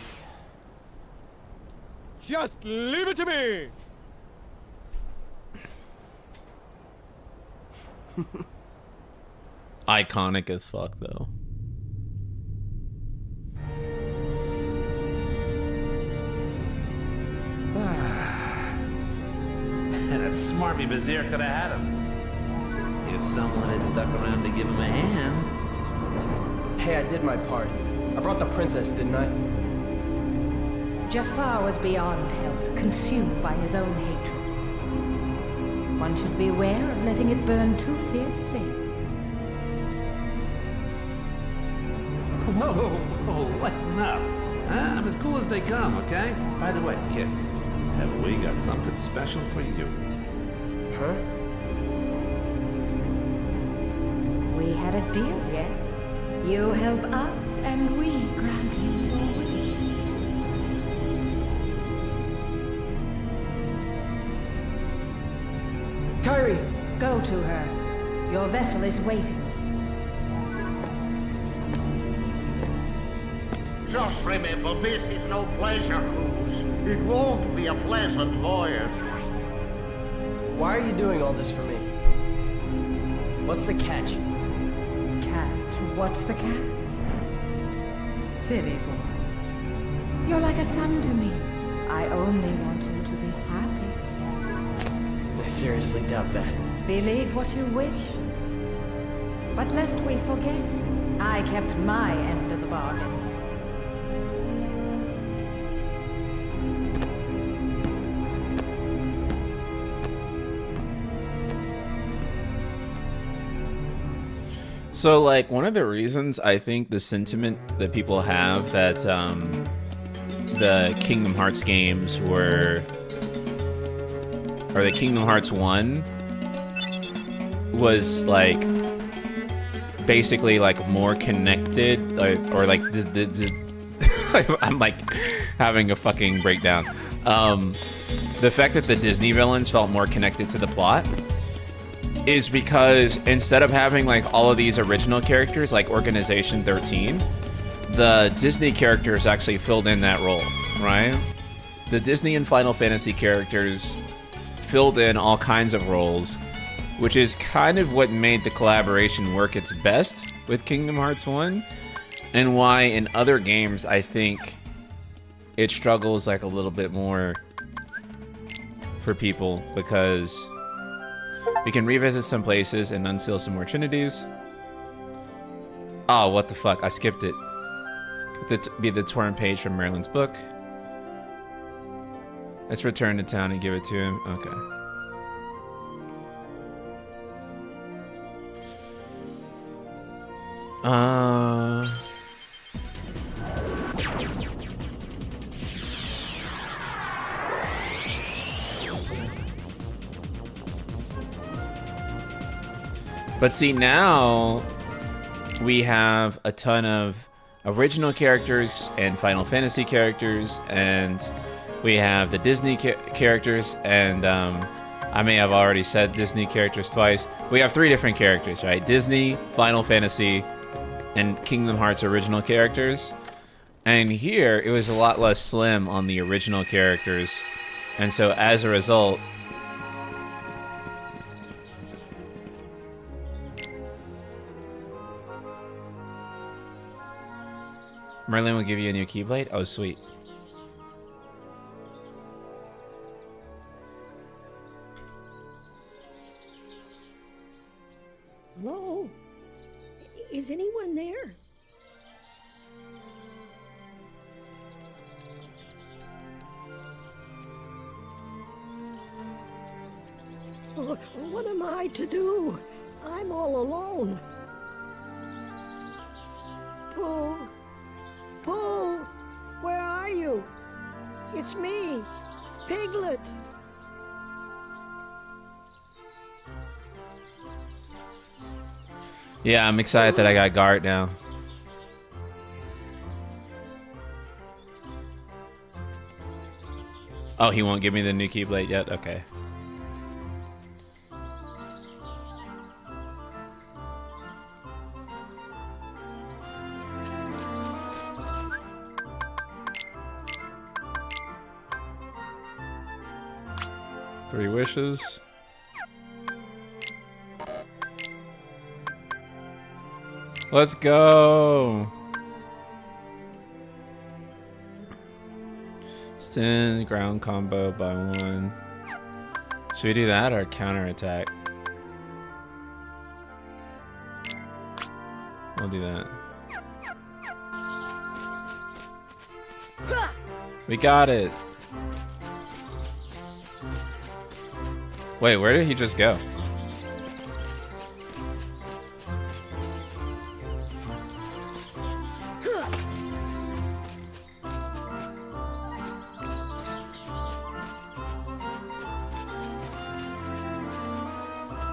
Just leave it to me! Iconic as fuck, though. That smarmy vizier could have had him. If someone had stuck around to give him a hand. Hey, I did my part. I brought the princess, didn't I? Jafar was beyond help, consumed by his own hatred. One should beware of letting it burn too fiercely. Whoa, lighten up. I'm as cool as they come, okay? By the way, kid, have we got something special for you? Huh? We had a deal, yes? You help us, and we grant you your wish. Kyrie! Go to her. Your vessel is waiting. Just remember, this is no pleasure cruise. It won't be a pleasant voyage. Why are you doing all this for me? What's the catch? Catch? What's the catch? Silly boy. You're like a son to me. I only want you to be happy. I seriously doubt that. Believe what you wish. But lest we forget, I kept my end of the bargain. So, like, one of the reasons I think the sentiment that people have that the Kingdom Hearts games were, or the Kingdom Hearts 1 was, like, basically, like, more connected, or like, this I'm, like, having a fucking breakdown. The fact that the Disney villains felt more connected to the plot is because instead of having like all of these original characters like Organization 13, the Disney characters actually filled in that role, right? The Disney and Final Fantasy characters filled in all kinds of roles which is kind of what made the collaboration work its best with Kingdom Hearts 1, and why in other games I think it struggles like a little bit more for people, because we can revisit some places and unseal some more trinities. Oh, what the fuck? I skipped it. Be the torn page from Merlin's book. Let's return to town and give it to him. Okay. But see, now we have a ton of original characters and Final Fantasy characters, and we have the Disney characters, and I may have already said Disney characters twice. We have 3 different characters, right? Disney, Final Fantasy, and Kingdom Hearts original characters. And here, it was a lot less slim on the original characters. And so as a result, Merlin will give you a new Keyblade? Oh, sweet. Hello? Is anyone there? What am I to do? I'm all alone. Pooh. Pooh, where are you? It's me, Piglet. Yeah, I'm excited that I got Gart now. Oh, he won't give me the new Keyblade yet? Okay. Three wishes. Let's go. Stand ground combo by 1. Should we do that or counter attack? We'll do that. We got it. Wait, where did he just go?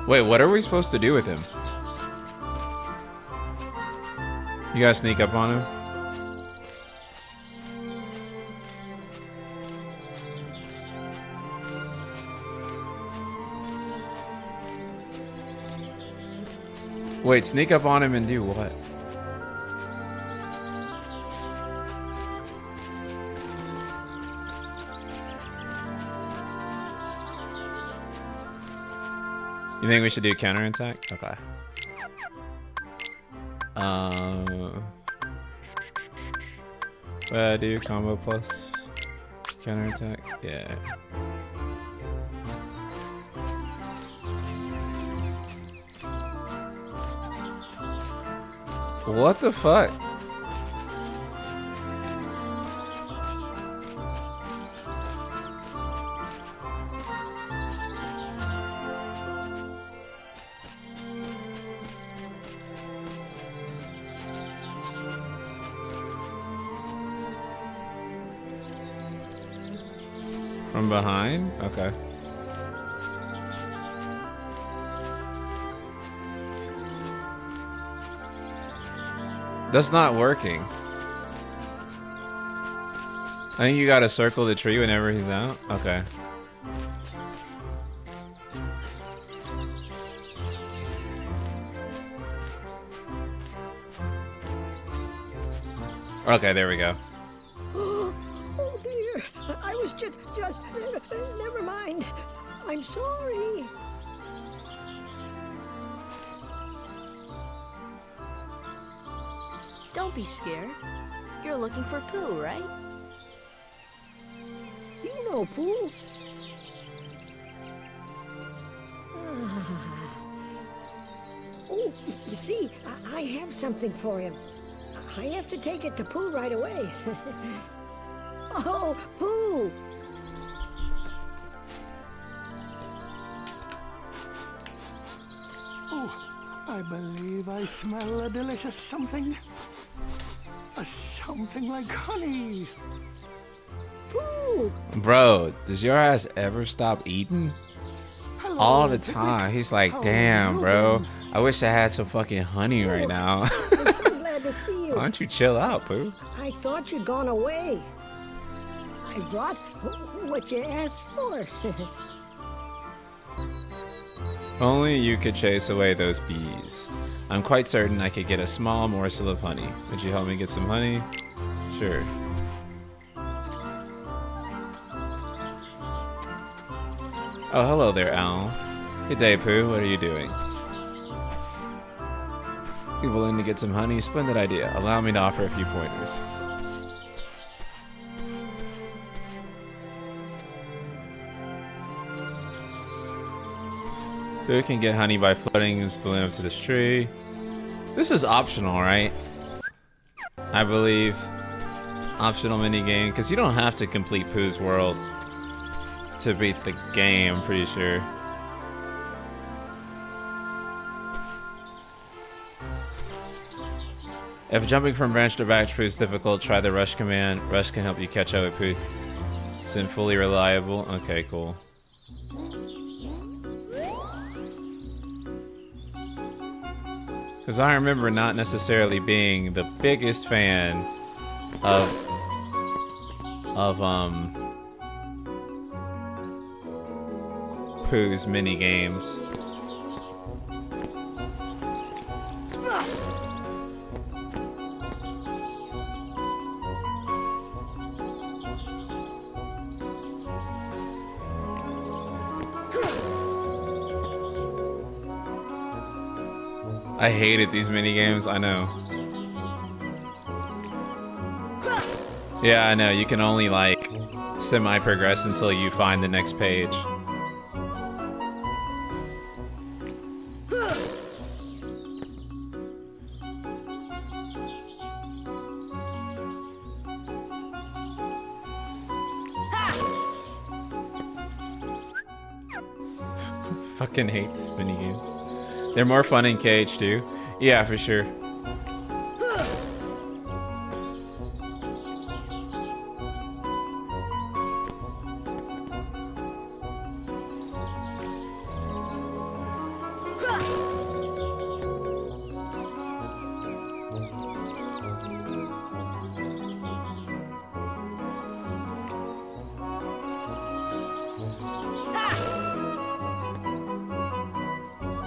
Wait, what are we supposed to do with him? You gotta sneak up on him? Wait, sneak up on him and do what? You think we should do counterattack? Okay. What I do? Combo plus counterattack? Yeah. What the fuck? From behind? Okay. That's not working. I think you gotta circle the tree whenever he's out. Okay. Okay, there we go. Oh dear, I was just, never mind. I'm sorry. Don't be scared. You're looking for Pooh, right? You know Pooh. Oh, you see, I have something for him. I have to take it to Pooh right away. Oh, Pooh! Oh, I believe I smell a delicious something. A something like honey. Pooh! Bro, does your ass ever stop eating? Hello, All the Picnic. time. He's like, How damn, you bro. been? I wish I had some fucking honey right now. I'm so glad to see you. Why don't you chill out, Pooh? I thought you'd gone away. I brought what you asked for. Only you could chase away those bees. I'm quite certain I could get a small morsel of honey. Would you help me get some honey? Sure. Oh, hello there, Al. Good day, Pooh. What are you doing? You willing to get some honey? Splendid idea. Allow me to offer a few pointers. Pooh can get honey by floating his balloon up to this tree. This is optional, right? I believe. Optional minigame, because you don't have to complete Pooh's world to beat the game, I'm pretty sure. If jumping from branch to branch Pooh is difficult, try the rush command. Rush can help you catch up with Pooh. It's fully reliable. Okay, cool. Because I remember not necessarily being the biggest fan of Pooh's mini games. I hated these mini games, I know. Yeah, I know, you can only like semi-progress until you find the next page. Fucking hate this mini game. They're more fun in KH2. Yeah, for sure.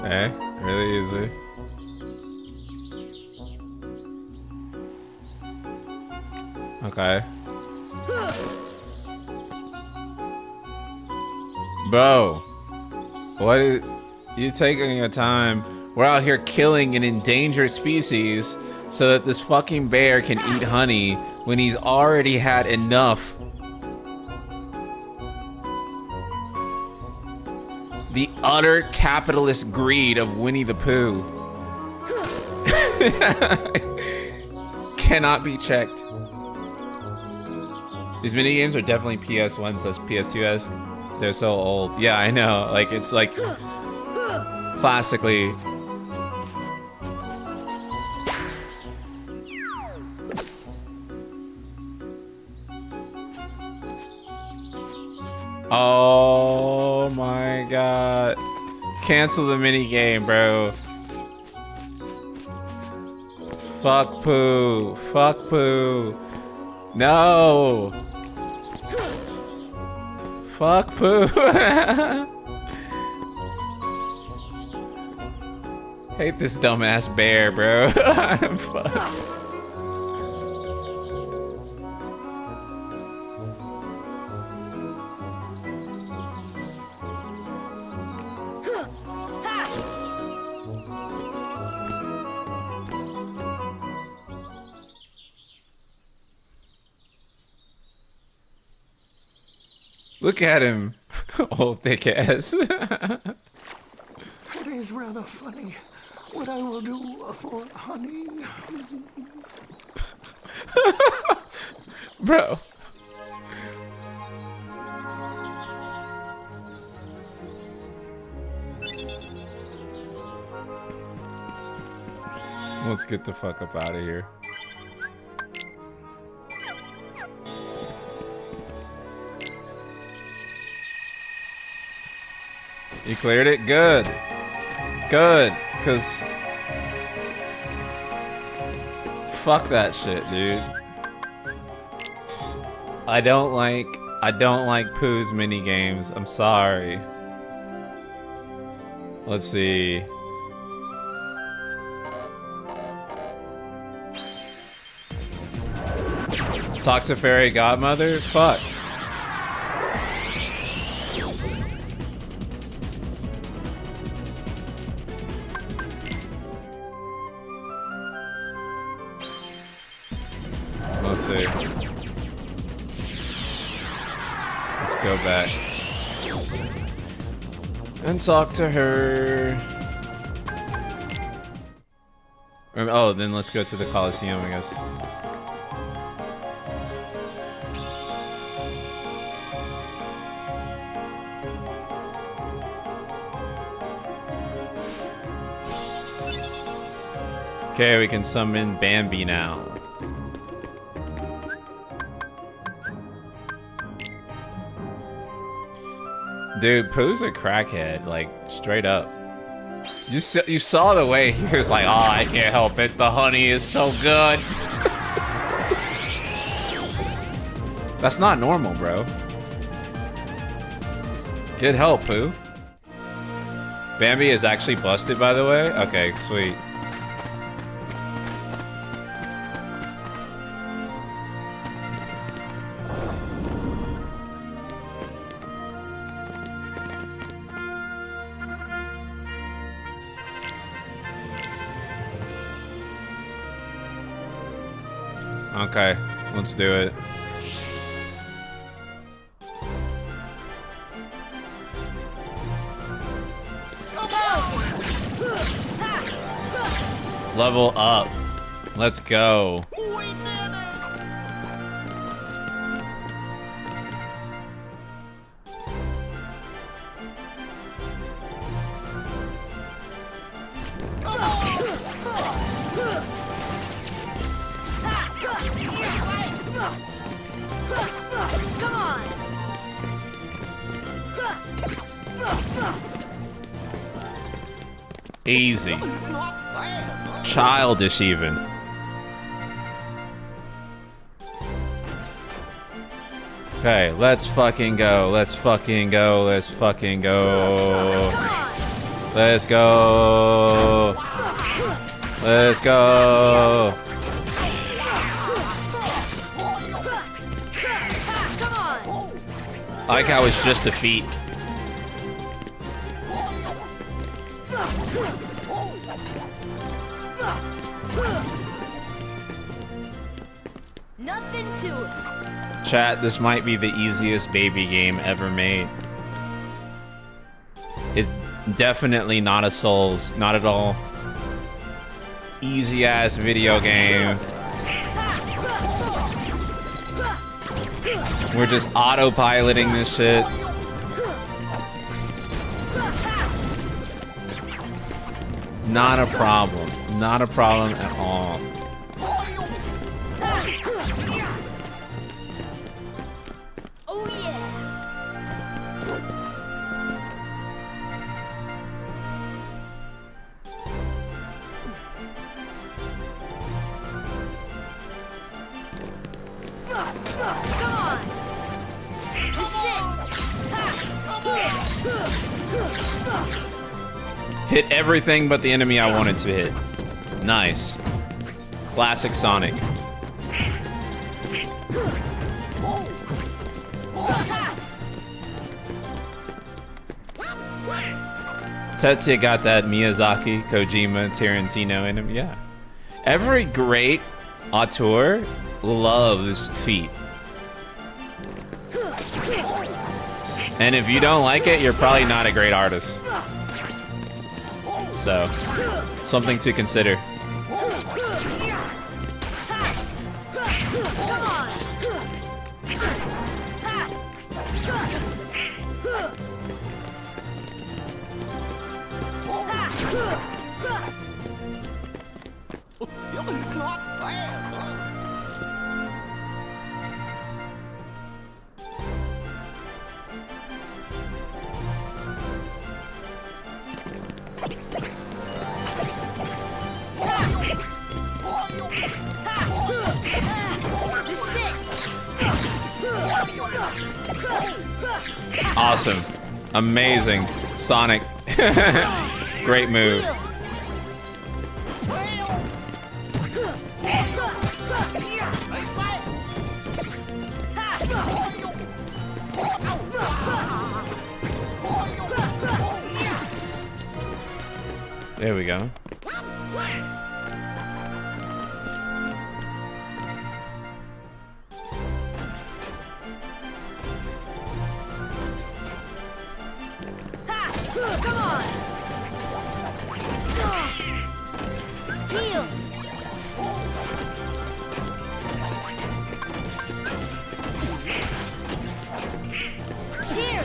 Eh? Really easy. Okay. Bro, what is you taking your time? We're out here killing an endangered species so that this fucking bear can eat honey when he's already had enough. The utter capitalist greed of Winnie the Pooh cannot be checked. These minigames are definitely PS1 / PS2-esque. They're so old. Yeah, I know. Like, it's like classically. Oh my god. Cancel the mini game, bro. Fuck Pooh. Fuck Pooh. No. Fuck Pooh. Hate this dumbass bear, bro. Fuck. Look at him. Old thick ass. It is rather funny what I will do for honey. Bro. Let's get the fuck up out of here. You cleared it? Good. Good, cause fuck that shit, dude. I don't like Pooh's mini games. I'm sorry. Let's see. Talk to Fairy Godmother? Fuck. Let's see. Let's go back and talk to her. Oh, then let's go to the Coliseum, I guess. Okay, we can summon Bambi now. Dude, Pooh's a crackhead, like, straight up. You saw the way he was like, oh, I can't help it. The honey is so good. That's not normal, bro. Good help, Pooh. Bambi is actually busted, by the way? Okay, sweet. Okay, let's do it. Level up. Let's go. Easy. Childish even. Okay, let's fucking go. Let's fucking go. Let's fucking go. Let's go. Let's go. I like how it's just a feat. Nothing to it. Chat, this might be the easiest baby game ever made. It's definitely not a Souls, not at all. Easy ass video game. We're just autopiloting this shit. Not a problem. Not a problem at all. Oh yeah. Come on. This is it. Hit everything but the enemy I wanted to hit. Nice. Classic Sonic. Tetsuya got that Miyazaki, Kojima, Tarantino in him. Yeah. Every great auteur loves feet. And if you don't like it, you're probably not a great artist. So, something to consider. Awesome. Amazing. Sonic. Great move. There we go. Come on! Heal! Here!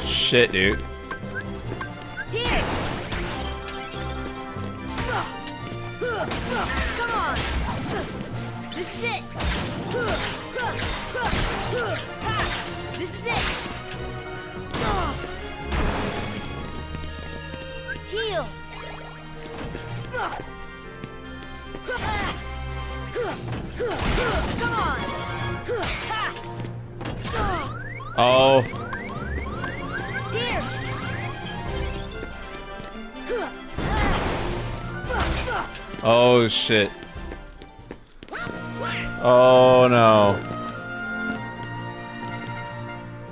Shit, dude. Here! Come on! This is it! This is it! Heal! Come on! Oh. Here! Oh, shit. Oh, no.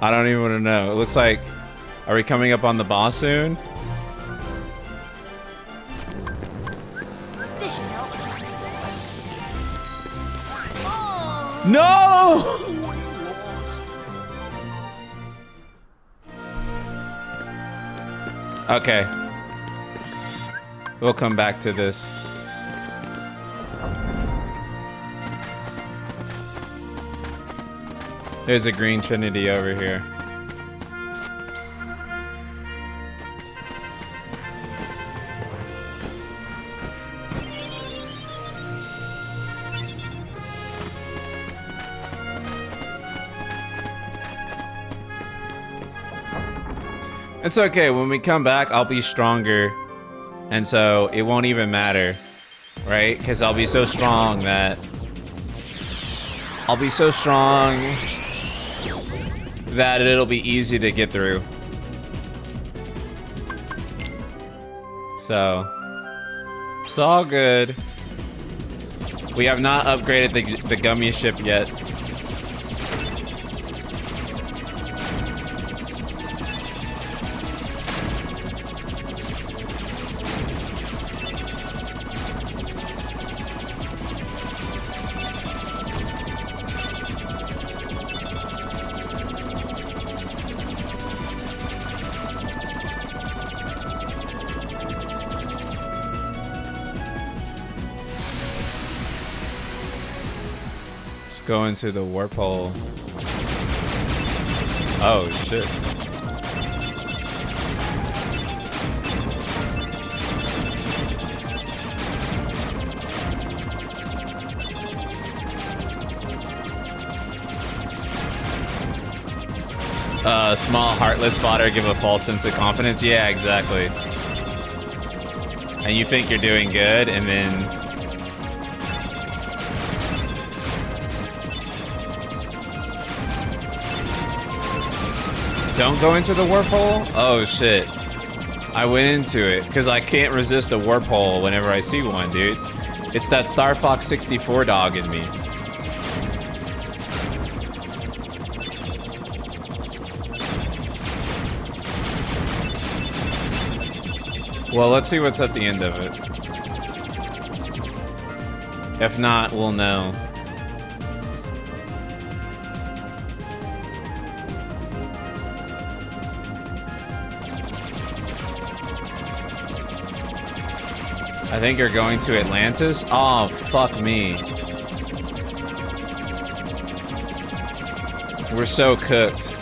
I don't even want to know. It looks like... Are we coming up on the boss soon? This should help. No! Okay. We'll come back to this. There's a green trinity over here. It's okay, when we come back, I'll be stronger. And so it won't even matter, right? Because I'll be so strong that... I'll be so strong that it'll be easy to get through. So, it's all good. We have not upgraded the gummy ship yet. Go into the warp hole. Oh shit. Small heartless fodder give a false sense of confidence. Yeah, exactly. And you think you're doing good, and then don't go into the warp hole? Oh shit. I went into it because I can't resist a warp hole whenever I see one, dude. It's that Star Fox 64 dog in me. Well, let's see what's at the end of it. If not, we'll know. I think you're going to Atlantis. Oh, fuck me. We're so cooked.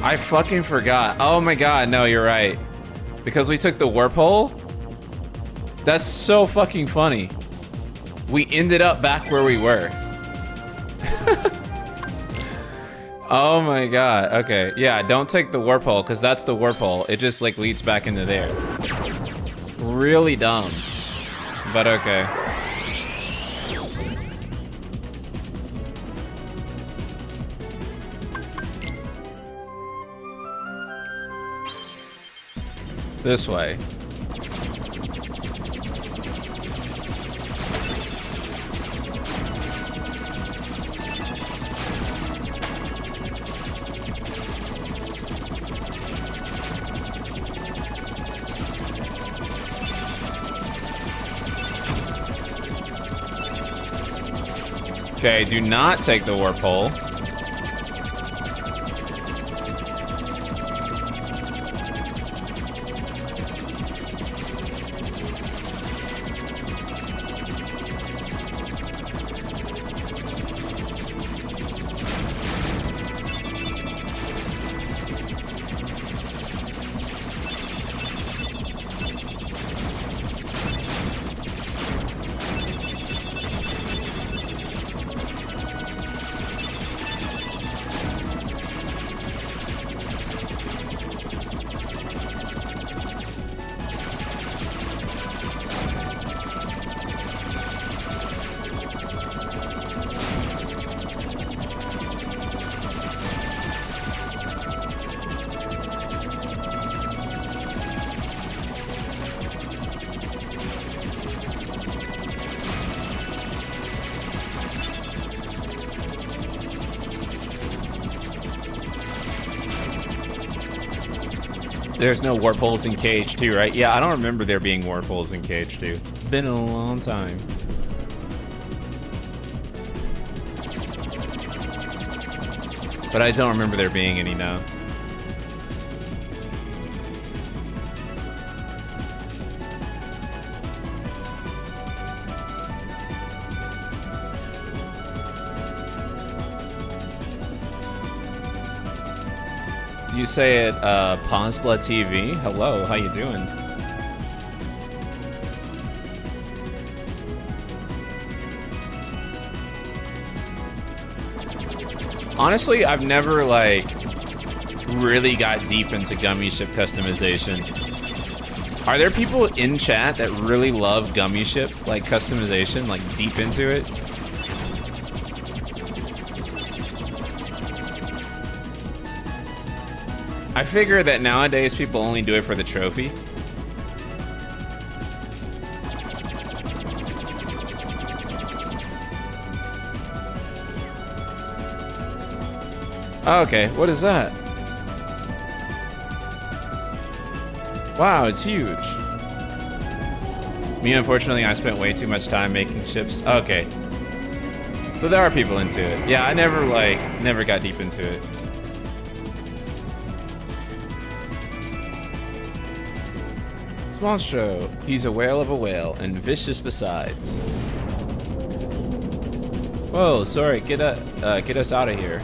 I fucking forgot. Oh my god, no, you're right. Because we took the warp hole? That's so fucking funny. We ended up back where we were. Oh my god. Okay, yeah, don't take the warp hole, because that's the warp hole. It just like leads back into there. Really dumb. But okay. This way. Okay, do not take the warp hole. There's no warp holes in Cage 2, right? Yeah, I don't remember there being warp holes in Cage 2. It's been a long time. But I don't remember there being any now. You say it, Ponsla TV. Hello, how you doing? Honestly, I've never, like, really got deep into gummy ship customization. Are there people in chat that really love gummy ship, like, customization, like, deep into it? I figure that nowadays people only do it for the trophy. Okay, what is that? Wow, it's huge. Me, unfortunately, I spent way too much time making ships. Okay. So there are people into it. Yeah, I never got deep into it. Monstro. He's a whale of a whale and vicious besides. Whoa, sorry, get us out of here.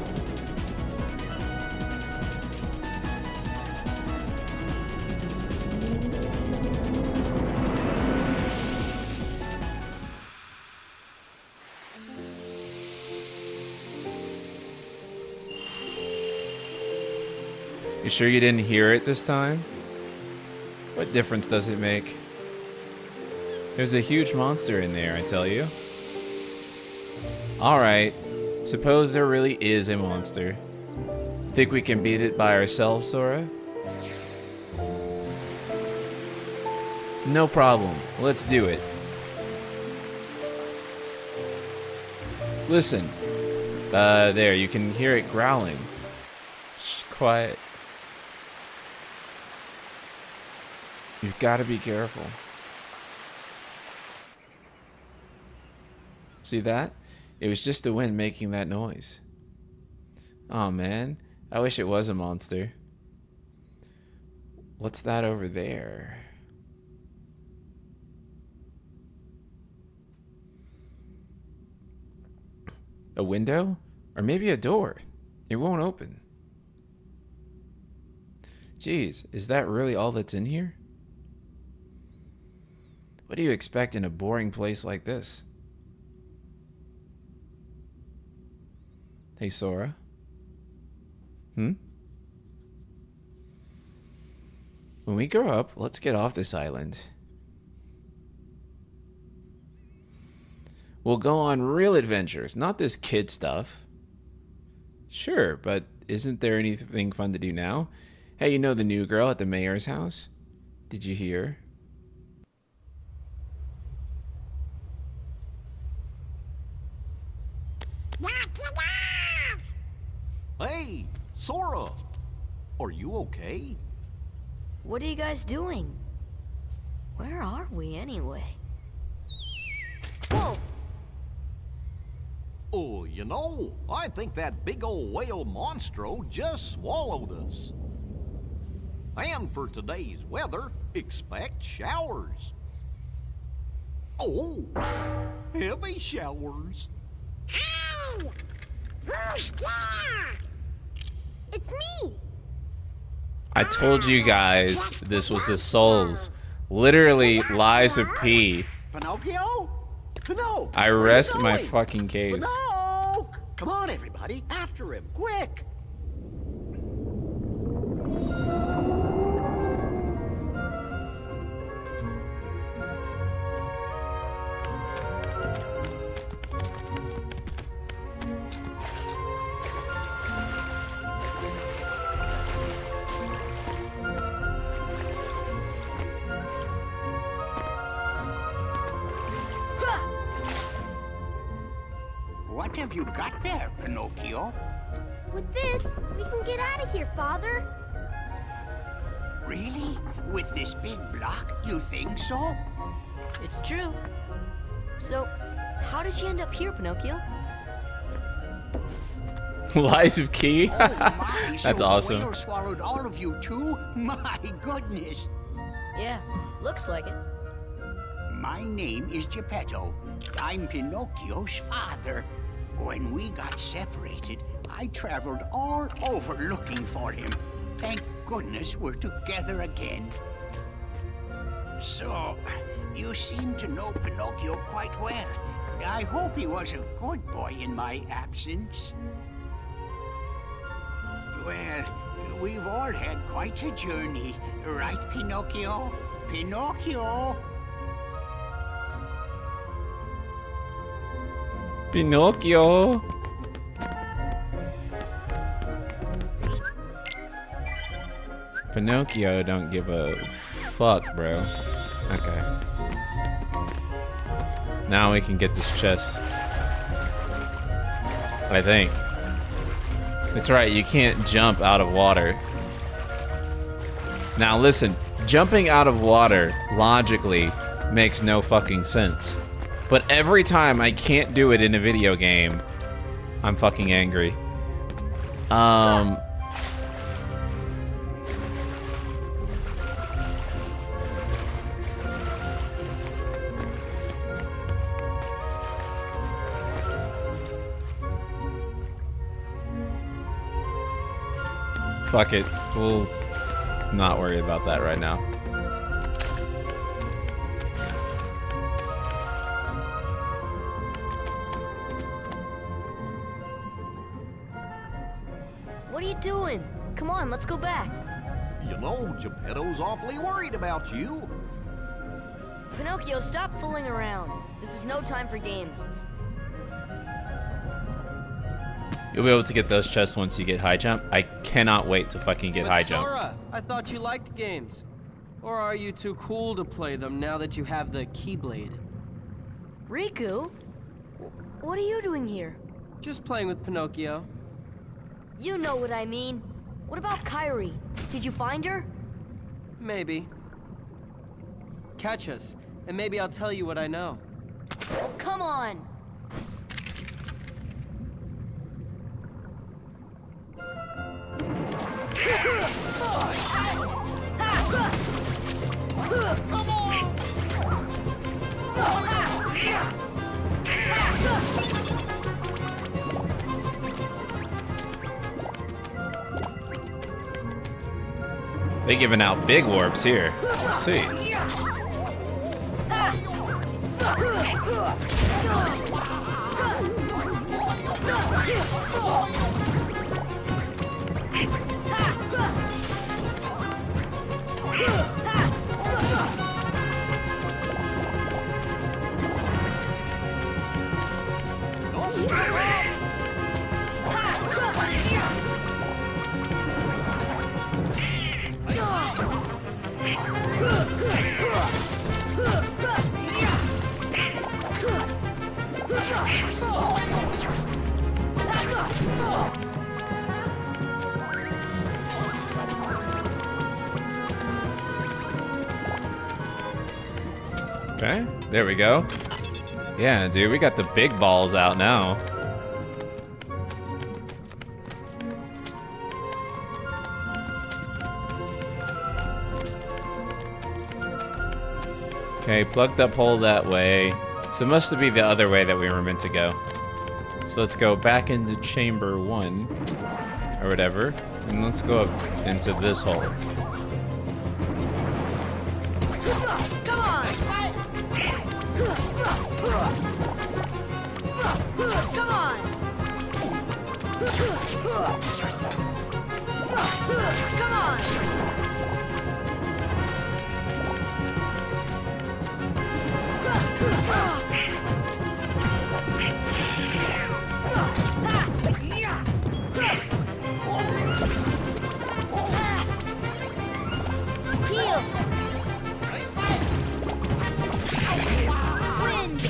You sure you didn't hear it this time? What difference does it make? There's a huge monster in there, I tell you. Alright, suppose there really is a monster. Think we can beat it by ourselves, Sora? No problem, let's do it. Listen, there, you can hear it growling. Shh, quiet. You've got to be careful. See that? It was just the wind making that noise. Oh man, I wish it was a monster. What's that over there? A window? Or maybe a door. It won't open. Jeez, is that really all that's in here? What do you expect in a boring place like this? Hey, Sora. When we grow up, let's get off this island. We'll go on real adventures, not this kid stuff. Sure, but isn't there anything fun to do now? Hey, you know the new girl at the mayor's house? Did you hear? Hey, Sora! Are you okay? What are you guys doing? Where are we anyway? Whoa! Oh, you know, I think that big old whale Monstro just swallowed us. And for today's weather, expect showers. Oh, heavy showers. Ow! Who's there? It's me! I told you guys this was the Souls. Literally, Lies of P. Pinocchio? Pinocchio! I rest my fucking case. Pinocchio! Come on, everybody, after him, quick! What have you got there, Pinocchio? With this, we can get out of here, Father. Really? With this big block, you think so? It's true. So, how did you end up here, Pinocchio? Lies of Key? Oh my, That's so awesome. The whale swallowed all of you too? My goodness. Yeah, looks like it. My name is Geppetto. I'm Pinocchio's father. When we got separated, I traveled all over looking for him. Thank goodness we're together again. So, you seem to know Pinocchio quite well. I hope he was a good boy in my absence. Well, we've all had quite a journey, right, Pinocchio? Pinocchio! Pinocchio. Pinocchio don't give a fuck, bro. Okay. Now we can get this chest. I think. That's right, you can't jump out of water. Now listen, jumping out of water logically makes no fucking sense. But every time I can't do it in a video game, I'm fucking angry. Fuck it. We'll not worry about that right now. What are you doing? Come on, let's go back. You know, Geppetto's awfully worried about you. Pinocchio, stop fooling around. This is no time for games. You'll be able to get those chests once you get high jump. I cannot wait to fucking get high jump. Sora, I thought you liked games. Or are you too cool to play them now that you have the Keyblade? Riku? What are you doing here? Just playing with Pinocchio. You know what I mean. What about Kairi? Did you find her? Maybe. Catch us, and maybe I'll tell you what I know. Oh, come on! They giving out big warps here. Let's see. Okay, there we go. Yeah, dude, we got the big balls out now. Okay, plugged up hole that way. So it must be the other way that we were meant to go. So let's go back into chamber 1, or whatever, and let's go up into this hole. Come on! Come on! Come on! Heal! Wind!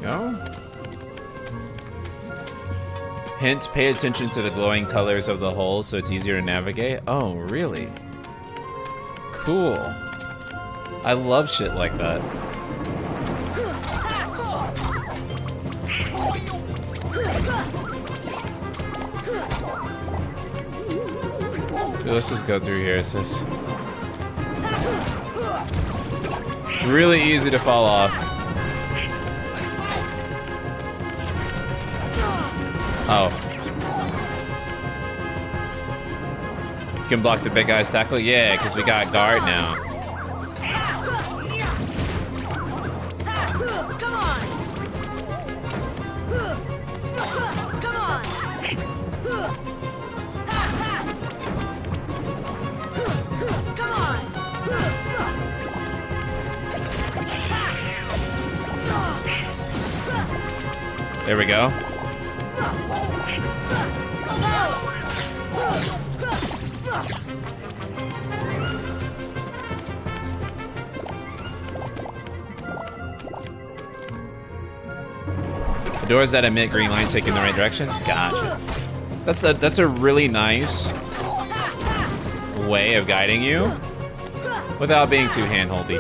Go. Hint, pay attention to the glowing colors of the hole so it's easier to navigate. Oh, really? Cool. I love shit like that. Dude, let's just go through here. It's just really easy to fall off. Oh. You can block the big guy's tackle? Yeah, because we got guard now. Come on! Come on! Come on! There we go. The doors that emit green light take in the right direction? Gotcha. That's a really nice way of guiding you without being too handholdy.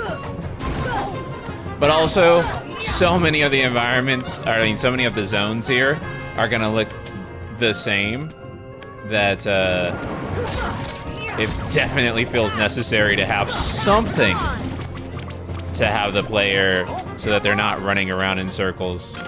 But also, so many of the environments, so many of the zones here are gonna look the same that it definitely feels necessary to have something to have the player so that they're not running around in circles.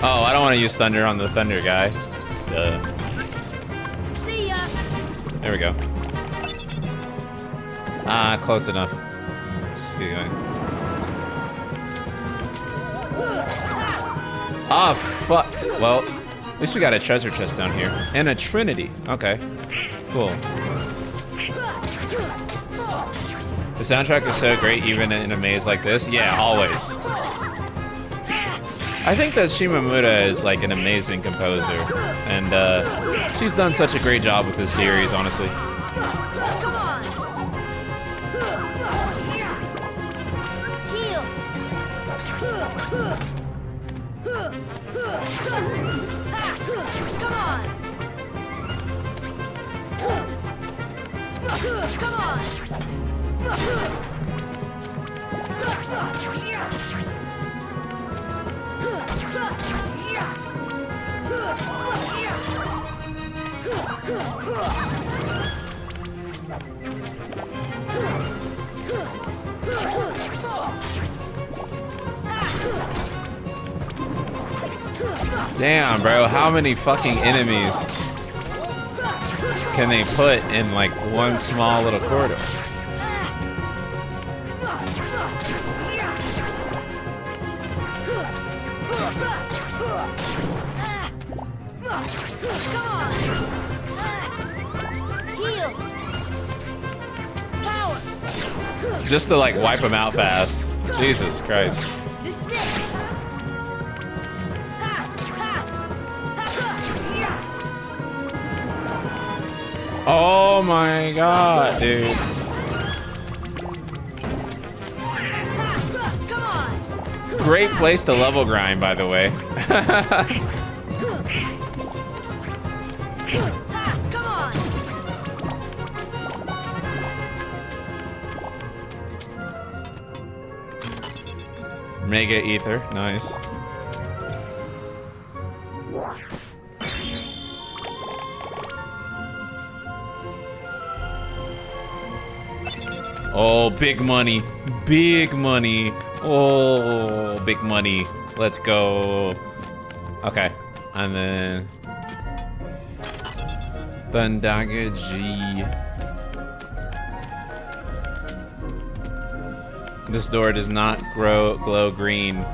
Oh, I don't want to use thunder on the thunder guy. See ya. There we go. Ah, close enough. Let's just keep going. Ah, fuck. Well, at least we got a treasure chest down here. And a trinity. Okay. Cool. The soundtrack is so great even in a maze like this. Yeah, always. I think that Shimamura is like an amazing composer, and she's done such a great job with this series, honestly. Come on. Heal. Come on. Come on. Damn, bro, how many fucking enemies can they put in like one small little corridor? Just to like wipe them out fast. Jesus Christ. Oh my god, dude. Great place to level grind, by the way. Mega ether, nice. Oh, big money. Big money. Oh, big money. Let's go. Okay. And then Bandaga G. This door does not glow green,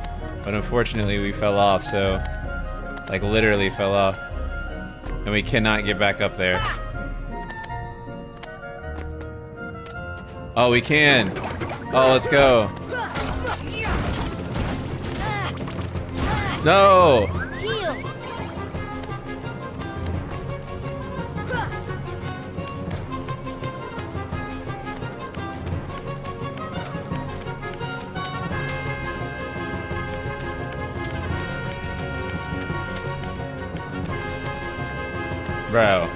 but unfortunately we fell off, so like literally fell off. And we cannot get back up there. Oh, we can. Oh, let's go. No. Bro.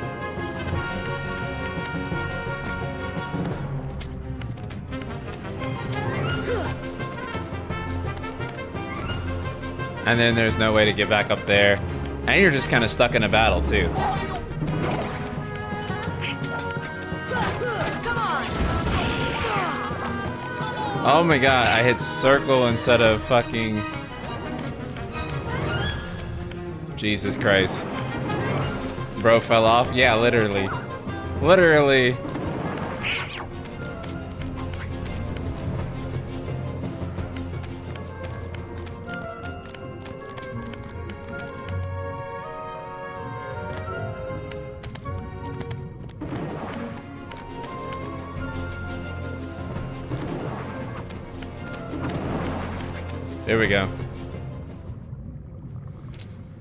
And then there's no way to get back up there. And you're just kind of stuck in a battle too. Oh my god, I hit circle instead of fucking... Jesus Christ. Bro fell off? Yeah, literally. Literally. There we go.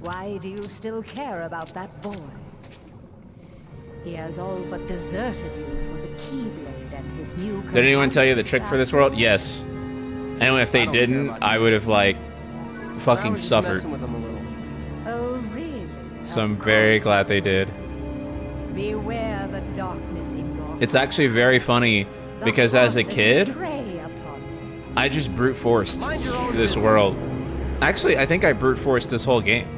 Why do you still care about that boy? He has all but deserted you for the Keyblade and his new... Did anyone tell you the trick for this world? Yes. And if they didn't, I would have like fucking suffered. Oh, really? So I'm very glad they did. Beware the darkness in your... It's actually very funny because as a kid, I just brute forced this world. Actually, I think I brute forced this whole game.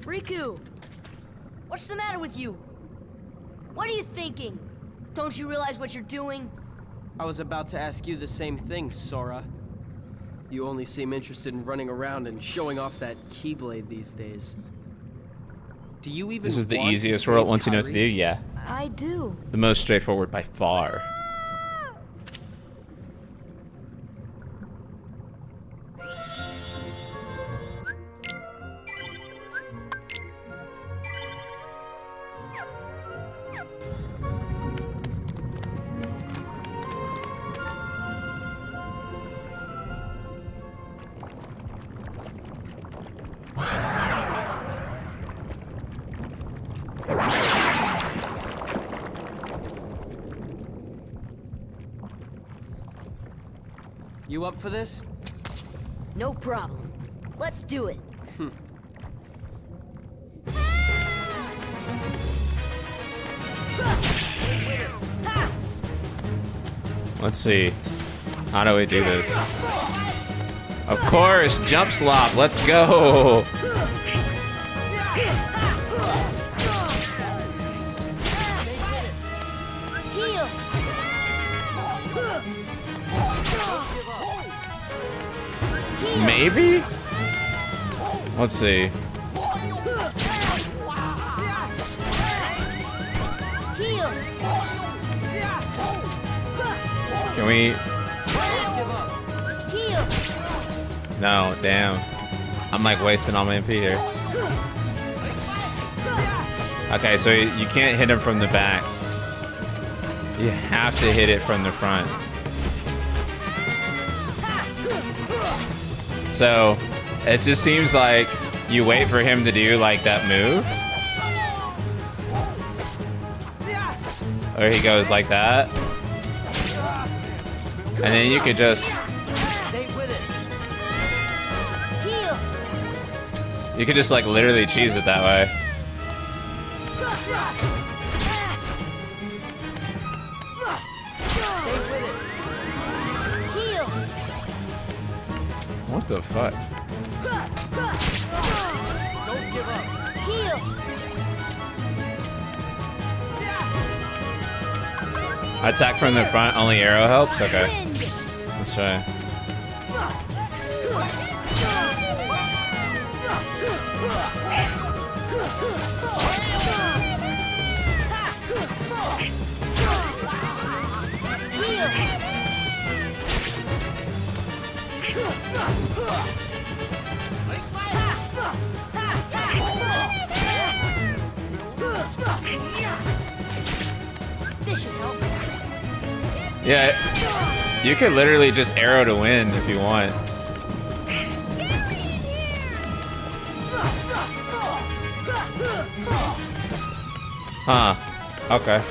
Riku! What's the matter with you? What are you thinking? Don't you realize what you're doing? I was about to ask you the same thing, Sora. You only seem interested in running around and showing off that Keyblade these days. Do you even This is the want easiest to world save once you know what to do? Kyrie? Yeah. I do. The most straightforward by far. You up for this? No problem. Let's do it. Let's see. How do we do this? Of course, jump slop. Let's go. Heal. Maybe? Let's see. Heal. Can we? Heal. No, damn. I'm like wasting all my MP here. Okay, so you can't hit him from the back. You have to hit it from the front. So it just seems like you wait for him to do like that move. Or he goes like that. And then you could just... You could just like literally cheese it that way. What the fuck? Don't give up. Heal. Attack from the front, only arrow helps? Okay. Let's try. This should help. Yeah, you could literally just arrow to win if you want. Huh. Okay.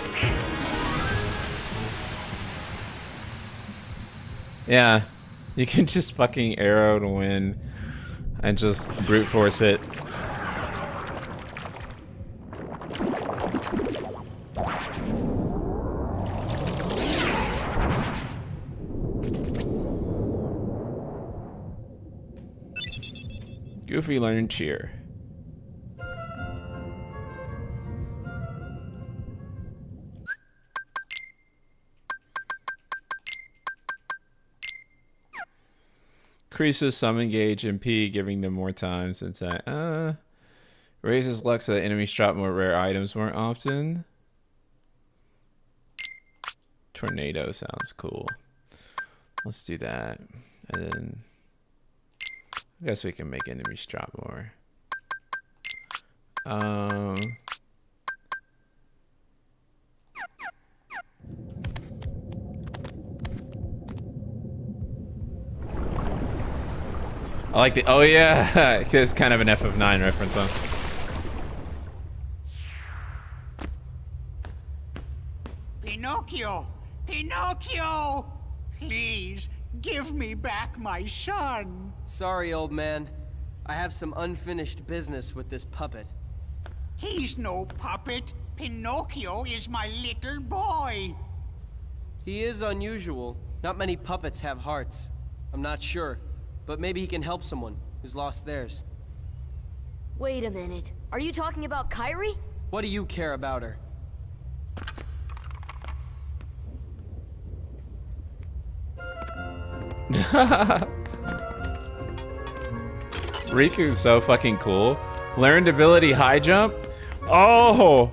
Yeah, you can just fucking arrow to win and just brute force it. Goofy learned cheer. Increases summon gauge and P, giving them more time since I raises luck so that enemies drop more rare items more often. Tornado sounds cool. Let's do that. And then I guess we can make enemies drop more. I like the, oh yeah, it's kind of an FF9 reference, huh? Pinocchio! Pinocchio! Please, give me back my son! Sorry, old man. I have some unfinished business with this puppet. He's no puppet. Pinocchio is my little boy. He is unusual. Not many puppets have hearts. I'm not sure, but maybe he can help someone who's lost theirs. Wait a minute. Are you talking about Kairi? What do you care about her? Riku's so fucking cool. Learned ability high jump. Oh,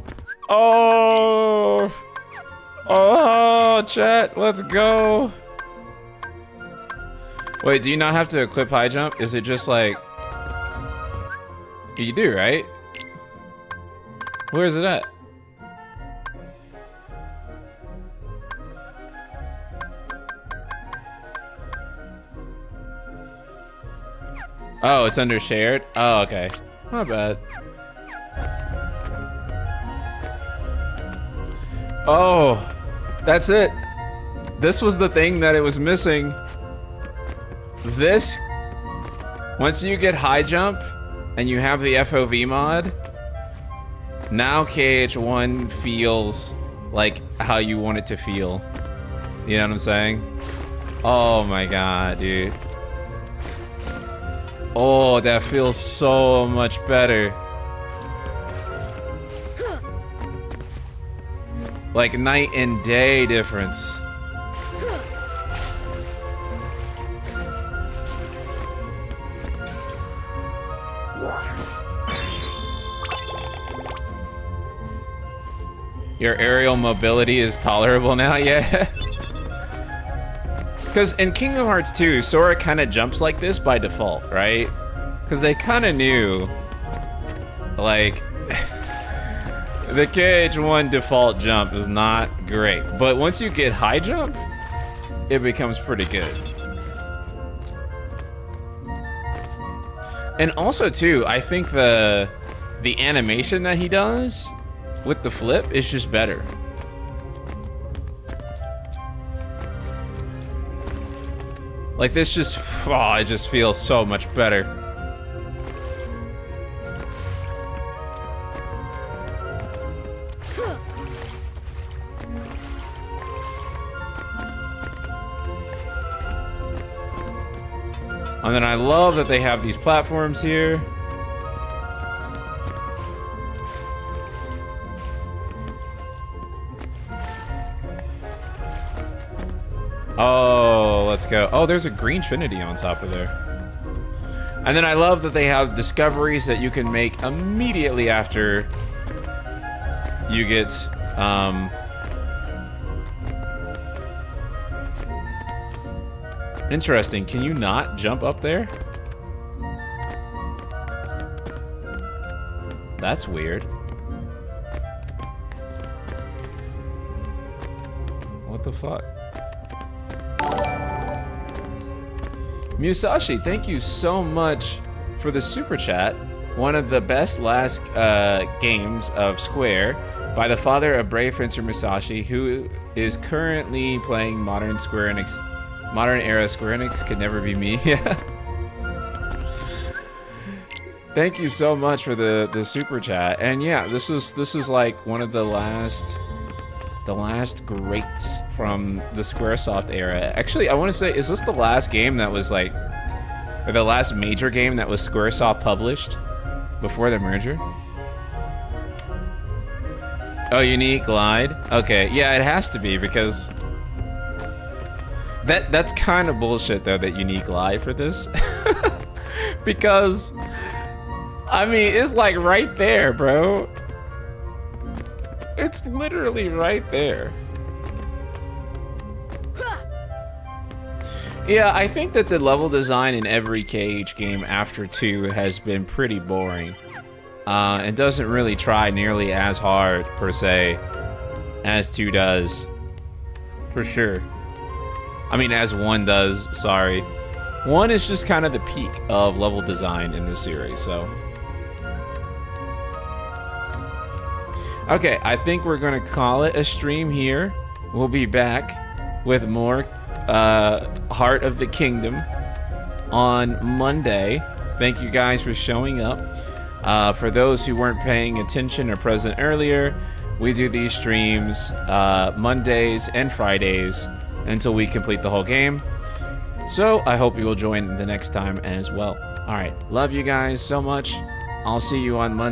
oh, oh, chat, let's go. Wait, do you not have to equip high jump? Is it just like, you do, right? Where is it at? Oh, it's under shared? Oh, okay. Not bad. Oh, that's it. This was the thing that it was missing. this, once you get high jump and you have the FOV mod, now KH1 feels like how you want it to feel. You know what I'm saying? Oh my god, dude. Oh, that feels so much better. Like night and day difference. Your aerial mobility is tolerable now, yeah. Because in Kingdom Hearts 2, Sora kind of jumps like this by default, right? Because they kind of knew, like, the KH1 default jump is not great. But once you get high jump, it becomes pretty good. And also, too, I think the animation that he does with the flip is just better. Like this just, oh, it just feels so much better. And then I love that they have these platforms here. Oh, let's go. Oh, there's a green trinity on top of there. And then I love that they have discoveries that you can make immediately after you get, interesting. Can you not jump up there? That's weird. What the fuck? Musashi, thank you so much for the super chat. One of the best last games of Square by the father of Brave Fencer Musashi, who is currently playing modern Square Enix. Modern era Square Enix could never be me. Thank you so much for the super chat. And yeah, this is like one of the last greats from the Squaresoft era. Actually, I want to say, is this the last game that was like, or the last major game that was Squaresoft published before the merger? Oh, Unique lied? Okay, yeah, it has to be, because that's kind of bullshit though that Unique lied for this. Because, I mean, it's like right there, bro. It's literally right there. Yeah, I think that the level design in every KH game after 2 has been pretty boring. It doesn't really try nearly as hard, per se, as 2 does. For sure. I mean, as 1 does, sorry. 1 is just kind of the peak of level design in this series, so... Okay, I think we're gonna call it a stream here. We'll be back with more Heart of the Kingdom on Monday. Thank you guys for showing up. For those who weren't paying attention or present earlier, we do these streams Mondays and Fridays until we complete the whole game. So I hope you will join the next time as well. All right, love you guys so much. I'll see you on Monday.